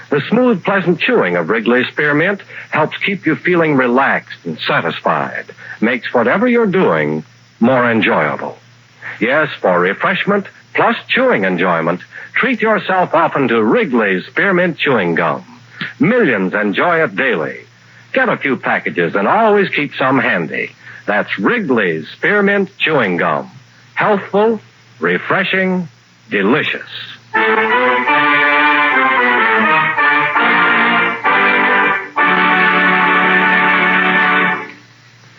The smooth, pleasant chewing of Wrigley's Spearmint helps keep you feeling relaxed and satisfied, makes whatever you're doing more enjoyable. Yes, for refreshment plus chewing enjoyment, treat yourself often to Wrigley's Spearmint Chewing Gum. Millions enjoy it daily. Get a few packages and always keep some handy. That's Wrigley's Spearmint Chewing Gum. Healthful, refreshing, delicious.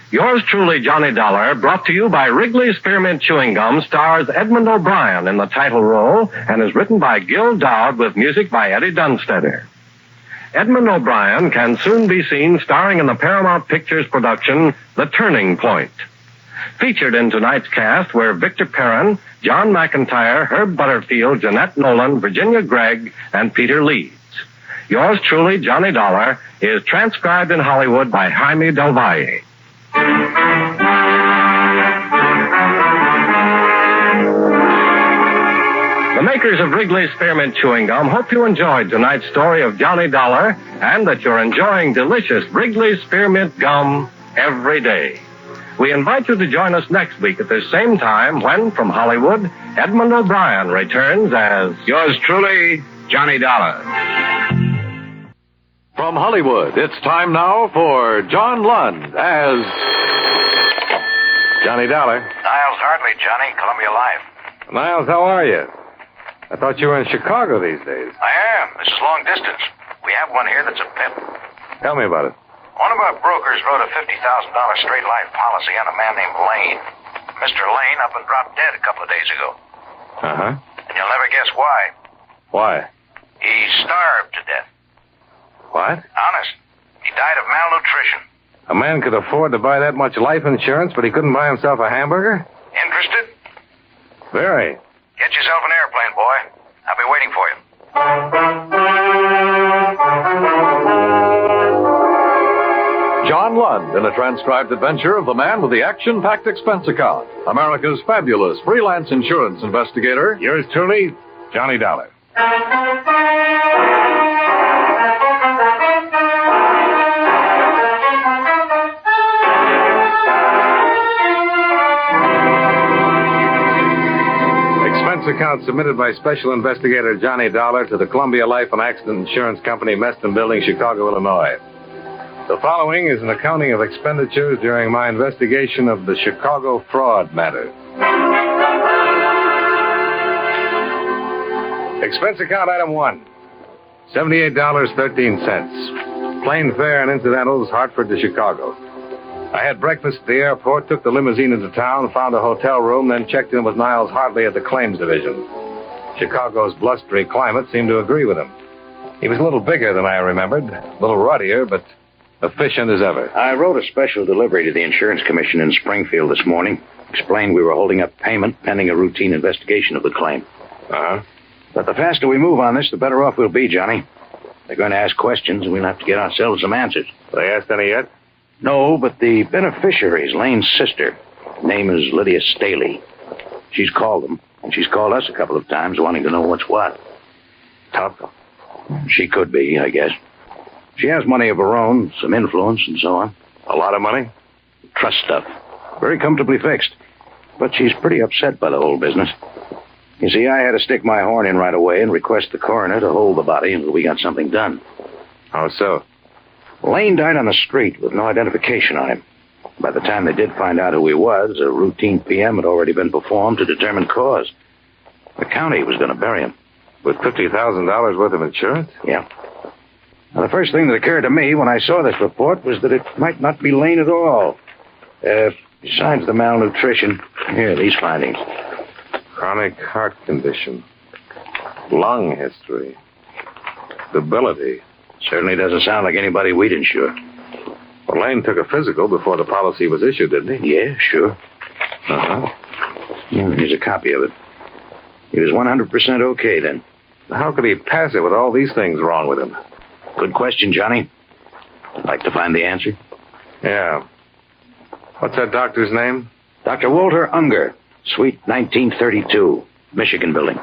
Yours truly, Johnny Dollar, brought to you by Wrigley's Spearmint Chewing Gum, stars Edmond O'Brien in the title role and is written by Gil Dowd with music by Eddie Dunstetter. Edmond O'Brien can soon be seen starring in the Paramount Pictures production, The Turning Point. Featured in tonight's cast were Victor Perrin, John McIntyre, Herb Butterfield, Jeanette Nolan, Virginia Gregg, and Peter Leeds. Yours truly, Johnny Dollar, is transcribed in Hollywood by Jaime Del Valle. The makers of Wrigley's Spearmint Chewing Gum hope you enjoyed tonight's story of Johnny Dollar and that you're enjoying delicious Wrigley's Spearmint Gum every day. We invite you to join us next week at this same time when, from Hollywood, Edmond O'Brien returns as Yours truly, Johnny Dollar.
From Hollywood, it's time now for John Lund as Johnny Dollar.
Niles Hartley, Johnny, Columbia Life.
Niles, how are you? I thought you were in Chicago these days.
I am. This is long distance. We have one here that's a pip.
Tell me about it.
One of our brokers wrote a $50,000 straight life policy on a man named Lane. Mr. Lane up and dropped dead a couple of days ago.
Uh-huh.
And you'll never guess why.
Why?
He starved to death.
What?
Honest. He died of malnutrition.
A man could afford to buy that much life insurance, but he couldn't buy himself a hamburger?
Interested?
Very.
Get yourself an airplane, boy. I'll be waiting for you.
John Lund in a transcribed adventure of the man with the action-packed expense account. America's fabulous freelance insurance investigator.
Yours truly, Johnny Dollar. Expense account submitted by Special Investigator Johnny Dollar to the Columbia Life and Accident Insurance Company, Meston Building, Chicago, Illinois. The following is an accounting of expenditures during my investigation of the Chicago fraud matter. Expense account item 1, $78.13. Plane fare and incidentals, Hartford to Chicago. I had breakfast at the airport, took the limousine into town, found a hotel room, then checked in with Niles Hartley at the claims division. Chicago's blustery climate seemed to agree with him. He was a little bigger than I remembered, a little ruddier, but efficient as ever.
I wrote a special delivery to the Insurance Commission in Springfield this morning. Explained we were holding up payment pending a routine investigation of the claim.
Uh-huh.
But the faster we move on this, the better off we'll be, Johnny. They're going to ask questions, and we'll have to get ourselves some answers.
Have they asked any yet?
No, but the beneficiary is Lane's sister. Her name is Lydia Staley. She's called them, and she's called us a couple of times wanting to know what's what.
Tough.
She could be, I guess. She has money of her own, some influence, and so on.
A lot of money?
Trust stuff. Very comfortably fixed. But she's pretty upset by the whole business. You see, I had to stick my horn in right away and request the coroner to hold the body until we got something done.
How so?
Lane died on the street with no identification on him. By the time they did find out who he was, a routine PM had already been performed to determine cause. The county was going to bury him.
With $50,000 worth of insurance?
Yeah. Now, the first thing that occurred to me when I saw this report was that it might not be Lane at all. Besides the malnutrition, here are these findings.
Chronic heart condition. Lung history. Debility.
Certainly doesn't sound like anybody we'd insure.
Well, Lane took a physical before the policy was issued, didn't he?
Yeah, sure.
Uh-huh.
Here's a copy of it. He was 100% okay then.
How could he pass it with all these things wrong with him?
Good question, Johnny. I'd like to find the answer.
Yeah. What's that doctor's name?
Dr. Walter Unger, Suite 1932, Michigan Building.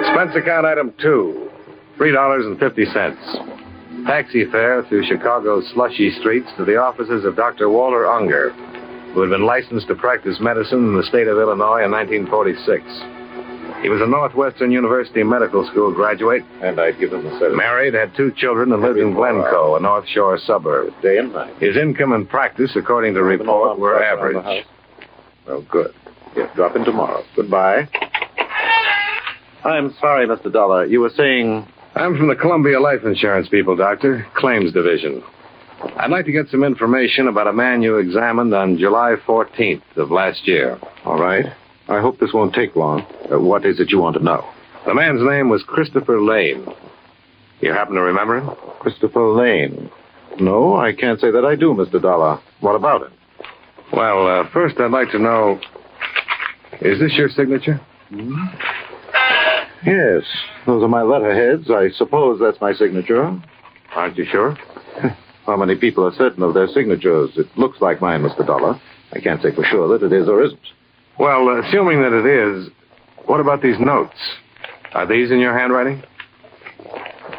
Expense account item 2, $3.50. Taxi fare through Chicago's slushy streets to the offices of Dr. Walter Unger, who had been licensed to practice medicine in the state of Illinois in 1946. He was a Northwestern University Medical School graduate.
And I'd give him a set of...
Married, had 2 children, and lived in Glencoe, a North Shore suburb.
Day and night.
His income and practice, according to report, were average.
Well, good. Yes, drop in tomorrow. Goodbye. I'm sorry, Mr. Dollar. You were saying...
I'm from the Columbia Life Insurance people, Doctor. Claims Division. I'd like to get some information about a man you examined on July 14th of last year.
All right. I hope this won't take long. What is it you want to know?
The man's name was Christopher Lane. You happen to remember him?
Christopher Lane. No, I can't say that I do, Mr. Dollar. What about him?
Well, first I'd like to know, is this your signature?
Hmm? Yes, those are my letterheads. I suppose that's my signature.
Aren't you sure?
How many people are certain of their signatures? It looks like mine, Mr. Dollar. I can't say for sure that it is or isn't.
Well, assuming that it is, what about these notes? Are these in your handwriting?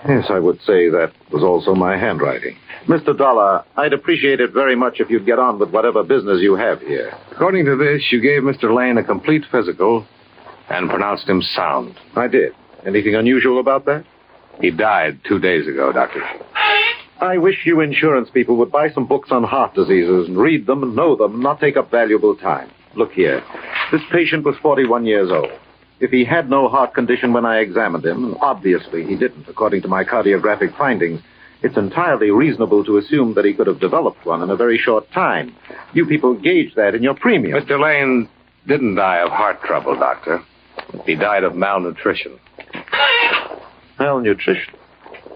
Yes, I would say that was also my handwriting. Mr. Dollar, I'd appreciate it very much if you'd get on with whatever business you have here.
According to this, you gave Mr. Lane a complete physical and pronounced him sound.
I did. Anything unusual about that?
He died 2 days ago, Doctor.
I wish you insurance people would buy some books on heart diseases and read them and know them and not take up valuable time. Look here. This patient was 41 years old. If he had no heart condition when I examined him, and obviously he didn't, according to my cardiographic findings, it's entirely reasonable to assume that he could have developed one in a very short time. You people gauge that in your premium.
Mr. Lane didn't die of heart trouble, Doctor. He died of malnutrition.
Malnutrition?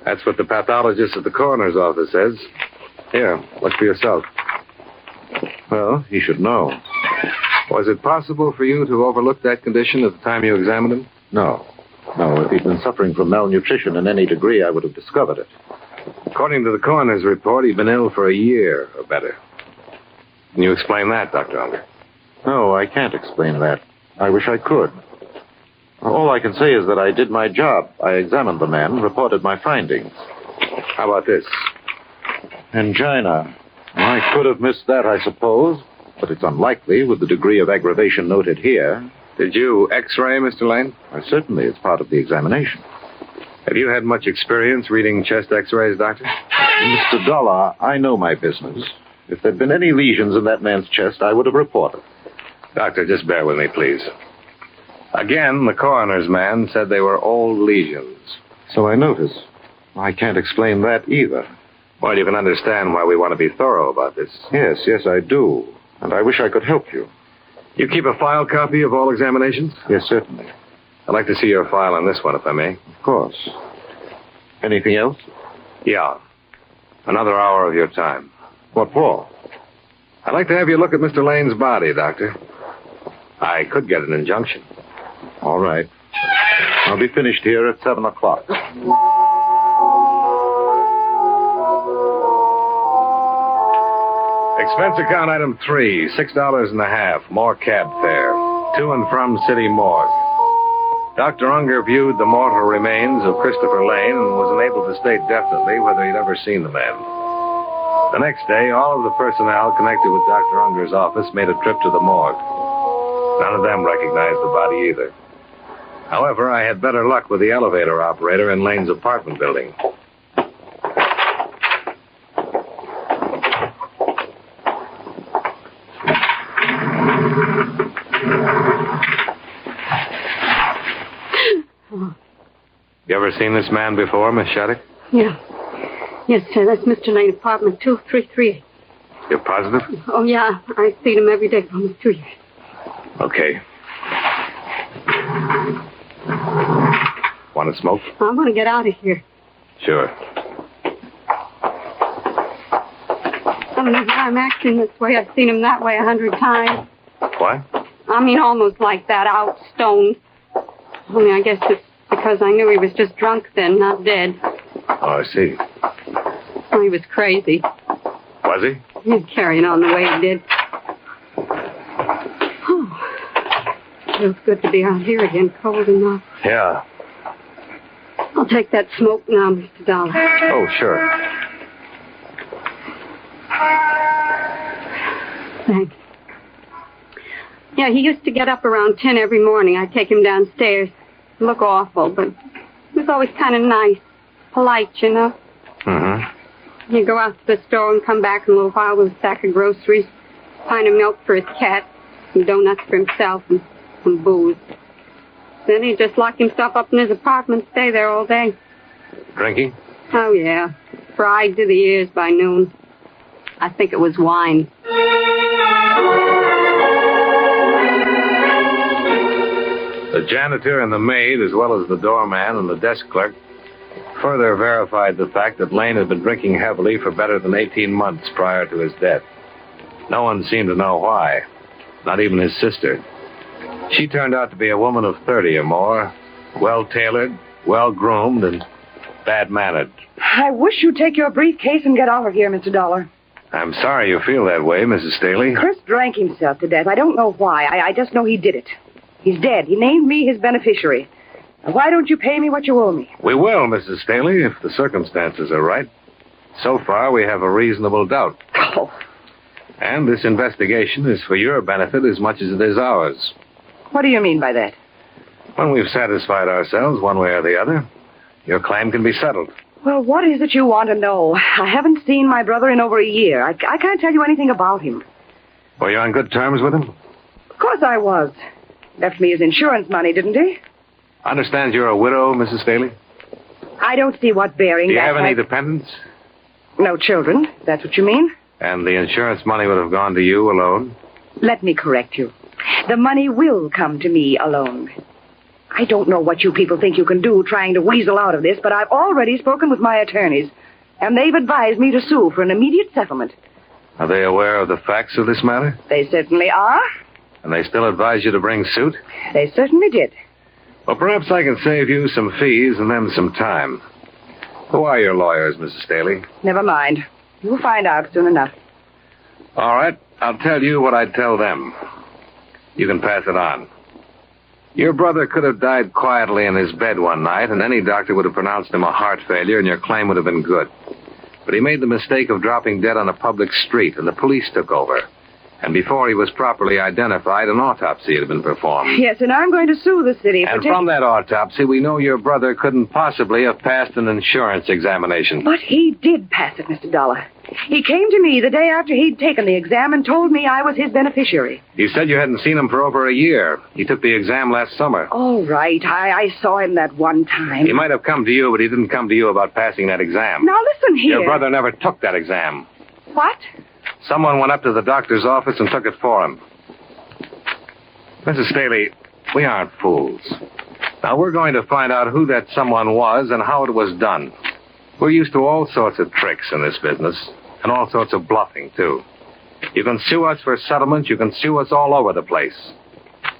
That's what the pathologist at the coroner's office says. Here, look for yourself.
Well, he should know.
Was it possible for you to overlook that condition at the time you examined him?
No. No, if he'd been suffering from malnutrition in any degree, I would have discovered it.
According to the coroner's report, he'd been ill for a year or better. Can you explain that, Dr. Unger?
No, I can't explain that. I wish I could. All I can say is that I did my job. I examined the man, reported my findings.
How about this?
Angina. I could have missed that, I suppose, but it's unlikely with the degree of aggravation noted here.
Did you x-ray, Mr. Lane?
Certainly, it's part of the examination.
Have you had much experience reading chest x-rays, Doctor?
Mr. Dollar, I know my business. If there'd been any lesions in that man's chest, I would have reported.
Doctor, just bear with me, please. Again, the coroner's man said they were old lesions.
So I notice. I can't explain that either.
Well, you can understand why we want to be thorough about this.
Yes, I do. And I wish I could help you.
You keep a file copy of all examinations?
Yes, certainly.
I'd like to see your file on this one, if I may.
Of course. Anything else?
Yeah. Another hour of your time.
What for?
I'd like to have you look at Mr. Lane's body, Doctor. I could get an injunction.
All right. I'll be finished here at 7 o'clock.
Expense account item 3, $6.50, more cab fare. To and from City Morgue. Dr. Unger viewed the mortal remains of Christopher Lane and was unable to state definitely whether he'd ever seen the man. The next day, all of the personnel connected with Dr. Unger's office made a trip to the morgue. None of them recognized the body either. However, I had better luck with the elevator operator in Lane's apartment building. You ever seen this man before, Miss Shattuck?
Yeah. Yes, sir. That's Mr. Lane, apartment 2338.
You're positive?
Oh, yeah. I've seen him every day for almost 2 years.
Okay. Want to smoke?
I want to get out of here.
Sure.
I don't know why I'm acting this way. I've seen him that way 100 times.
What?
I mean, almost like that, out, stoned. Only I guess it's because I knew he was just drunk then, not dead.
Oh, I see.
Oh, he was crazy.
Was he?
He's carrying on the way he did. Oh, feels good to be out here again, cold enough.
Yeah.
I'll take that smoke now, Mr. Dollar.
Oh, sure.
Thanks. Yeah, he used to get up around 10 every morning. I'd take him downstairs. Look awful, but he was always kind of nice. Polite, you know.
Mm-hmm.
He'd go out to the store and come back in a little while with a sack of groceries, a pint of milk for his cat, some donuts for himself, and some booze. Then he'd just lock himself up in his apartment and stay there all day.
Drinking?
Oh, yeah. Fried to the ears by noon. I think it was wine.
The janitor and the maid, as well as the doorman and the desk clerk, further verified the fact that Lane had been drinking heavily for better than 18 months prior to his death. No one seemed to know why, not even his sister. She turned out to be a woman of 30 or more, well-tailored, well-groomed, and bad-mannered.
I wish you'd take your briefcase and get out of here, Mr. Dollar.
I'm sorry you feel that way, Mrs. Staley.
Chris drank himself to death. I don't know why. I just know he did it. He's dead. He named me his beneficiary. Now, why don't you pay me what you owe me?
We will, Mrs. Staley, if the circumstances are right. So far, we have a reasonable doubt.
Oh.
And this investigation is for your benefit as much as it is ours.
What do you mean by that?
When we've satisfied ourselves one way or the other, your claim can be settled.
Well, what is it you want to know? I haven't seen my brother in over a year. I can't tell you anything about him.
Were you on good terms with him?
Of course I was. Left me his insurance money, didn't he?
Understand you're a widow, Mrs. Staley?
I don't see what bearing
Do you
that
have any
has.
dependents?
No children. That's what you mean?
And the insurance money would have gone to you alone?
Let me correct you. The money will come to me alone. I don't know what you people think you can do trying to weasel out of this, but I've already spoken with my attorneys, and they've advised me to sue for an immediate settlement.
Are they aware of the facts of this matter?
They certainly are.
And they still advise you to bring suit?
They certainly did.
Well, perhaps I can save you some fees and them some time. Who are your lawyers, Mrs. Staley?
Never mind. You'll find out soon enough.
All right. I'll tell you what I'd tell them. You can pass it on. Your brother could have died quietly in his bed one night, and any doctor would have pronounced him a heart failure, and your claim would have been good. But he made the mistake of dropping dead on a public street, and the police took over. And before he was properly identified, an autopsy had been performed.
Yes, and I'm going to sue the city for
And from that autopsy, we know your brother couldn't possibly have passed an insurance examination.
But he did pass it, Mr. Dollar. He came to me the day after he'd taken the exam and told me I was his beneficiary.
You said you hadn't seen him for over a year. He took the exam last summer.
All right. I saw him that one time.
He might have come to you, but he didn't come to you about passing that exam.
Now, listen here.
Your brother never took that exam.
What?
Someone went up to the doctor's office and took it for him. Mrs. Staley, we aren't fools. Now, we're going to find out who that someone was and how it was done. We're used to all sorts of tricks in this business, and all sorts of bluffing, too. You can sue us for settlement. You can sue us all over the place.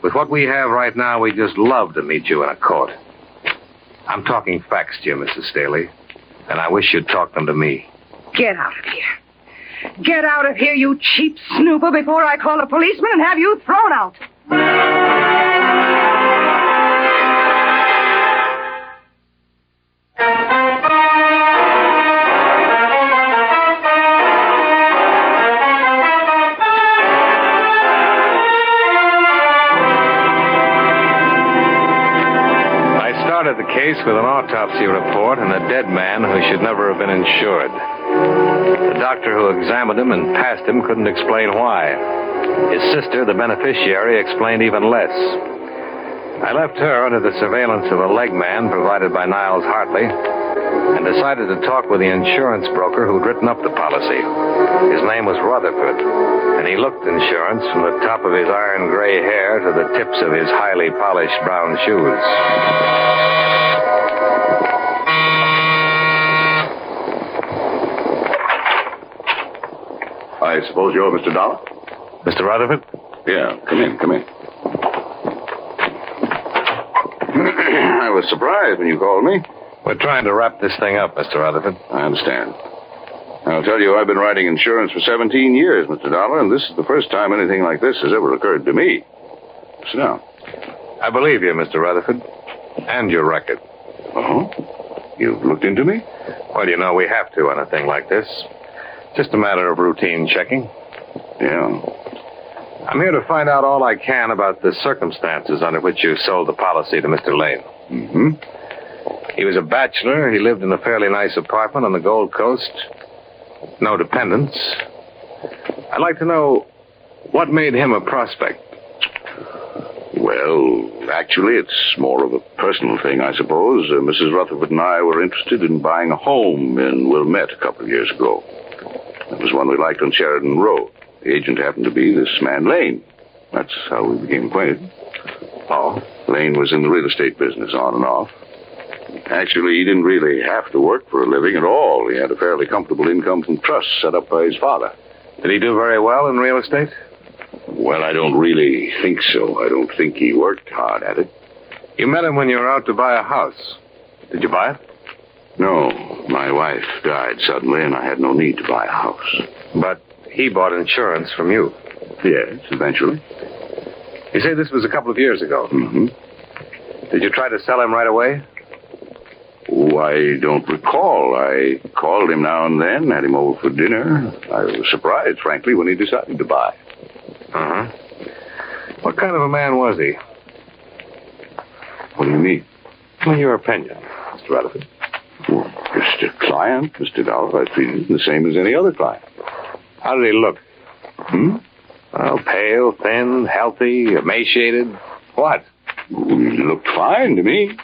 With what we have right now, we just love to meet you in a court. I'm talking facts to you, Mrs. Staley, and I wish you'd talk them to me.
Get out of here. Get out of here, you cheap snooper, before I call a policeman and have you thrown out.
I started the case with an autopsy report and a dead man who should never have been insured. The doctor who examined him and passed him couldn't explain why. His sister, the beneficiary, explained even less. I left her under the surveillance of a leg man provided by Niles Hartley and decided to talk with the insurance broker who'd written up the policy. His name was Rutherford, and he looked insurance from the top of his iron gray hair to the tips of his highly polished brown shoes.
I suppose you're Mr. Dollar?
Mr. Rutherford?
Yeah, come in. I was surprised when you called me.
We're trying to wrap this thing up, Mr. Rutherford.
I understand. I'll tell you, I've been writing insurance for 17 years, Mr. Dollar, and this is the first time anything like this has ever occurred to me. Sit down.
I believe you, Mr. Rutherford, and your record.
Oh? You've looked into me?
Well, you know, we have to on a thing like this. Just a matter of routine checking.
Yeah.
I'm here to find out all I can about the circumstances under which you sold the policy to Mr. Lane.
Mm-hmm.
He was a bachelor. He lived in a fairly nice apartment on the Gold Coast. No dependents. I'd like to know what made him a prospect.
Well, actually, it's more of a personal thing, I suppose. Mrs. Rutherford and I were interested in buying a home in Wilmette a couple of years ago. It was one we liked on Sheridan Road. The agent happened to be this man, Lane. That's how we became acquainted.
Oh?
Lane was in the real estate business on and off. Actually, he didn't really have to work for a living at all. He had a fairly comfortable income from trusts set up by his father.
Did he do very well in real estate?
Well, I don't really think so. I don't think he worked hard at it.
You met him when you were out to buy a house. Did you buy it?
No. My wife died suddenly, and I had no need to buy a house.
But he bought insurance from you.
Yes, eventually.
You say this was a couple of years ago?
Mm-hmm.
Did you try to sell him right away?
Oh, I don't recall. I called him now and then, had him over for dinner. I was surprised, frankly, when he decided to buy.
Uh-huh. What kind of a man was he?
What do you mean?
Well, your opinion, Mr. Rutherford.
Well, just a client, Mr. Dollar. I treated him the same as any other client.
How did he look?
Well,
pale, thin, healthy, emaciated. What?
Well, he looked fine to me.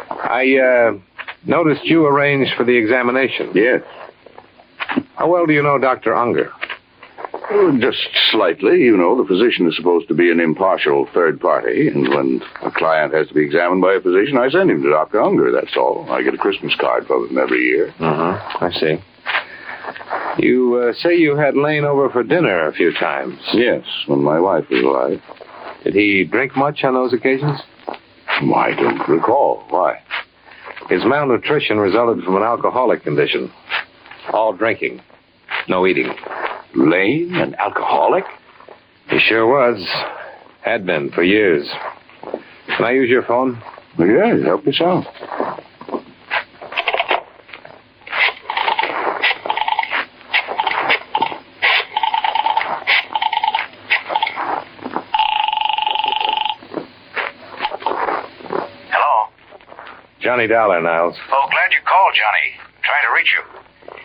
I noticed you arranged for the examination.
Yes.
How well do you know Dr. Unger?
Well, just slightly. You know, the physician is supposed to be an impartial third party, and when a client has to be examined by a physician, I send him to Dr. Unger, that's all. I get a Christmas card from him every year.
I see. You say you had Lane over for dinner a few times.
Yes, when my wife was alive.
Did he drink much on those occasions?
I don't recall. Why?
His malnutrition resulted from an alcoholic condition. All drinking. No eating.
Lane, an alcoholic?
He sure was. Had been for years. Can I use your phone?
Yeah, help yourself.
Johnny Dollar, Niles.
Oh, glad you called, Johnny. Trying to reach you.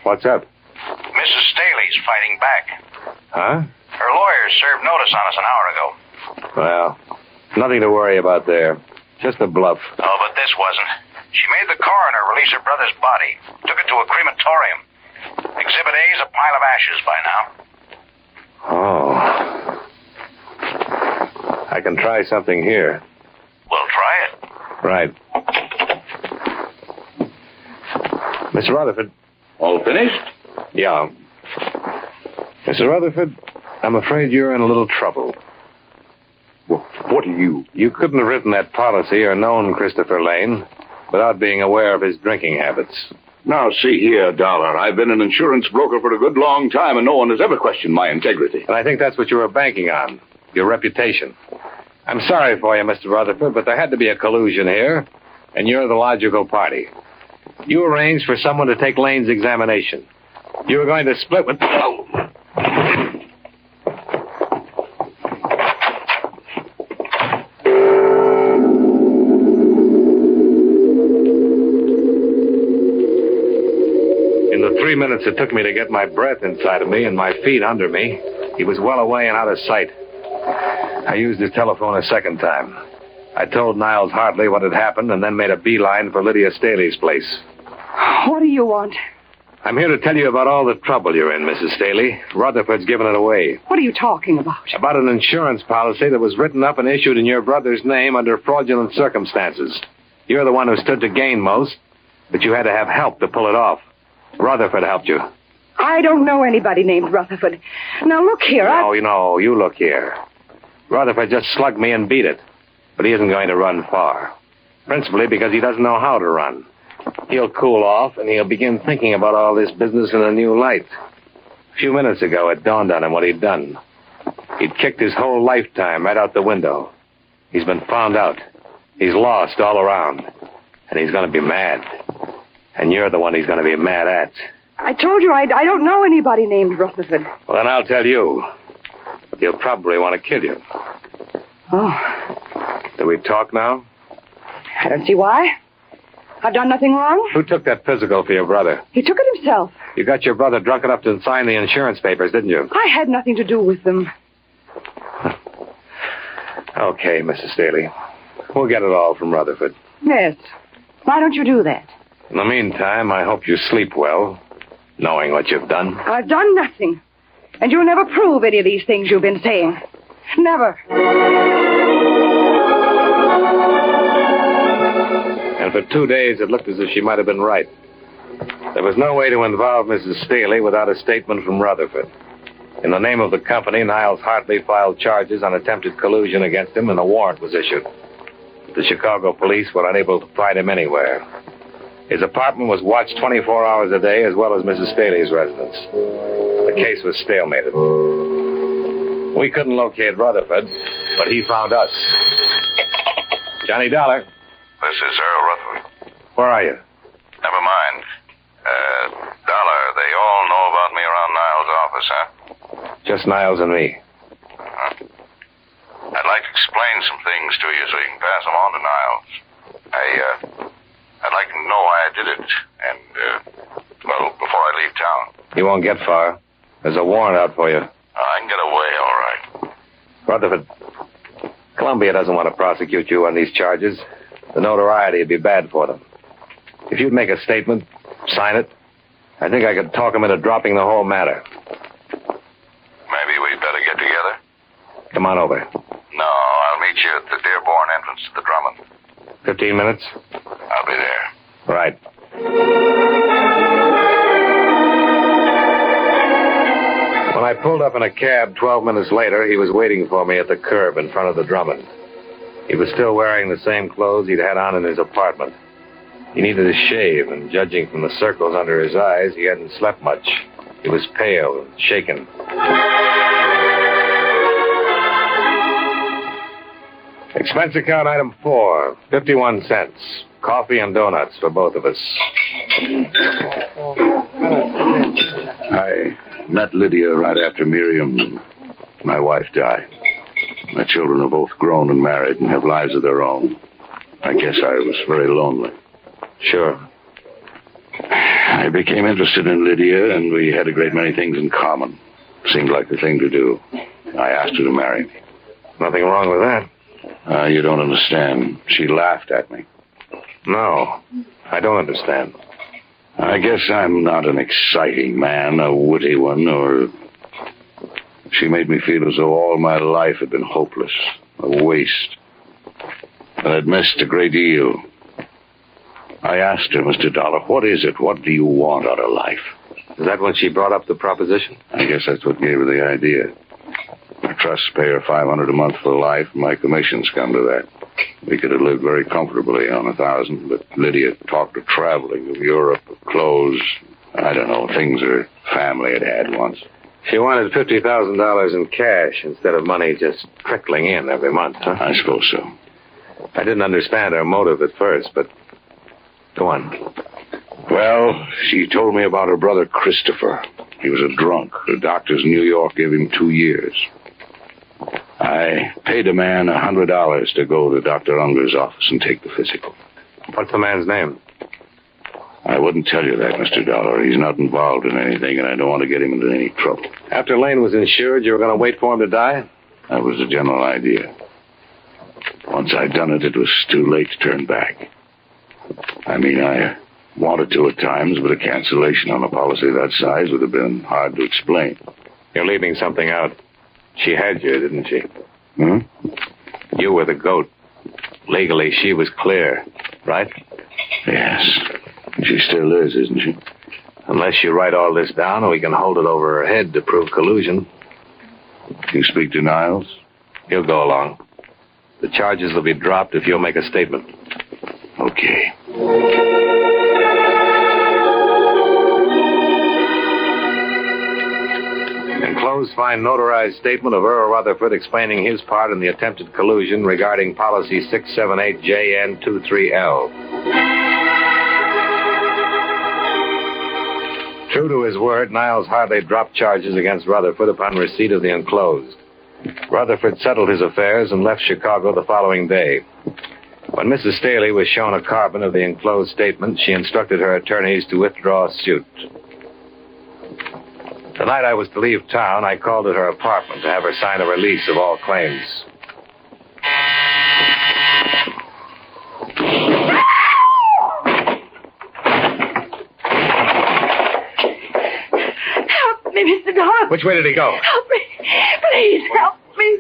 What's up?
Mrs. Staley's fighting back.
Huh?
Her lawyers served notice on us an hour ago.
Well, nothing to worry about there. Just a bluff.
Oh, but this wasn't. She made the coroner release her brother's body. Took it to a crematorium. Exhibit A is a pile of ashes by now.
Oh. I can try something here.
We'll try it.
Right. Mr. Rutherford.
All finished?
Yeah. Mr. Rutherford, I'm afraid you're in a little trouble.
Well, what are you?
You couldn't have written that policy or known Christopher Lane without being aware of his drinking habits.
Now, see here, Dollar. I've been an insurance broker for a good long time, and no one has ever questioned my integrity.
And I think that's what you were banking on, your reputation. I'm sorry for you, Mr. Rutherford, but there had to be a collusion here, and you're the logical party. You arranged for someone to take Lane's examination. You were going to split with... Oh. In the 3 minutes it took me to get my breath inside of me and my feet under me, he was well away and out of sight. I used his telephone a second time. I told Niles Hartley what had happened and then made a beeline for Lydia Staley's place.
What do you want?
I'm here to tell you about all the trouble you're in, Mrs. Staley. Rutherford's given it away.
What are you talking about?
About an insurance policy that was written up and issued in your brother's name under fraudulent circumstances. You're the one who stood to gain most, but you had to have help to pull it off. Rutherford helped you.
I don't know anybody named Rutherford. Now, look here,
No, you look here. Rutherford just slugged me and beat it. But he isn't going to run far. Principally because he doesn't know how to run. He'll cool off, and he'll begin thinking about all this business in a new light. A few minutes ago, it dawned on him what he'd done. He'd kicked his whole lifetime right out the window. He's been found out. He's lost all around. And he's going to be mad. And you're the one he's going to be mad at.
I told you I don't know anybody named Rutherford.
Well, then I'll tell you. He'll probably want to kill you.
Oh.
Do we talk now?
I don't see why. I've done nothing wrong.
Who took that physical for your brother?
He took it himself.
You got your brother drunk enough to sign the insurance papers, didn't you?
I had nothing to do with them.
Okay, Mrs. Staley. We'll get it all from Rutherford.
Yes. Why don't you do that?
In the meantime, I hope you sleep well, knowing what you've done.
I've done nothing. And you'll never prove any of these things you've been saying. Never.
And for 2 days, it looked as if she might have been right. There was no way to involve Mrs. Staley without a statement from Rutherford. In the name of the company, Niles Hartley filed charges on attempted collusion against him, and a warrant was issued. The Chicago police were unable to find him anywhere. His apartment was watched 24 hours a day, as well as Mrs. Staley's residence. The case was stalemated. We couldn't locate Rutherford, but he found us. Johnny Dollar.
This is Earl Rutherford.
Where are you?
Never mind. Dollar, they all know about me around Niles' office, huh?
Just Niles and me.
Uh-huh. I'd like to explain some things to you so you can pass them on to Niles. I'd like to know why I did it, and, before I leave town.
You won't get far. There's a warrant out for you.
I can get away, all right.
Rutherford, Columbia doesn't want to prosecute you on these charges. The notoriety would be bad for them. If you'd make a statement, sign it, I think I could talk them into dropping the whole matter.
Maybe we'd better get together.
Come on over.
No, I'll meet you at the Dearborn entrance to the Drummond.
15 minutes?
I'll be there.
Right. When I pulled up in a cab 12 minutes later, he was waiting for me at the curb in front of the Drummond. He was still wearing the same clothes he'd had on in his apartment. He needed a shave, and judging from the circles under his eyes, he hadn't slept much. He was pale and shaken. Expense account item 4, 51 cents. Coffee and donuts for both of us.
I met Lydia right after Miriam, my wife, died. My children are both grown and married and have lives of their own. I guess I was very lonely.
Sure.
I became interested in Lydia, and we had a great many things in common. Seemed like the thing to do. I asked her to marry me.
Nothing wrong with that.
You don't understand. She laughed at me.
No, I don't understand.
I guess I'm not an exciting man, a witty one, or... She made me feel as though all my life had been hopeless, a waste. And I'd missed a great deal. I asked her, Mr. Dollar, what is it? What do you want out of life?
Is that when she brought up the proposition?
I guess that's what gave her the idea. My trusts pay her $500 a month for life, and my commissions come to that. We could have lived very comfortably on $1,000, but Lydia talked of traveling, of Europe, of clothes. I don't know, things her family had once.
She wanted $50,000 in cash instead of money just trickling in every month, huh?
I suppose so.
I didn't understand her motive at first, but go on.
Well, she told me about her brother Christopher. He was a drunk. The doctors in New York gave him 2 years. I paid a man $100 to go to Dr. Unger's office and take the physical.
What's the man's name?
I wouldn't tell you that, Mr. Dollar. He's not involved in anything, and I don't want to get him into any trouble.
After Lane was insured, you were going to wait for him to die?
That was the general idea. Once I'd done it, it was too late to turn back. I mean, I wanted to at times, but a cancellation on a policy that size would have been hard to explain.
You're leaving something out. She had you, didn't she?
Hmm?
You were the goat. Legally, she was clear, right?
Yes. She still is, isn't she?
Unless you write all this down, we can hold it over her head to prove collusion.
You speak to Niles?
He'll go along. The charges will be dropped if you'll make a statement.
Okay.
Enclosed, find notarized statement of Earl Rutherford explaining his part in the attempted collusion regarding policy 678JN23L. True to his word, Niles hardly dropped charges against Rutherford upon receipt of the enclosed. Rutherford settled his affairs and left Chicago the following day. When Mrs. Staley was shown a carbon of the enclosed statement, she instructed her attorneys to withdraw suit. The night I was to leave town, I called at her apartment to have her sign a release of all claims.
Help me, Mr. Dollar.
Which way did he go?
Help me. Please, help me.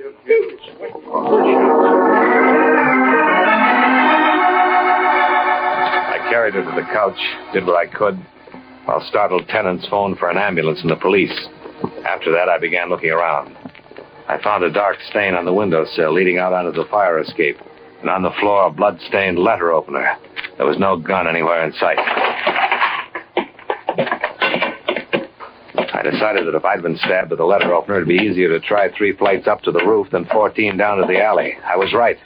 I carried her to the couch, did what I could, while startled tenants phoned for an ambulance and the police. After that, I began looking around. I found a dark stain on the windowsill leading out onto the fire escape, and on the floor, a blood-stained letter opener. There was no gun anywhere in sight. I decided that if I'd been stabbed with a letter opener, it'd be easier to try 3 flights up to the roof than 14 down to the alley. I was right.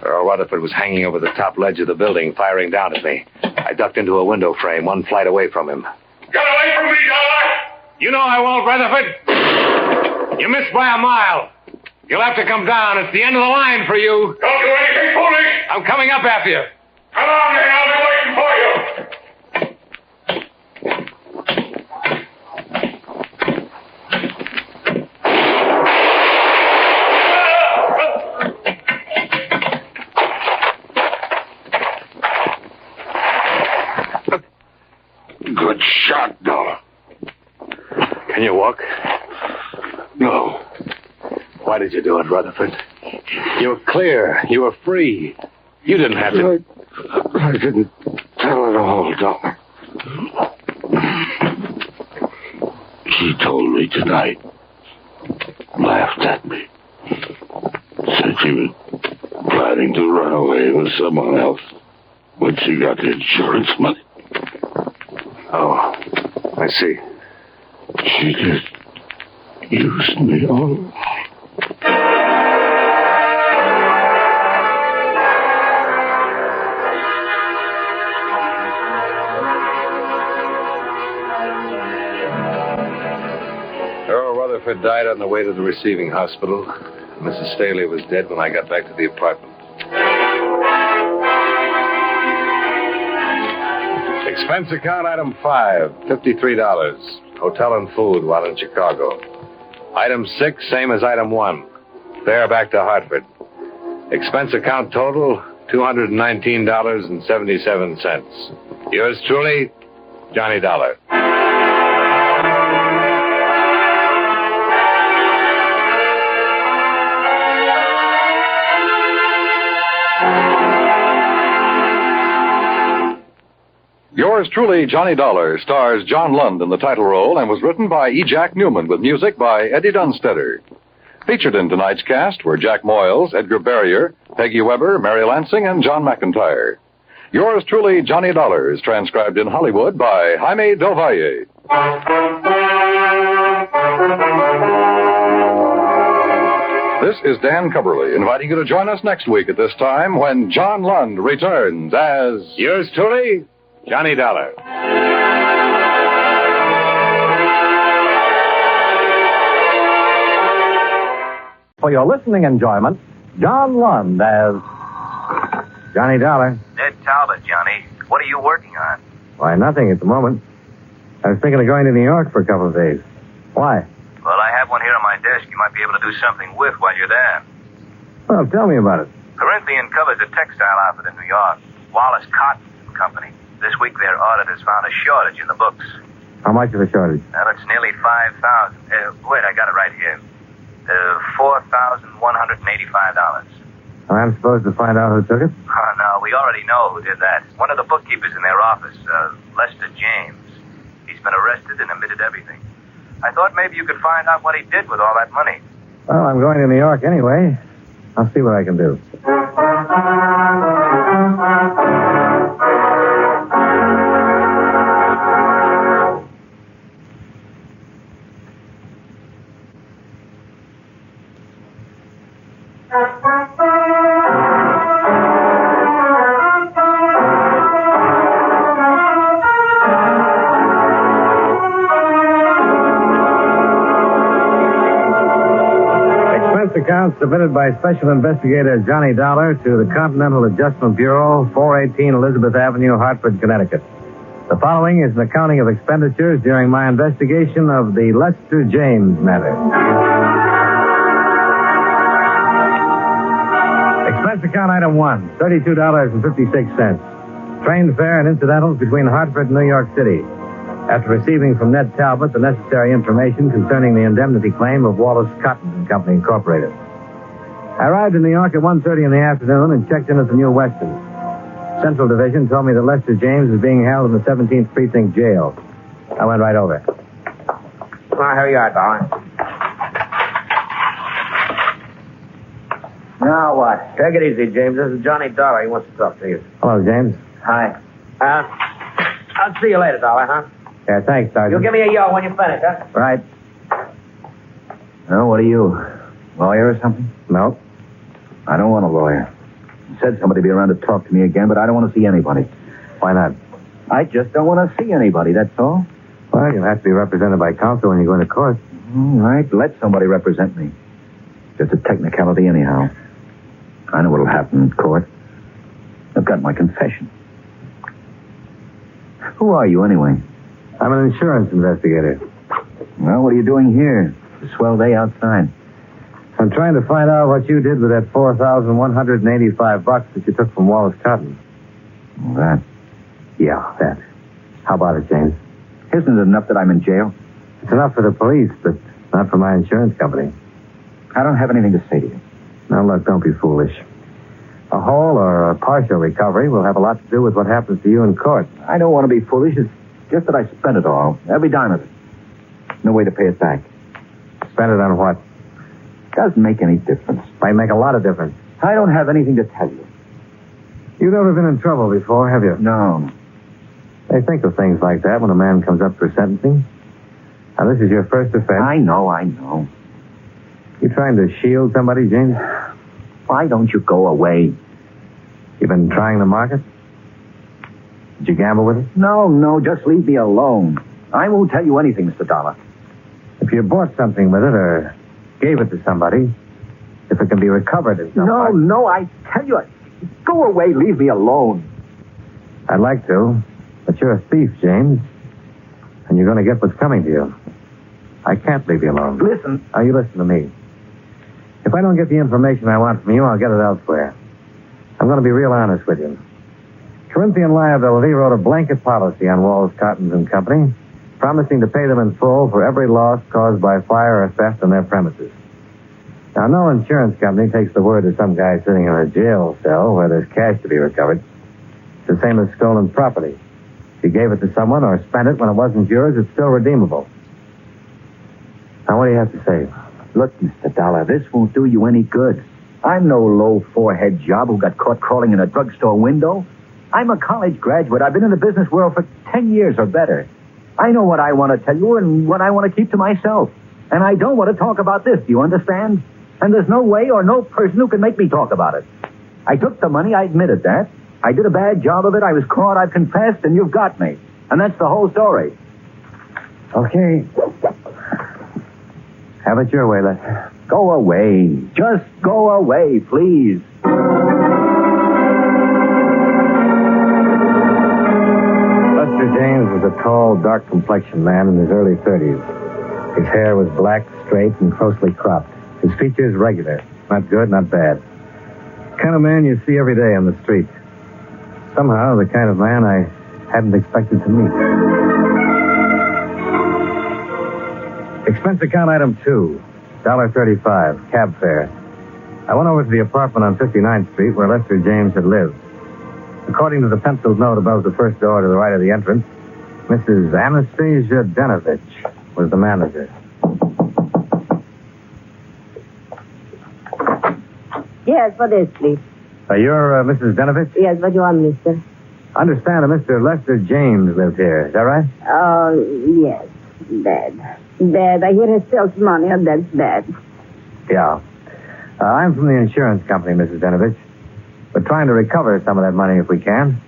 Earl Rutherford was hanging over the top ledge of the building, firing down at me. I ducked into a window frame, 1 flight away from him.
Get away from me, Dollar!
You know I won't, Rutherford. You missed by a mile. You'll have to come down. It's the end of the line for you.
Don't do anything foolish!
I'm coming up after you.
Come on, then. I'll be waiting for you.
Good shot, Dollar.
Can you walk?
No.
Why did you do it, Rutherford? You were clear. You were free. You didn't have to...
I didn't tell it all, Dollar. She told me tonight. Laughed at me. Said she was planning to run away with someone else when she got the insurance money.
Oh, I see.
She just used me all.
Earl Rutherford died on the way to the receiving hospital. Mrs. Staley was dead when I got back to the apartment. Expense account item 5, $53. Hotel and food while in Chicago. Item 6, same as item 1. Fare back to Hartford. Expense account total, $219.77. Yours truly, Johnny Dollar.
Yours truly, Johnny Dollar, stars John Lund in the title role and was written by E. Jack Newman with music by Eddie Dunstetter. Featured in tonight's cast were Jack Moyles, Edgar Barrier, Peggy Weber, Mary Lansing, and John McIntyre. Yours truly, Johnny Dollar, is transcribed in Hollywood by Jaime Del Valle. This is Dan Cubberly, inviting you to join us next week at this time when John Lund returns as...
Yours truly, Johnny Dollar.
For your listening enjoyment, John Lund as Johnny Dollar.
Ned Talbot, Johnny. What are you working on?
Why, nothing at the moment. I was thinking of going to New York for a couple of days. Why?
Well, I have one here on my desk you might be able to do something with while you're there.
Well, tell me about it.
Corinthian covers a textile outfit in New York. Wallace Cotton and Company. This week their auditors found a shortage in the books.
How much of a shortage?
Well, it's nearly 5,000. Wait, I got it right here. $4,185.
I'm supposed to find out who took it?
Oh, no. Well, we already know who did that. One of the bookkeepers in their office, Lester James. He's been arrested and admitted everything. I thought maybe you could find out what he did with all that money.
Well, I'm going to New York anyway. I'll see what I can do. Account submitted by Special Investigator Johnny Dollar to the Continental Adjustment Bureau, 418 Elizabeth Avenue, Hartford, Connecticut. The following is an accounting of expenditures during my investigation of the Lester James matter. Expense account item 1, $32.56. Train fare and incidentals between Hartford and New York City. After receiving from Ned Talbot the necessary information concerning the indemnity claim of Wallace Cotton and Company, Incorporated. I arrived in New York at 1:30 in the afternoon and checked in at the New Weston. Central Division told me that Lester James is being held in the 17th Precinct Jail. I went right over.
Well, here you are, darling. Now what? Take it easy, James. This is Johnny Dollar. He wants to talk to you.
Hello, James.
Hi. I'll see you later, Dollar, huh?
Yeah, thanks, Sergeant.
You'll give me a yell when you finish, huh?
Right. Well, what are you? Lawyer or something?
No.
I don't want a lawyer. You said somebody would be around to talk to me again, but I don't want to see anybody.
Why not?
I just don't want to see anybody, that's all.
Well, you'll have to be represented by counsel when you go into court.
All right, let somebody represent me. Just a technicality anyhow. I know what'll happen in court. I've got my confession. Who are you, anyway?
I'm an insurance investigator.
Well, what are you doing here? It's a swell day outside.
I'm trying to find out what you did with that $4,185 that you took from Wallace Cotton.
That?
Yeah, that. How about it, James?
Isn't it enough that I'm in jail?
It's enough for the police, but not for my insurance company.
I don't have anything to say to you.
Now, look, don't be foolish. A whole or a partial recovery will have a lot to do with what happens to you in court.
I don't want to be foolish. It's just that I spent it all. Every dime of it. No way to pay it back.
Spend it on what?
Doesn't make any difference.
Might make a lot of difference.
I don't have anything to tell you.
You've never been in trouble before, have you?
No.
They think of things like that when a man comes up for sentencing. Now, this is your first offense.
I know.
You trying to shield somebody, James?
Why don't you go away?
You been trying the market? Did you gamble with it?
No, just leave me alone. I won't tell you anything, Mr. Dollar.
If you bought something with it or gave it to somebody, if it can be recovered in some way.
No, I tell you, go away, leave me alone.
I'd like to, but you're a thief, James, and you're going to get what's coming to you. I can't leave you alone.
Listen.
Now, you listen to me. If I don't get the information I want from you, I'll get it elsewhere. I'm going to be real honest with you. Corinthian Liability wrote a blanket policy on Wallace Cotton and Company, promising to pay them in full for every loss caused by fire or theft on their premises. Now, no insurance company takes the word of some guy sitting in a jail cell where there's cash to be recovered. It's the same as stolen property. If you gave it to someone or spent it when it wasn't yours, it's still redeemable. Now, what do you have to say?
Look, Mr. Dollar, this won't do you any good. I'm no low-forehead job who got caught crawling in a drugstore window. I'm a college graduate. I've been in the business world for 10 years or better. I know what I want to tell you and what I want to keep to myself. And I don't want to talk about this, do you understand? And there's no way or no person who can make me talk about it. I took the money, I admitted that. I did a bad job of it, I was caught, I've confessed, and you've got me. And that's the whole story.
Okay. Have it your way, Lester.
Go away. Just go away, please.
Lester James was a tall, dark-complexioned man in his early 30s. His hair was black, straight, and closely cropped. His features regular. Not good, not bad. The kind of man you see every day on the street. Somehow, the kind of man I hadn't expected to meet. Expense account item 2, $1.35, cab fare. I went over to the apartment on 59th Street where Lester James had lived. According to the penciled note above the first door to the right of the entrance, Mrs. Anastasia Denovich was the manager.
Yes, what is, please?
You're Mrs. Denovich?
Yes, what you want, mister?
I understand that Mr. Lester James lived here. Is that right?
Oh, yes. Bad. Bad. I hear he steals money, and that's bad.
Yeah. I'm from the insurance company, Mrs. Denovich. We're trying to recover some of that money if we can.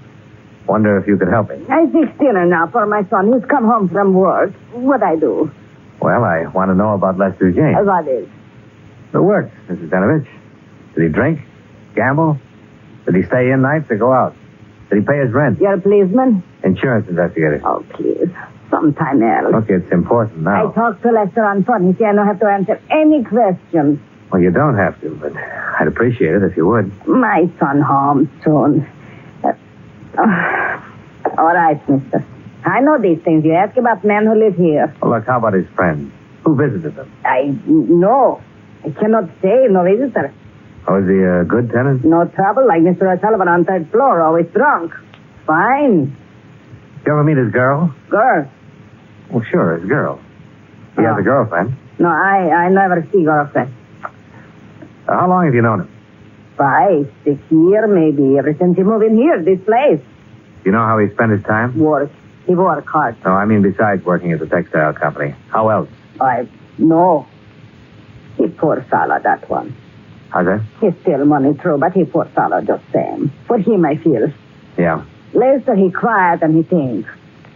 Wonder if you could help me.
I fix dinner now for my son. He's come home from work. What I do?
Well, I want to know about Lester James.
What is?
The work, Mrs. Denovich. Did he drink? Gamble? Did he stay in nights or go out? Did he pay his rent?
You're a policeman?
Insurance investigator.
Oh, please. Sometime else.
Look, it's important now.
I talked to Lester on phone. He said I don't have to answer any questions.
Well, you don't have to, but I'd appreciate it if you would.
My son home soon. All right, mister. I know these things. You ask about men who live here.
Well, look, how about his friends? Who visited them?
No. I cannot say. No visitor.
Oh, is he a good tenant?
No trouble, like Mr. O'Sullivan on third floor, always drunk. Fine.
You ever meet his girl?
Girl?
Well, sure, his girl. He has a girlfriend.
No, I never see girlfriend.
How long have you known him?
5, 6 years, maybe, ever since he moved in here, this place.
You know how he spent his time?
Work. He work hard.
No, I mean besides working at the textile company. How else?
No. He poor fellow, that one.
How's that?
He steal money, true, but he poor fellow just same. For him, I feel.
Yeah.
Later, he quiet and he think.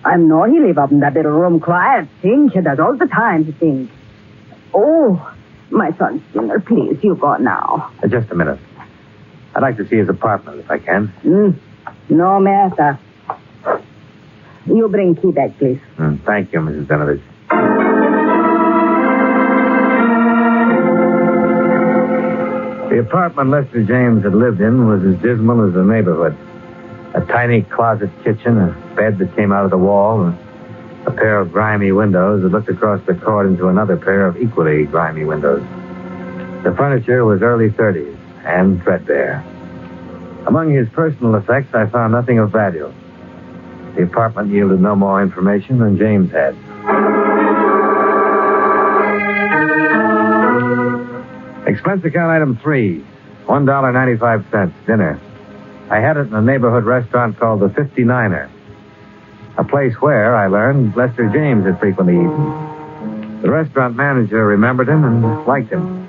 I know he live up in that little room quiet. Think, he does all the time, he think. Oh, my son's dinner, please, you go now.
Just a minute. I'd like to see his apartment, if I can.
No matter. You bring key back, please.
Thank you, Mrs. Denovich. The apartment Lester James had lived in was as dismal as the neighborhood. A tiny closet kitchen, a bed that came out of the wall, and a pair of grimy windows that looked across the court into another pair of equally grimy windows. The furniture was early 30s and threadbare. Among his personal effects, I found nothing of value. The apartment yielded no more information than James had. Expense account item 3, $1.95, dinner. I had it in a neighborhood restaurant called the 59er. A place where, I learned, Lester James had frequently eaten. The restaurant manager remembered him and liked him.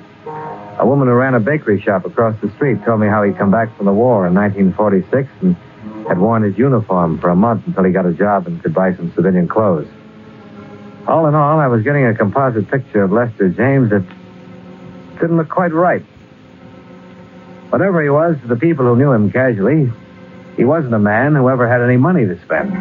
A woman who ran a bakery shop across the street told me how he'd come back from the war in 1946 and had worn his uniform for a month until he got a job and could buy some civilian clothes. All in all, I was getting a composite picture of Lester James that didn't look quite right. Whatever he was to the people who knew him casually, he wasn't a man who ever had any money to spend.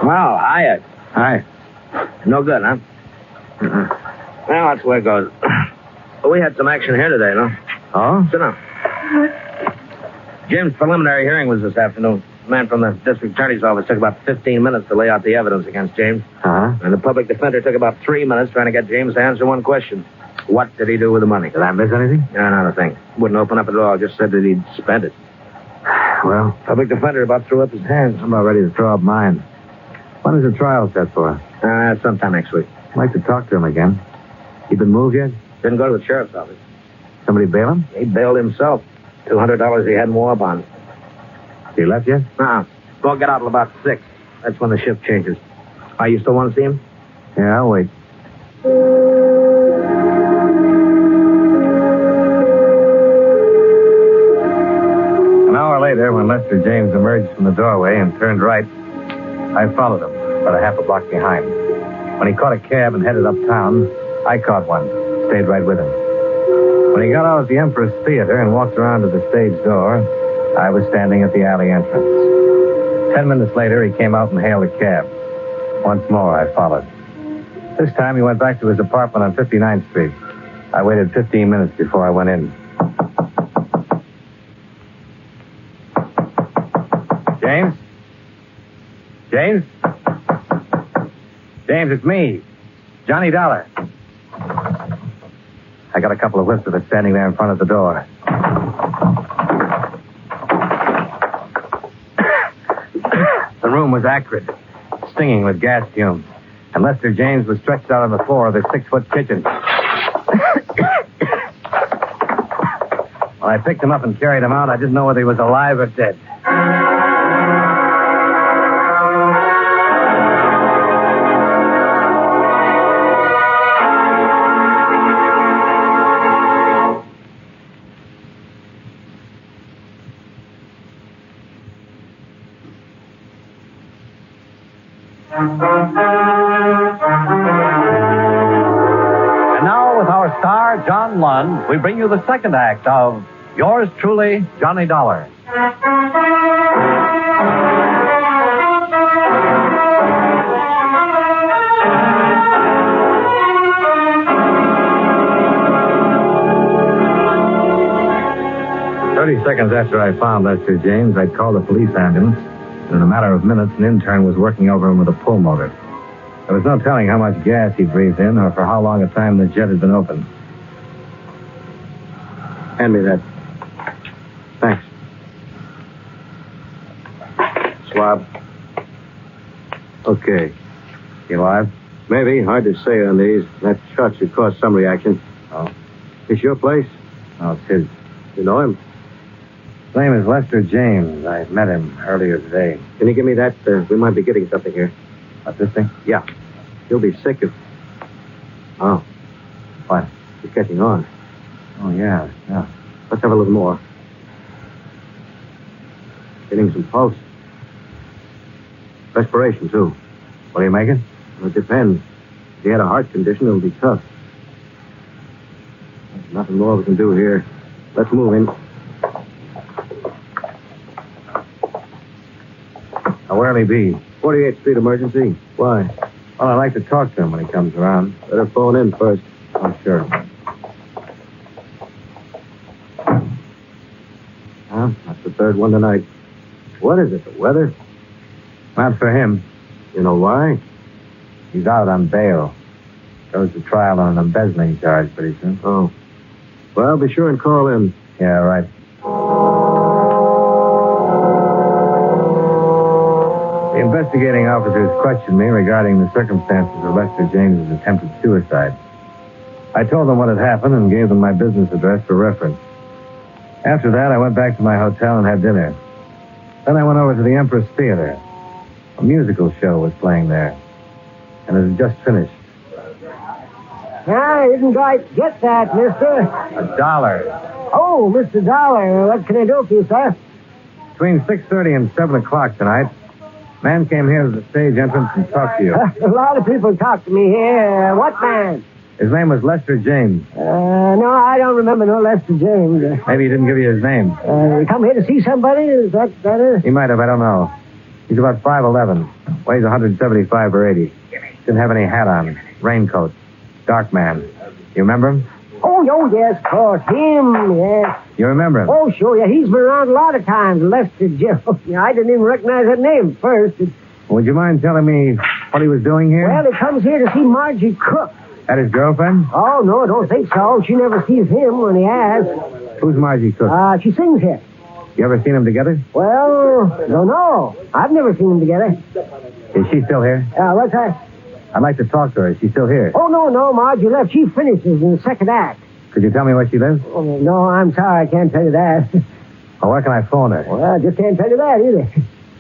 Well, hiya.
Hi.
No good, huh? Well, that's the way it goes. We had some action here today, no?
Oh?
Sit down. Jim's preliminary hearing was this afternoon. The man from the district attorney's office took about 15 minutes to lay out the evidence against James. And the public defender took about 3 minutes trying to get James to answer one question. What did he do with the money?
Did I miss anything?
No, not a thing. Wouldn't open up at all. Just said that he'd spent it.
Well,
Public defender about threw up his hands.
I'm about ready to throw up mine. When is the trial set for?
Sometime next week.
I'd like to talk to him again. He been moved yet?
Didn't go to the sheriff's office.
Somebody bail him?
He bailed himself. $200 he had in war bonds.
He left yet?
Won't get out till about 6. That's when the shift changes. You still want to see him?
Yeah, I'll wait. An hour later, when Lester James emerged from the doorway and turned right, I followed him, about a half a block behind. When he caught a cab and headed uptown, I caught one, stayed right with him. When he got out at the Empress Theater and walked around to the stage door, I was standing at the alley entrance. 10 minutes later, he came out and hailed a cab. Once more, I followed. This time, he went back to his apartment on 59th Street. I waited 15 minutes before I went in. James? James? James, it's me. Johnny Dollar. I got a couple of whips of it standing there in front of the door. The room was acrid, stinging with gas fumes. And Lester James was stretched out on the floor of his 6-foot kitchen. When I picked him up and carried him out, I didn't know whether he was alive or dead. And now, with our star, John Lund, we bring you the second act of Yours Truly, Johnny Dollar. Seconds after I found Lester James, I called the police ambulance. In a matter of minutes, an intern was working over him with a pulmotor. There was no telling how much gas he breathed in or for how long a time the jet had been open. Hand me that. Thanks. Swab. Okay. You alive? Maybe. Hard to say on these. That shot should cause some reaction. Oh. This your place? Oh, it's his. You know him? His name is Lester James. I met him earlier today. Can you give me that? We might be getting something here. What, this thing? Yeah. He'll be sick if... Oh. What? He's catching on. Oh, yeah. Let's have a little more. Getting some pulse. Respiration, too. What do you make it? Well, it depends. If he had a heart condition, it'll be tough. There's nothing more we can do here. Let's move in. Now, where'll he be? 48th Street Emergency. Why? Well, I'd like to talk to him when he comes around. Better phone in first. Oh, sure. Huh? That's the third one tonight. What is it, the weather? Not for him. You know why? He's out on bail. Goes to trial on an embezzling charge pretty soon. Oh. Well, be sure and call in. Yeah, right. The investigating officers questioned me regarding the circumstances of Lester James's attempted suicide. I told them what had happened and gave them my business address for reference. After that, I went back to my hotel and had dinner. Then I went over to the Empress Theater. A musical show was playing there, and it had just finished.
I didn't quite get that, mister.
$1.
Oh, Mr. Dollar, what can I do for you, sir?
Between 6:30 and 7 o'clock tonight, man came here to the stage entrance and talked to you.
A lot of people talk to me here. What man?
His name was Lester James.
No, I don't remember no Lester James.
Maybe he didn't give you his name.
You come here to see somebody? Is that it?
He might have, I don't know. He's about 5'11", weighs 175 or 80. Didn't have any hat on, raincoat, dark man. You remember him?
Oh, yes, of course. Him, yes.
You remember him?
Oh, sure, yeah. He's been around a lot of times, Lester Joe. Yeah, I didn't even recognize that name at first.
Would you mind telling me what he was doing here?
Well, he comes here to see Margie Cook.
That his girlfriend?
Oh, no, I don't think so. She never sees him when he asks.
Who's Margie Cook?
She sings here.
You ever seen them together?
Well, don't know. I've never seen them together.
Is she still here?
What's that?
I'd like to talk to her. Is she still here?
Oh, no, Margie left. She finishes in the second act.
Could you tell me where she lives?
Oh, no, I'm sorry. I can't tell you that.
Well, where can I phone her?
Well, I just can't tell you that either.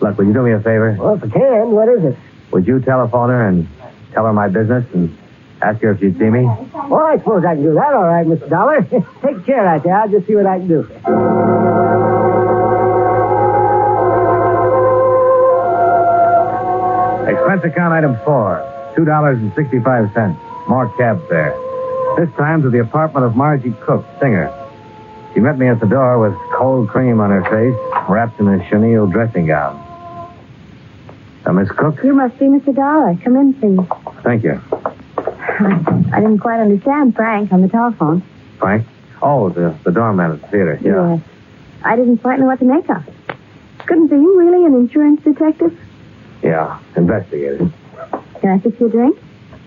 Look, will you do me a favor?
Well, if I can, what is it?
Would you telephone her and tell her my business and ask her if she'd see me?
Well, I suppose I can do that all right, Mr. Dollar. Take a chair right there. I'll just see what I can do.
Expense account item 4, $2.65. More cab fare. This time to the apartment of Margie Cook, singer. She met me at the door with cold cream on her face, wrapped in a chenille dressing gown. Miss Cook?
You must be Mr. Dollar. Come in, please.
Thank you.
I didn't quite understand Frank on the telephone.
Frank? Oh, the doorman at the theater. Yeah.
Yes. I didn't quite know what to make of. Couldn't be you really an insurance detective?
Yeah, investigator.
Can I fix you a drink?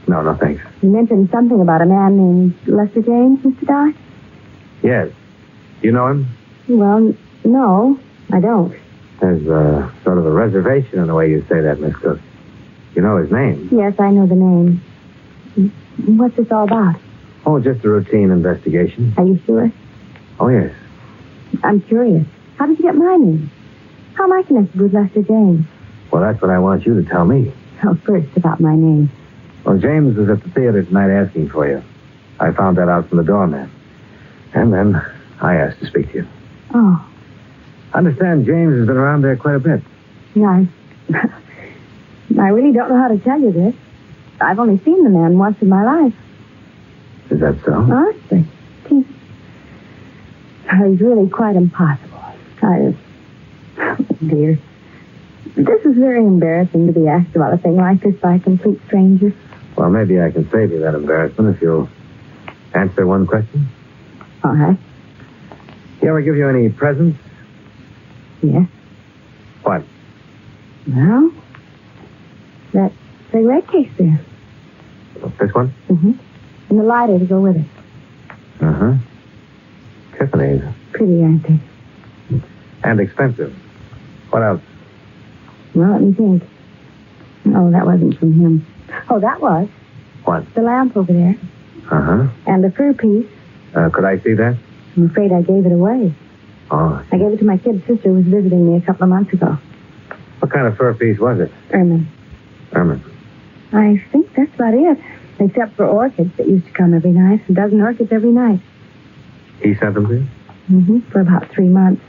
No, thanks.
You mentioned something about a man named Lester James, Mr. Dollar?
Yes. You know him?
Well, no, I don't.
There's sort of a reservation in the way you say that, Miss Cook. You know his name?
Yes, I know the name. What's this all about?
Oh, just a routine investigation.
Are you sure?
Oh, yes.
I'm curious. How did you get my name? How am I connected with Lester James?
Well, that's what I want you to tell me.
Oh, first about my name.
Well, James was at the theater tonight asking for you. I found that out from the doorman. And then I asked to speak to you.
Oh.
I understand James has been around there quite a bit.
Yeah, I really don't know how to tell you this. I've only seen the man once in my life.
Is that so?
Honestly. He's really quite impossible. Dear. This is very embarrassing to be asked about a thing like this by a complete stranger.
Well, maybe I can save you that embarrassment if you'll answer one question.
All right.
He ever give you any presents?
Yes.
What?
Well, that cigarette case there.
This one?
Mm-hmm. And the lighter to go with it.
Uh-huh. Tiffany's.
Pretty, aren't they?
And expensive. What else?
Well, let me think. Oh, that wasn't from him. Oh, that was.
What?
The lamp over there.
Uh-huh.
And the fur piece.
Could I see that?
I'm afraid I gave it away.
Oh.
I gave it to my kid sister who was visiting me a couple of months ago.
What kind of fur piece was it?
Ermine.
I
think that's about it. Except for orchids that used to come every night. A dozen orchids every night.
He sent them to you?
Mm-hmm. For about 3 months.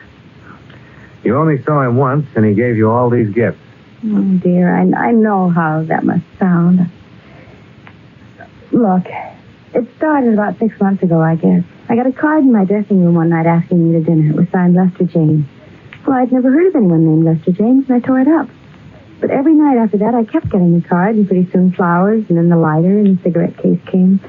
You only saw him once, and he gave you all these gifts.
Oh, dear. I know how that must sound. Look, it started about 6 months ago, I guess. I got a card in my dressing room one night asking me to dinner. It was signed Lester James. Well, I'd never heard of anyone named Lester James, and I tore it up. But every night after that, I kept getting the card, and pretty soon flowers, and then the lighter, and the cigarette case came.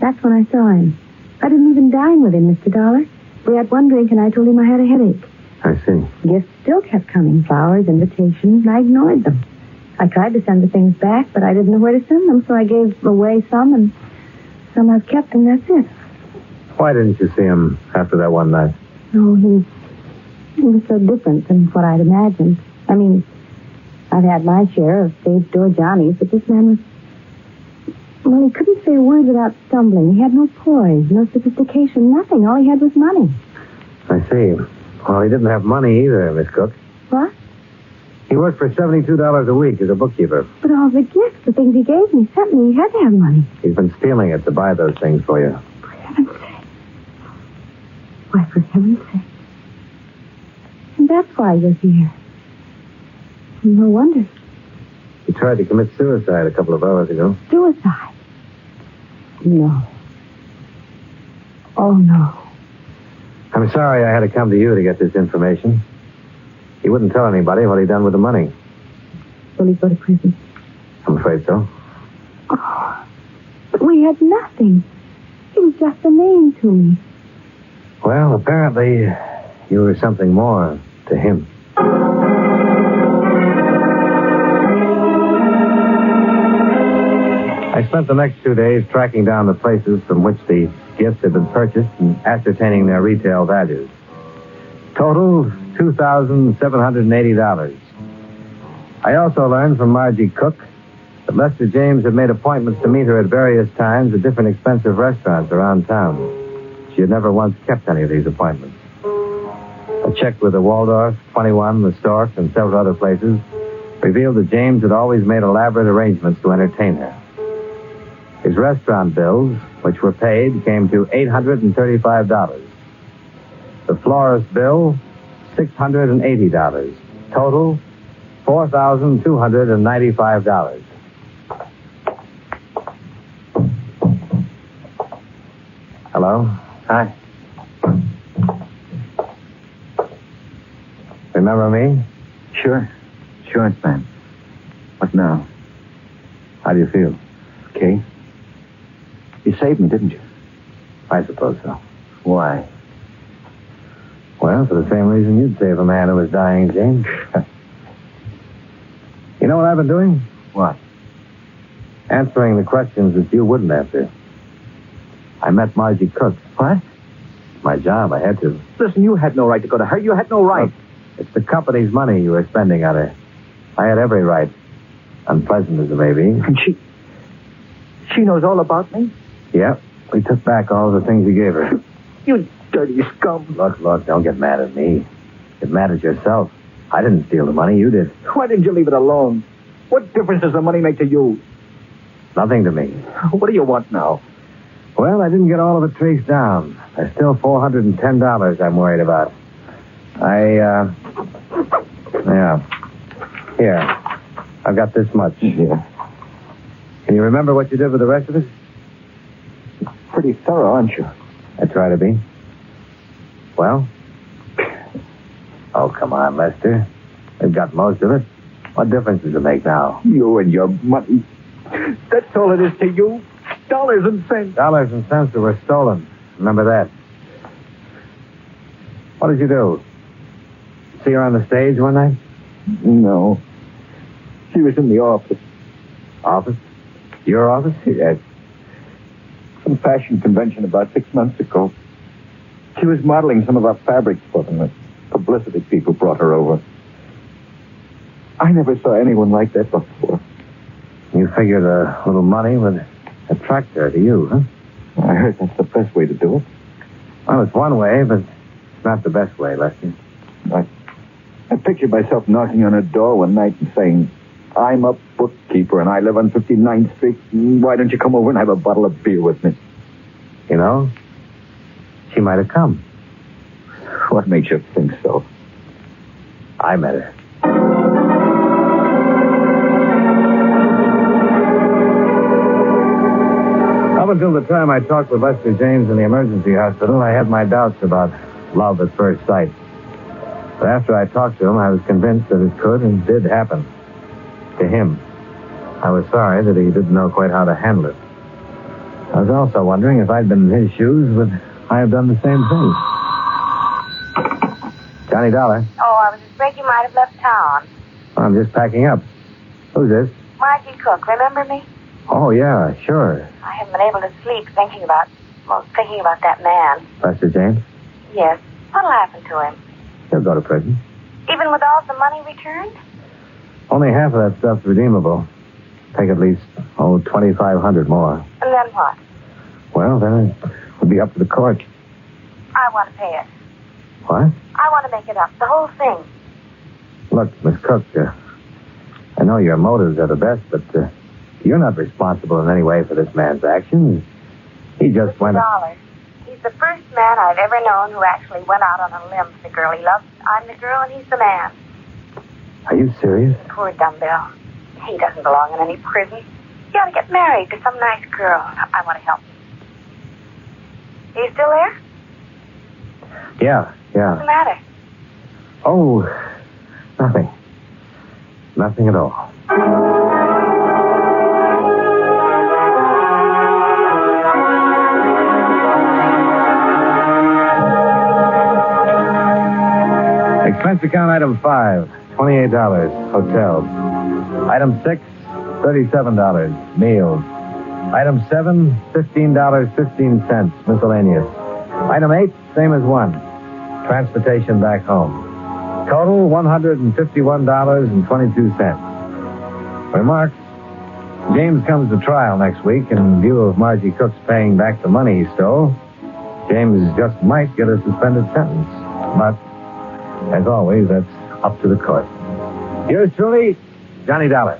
That's when I saw him. I didn't even dine with him, Mr. Dollar. We had one drink, and I told him I had a headache.
I see.
Gifts still kept coming, flowers, invitations, and I ignored them. I tried to send the things back, but I didn't know where to send them, so I gave away some, and some I've kept, and that's it.
Why didn't you see him after that one night?
Oh, he was so different than what I'd imagined. I mean, I've had my share of stage door Johnnies, but this man was... Well, he couldn't say a word without stumbling. He had no poise, no sophistication, nothing. All he had was money.
I see. Well, he didn't have money either, Miss Cook.
What?
He worked for $72 a week as a bookkeeper.
But all the gifts, the things he gave me, sent me, he had to have money.
He's been stealing it to buy those things for you.
For heaven's sake. Why, for heaven's sake. And that's why you're here. No wonder.
He tried to commit suicide a couple of hours ago.
Suicide? No. Oh, no.
I'm sorry I had to come to you to get this information. He wouldn't tell anybody what he'd done with the money.
Will he go to prison?
I'm afraid so.
Oh, but we had nothing. He was just a name to me.
Well, apparently you were something more to him. I spent the next 2 days tracking down the places from which the gifts had been purchased and ascertaining their retail values. Total, $2,780. I also learned from Margie Cook that Lester James had made appointments to meet her at various times at different expensive restaurants around town. She had never once kept any of these appointments. A check with the Waldorf, 21, the Stork, and several other places revealed that James had always made elaborate arrangements to entertain her. His restaurant bills, which were paid, came to $835. The florist bill, $680. Total, $4,295. Hello? Hi. Remember me?
Sure. Insurance man. What now?
How do you feel?
Okay. You saved me, didn't you?
I suppose so.
Why?
Well, for the same reason you'd save a man who was dying, James. You know what I've been doing?
What?
answering the questions that you wouldn't answer. I met Margie Cook.
What?
My job, I had to.
Listen, you had no right to go to her. You had no right.
Look, it's the company's money you were spending on her. I had every right. Unpleasant as it may be.
And she knows all about me?
Yep. We took back all the things you gave her.
You dirty scum.
Look, don't get mad at me. Get mad at yourself. I didn't steal the money, you did.
Why didn't you leave it alone? What difference does the money make to you?
Nothing to me.
What do you want now?
Well, I didn't get all of it traced down. There's still $410 I'm worried about. Yeah. Here. I've got this much.
Yeah.
Can you remember what you did with the rest of it?
Pretty thorough, aren't you?
I try to be. Well? Oh, come on, Lester. We've got most of it. What difference does it make now?
You and your money. That's all it is to you. Dollars and cents.
Dollars and cents that were stolen. Remember that. What did you do? See her on the stage one night?
No. She was in the office.
Office? Your office?
Yes. Some fashion convention about 6 months ago. She was modeling some of our fabrics for them. The publicity people brought her over. I never saw anyone like that before.
You figured a little money would attract her to you, huh?
I heard that's the best way to do it.
Well, it's one way, but it's not the best way, Lester.
I pictured myself knocking on her door one night and saying, I'm a bookkeeper and I live on 59th Street. Why don't you come over and have a bottle of beer with me?
You know, she might have come.
What makes you think so?
I met her. Up until the time I talked with Lester James in the emergency hospital, I had my doubts about love at first sight. But after I talked to him, I was convinced that it could and did happen. To him. I was sorry that he didn't know quite how to handle it. I was also wondering if I'd been in his shoes, would I have done the same thing? Johnny Dollar.
Oh, I was afraid you might have left town.
I'm just packing up. Who's this?
Margie Cook, remember me?
Oh, yeah, sure.
I haven't been able to sleep thinking about that man.
Lester James?
Yes. What'll happen to him?
He'll go to prison.
Even with all the money returned?
Only half of that stuff's redeemable. Take at least, $2,500 more.
And then what?
Well, then it would be up to the court.
I want to pay it.
What?
I want to make it up, the whole thing.
Look, Miss Cook, I know your motives are the best, but you're not responsible in any way for this man's actions. He just went...
$1. He's the first man I've ever known who actually went out on a limb for the girl he loves. I'm the girl and he's the man.
Are you serious?
Poor dumbbell. He doesn't belong in any prison. He ought to get married to some nice girl. I want to help him. Are you still there?
Yeah.
What's the matter?
Oh, nothing. Nothing at all. Expense account item 5, $28, hotel. Item 6, $37, meals. Item 7, $15.15, miscellaneous. Item 8, same as 1, transportation back home. Total, $151.22. Remarks: James comes to trial next week in view of Margie Cook's paying back the money he stole. James just might get a suspended sentence. But, as always, that's up to the court. Yours truly, Johnny Dollar.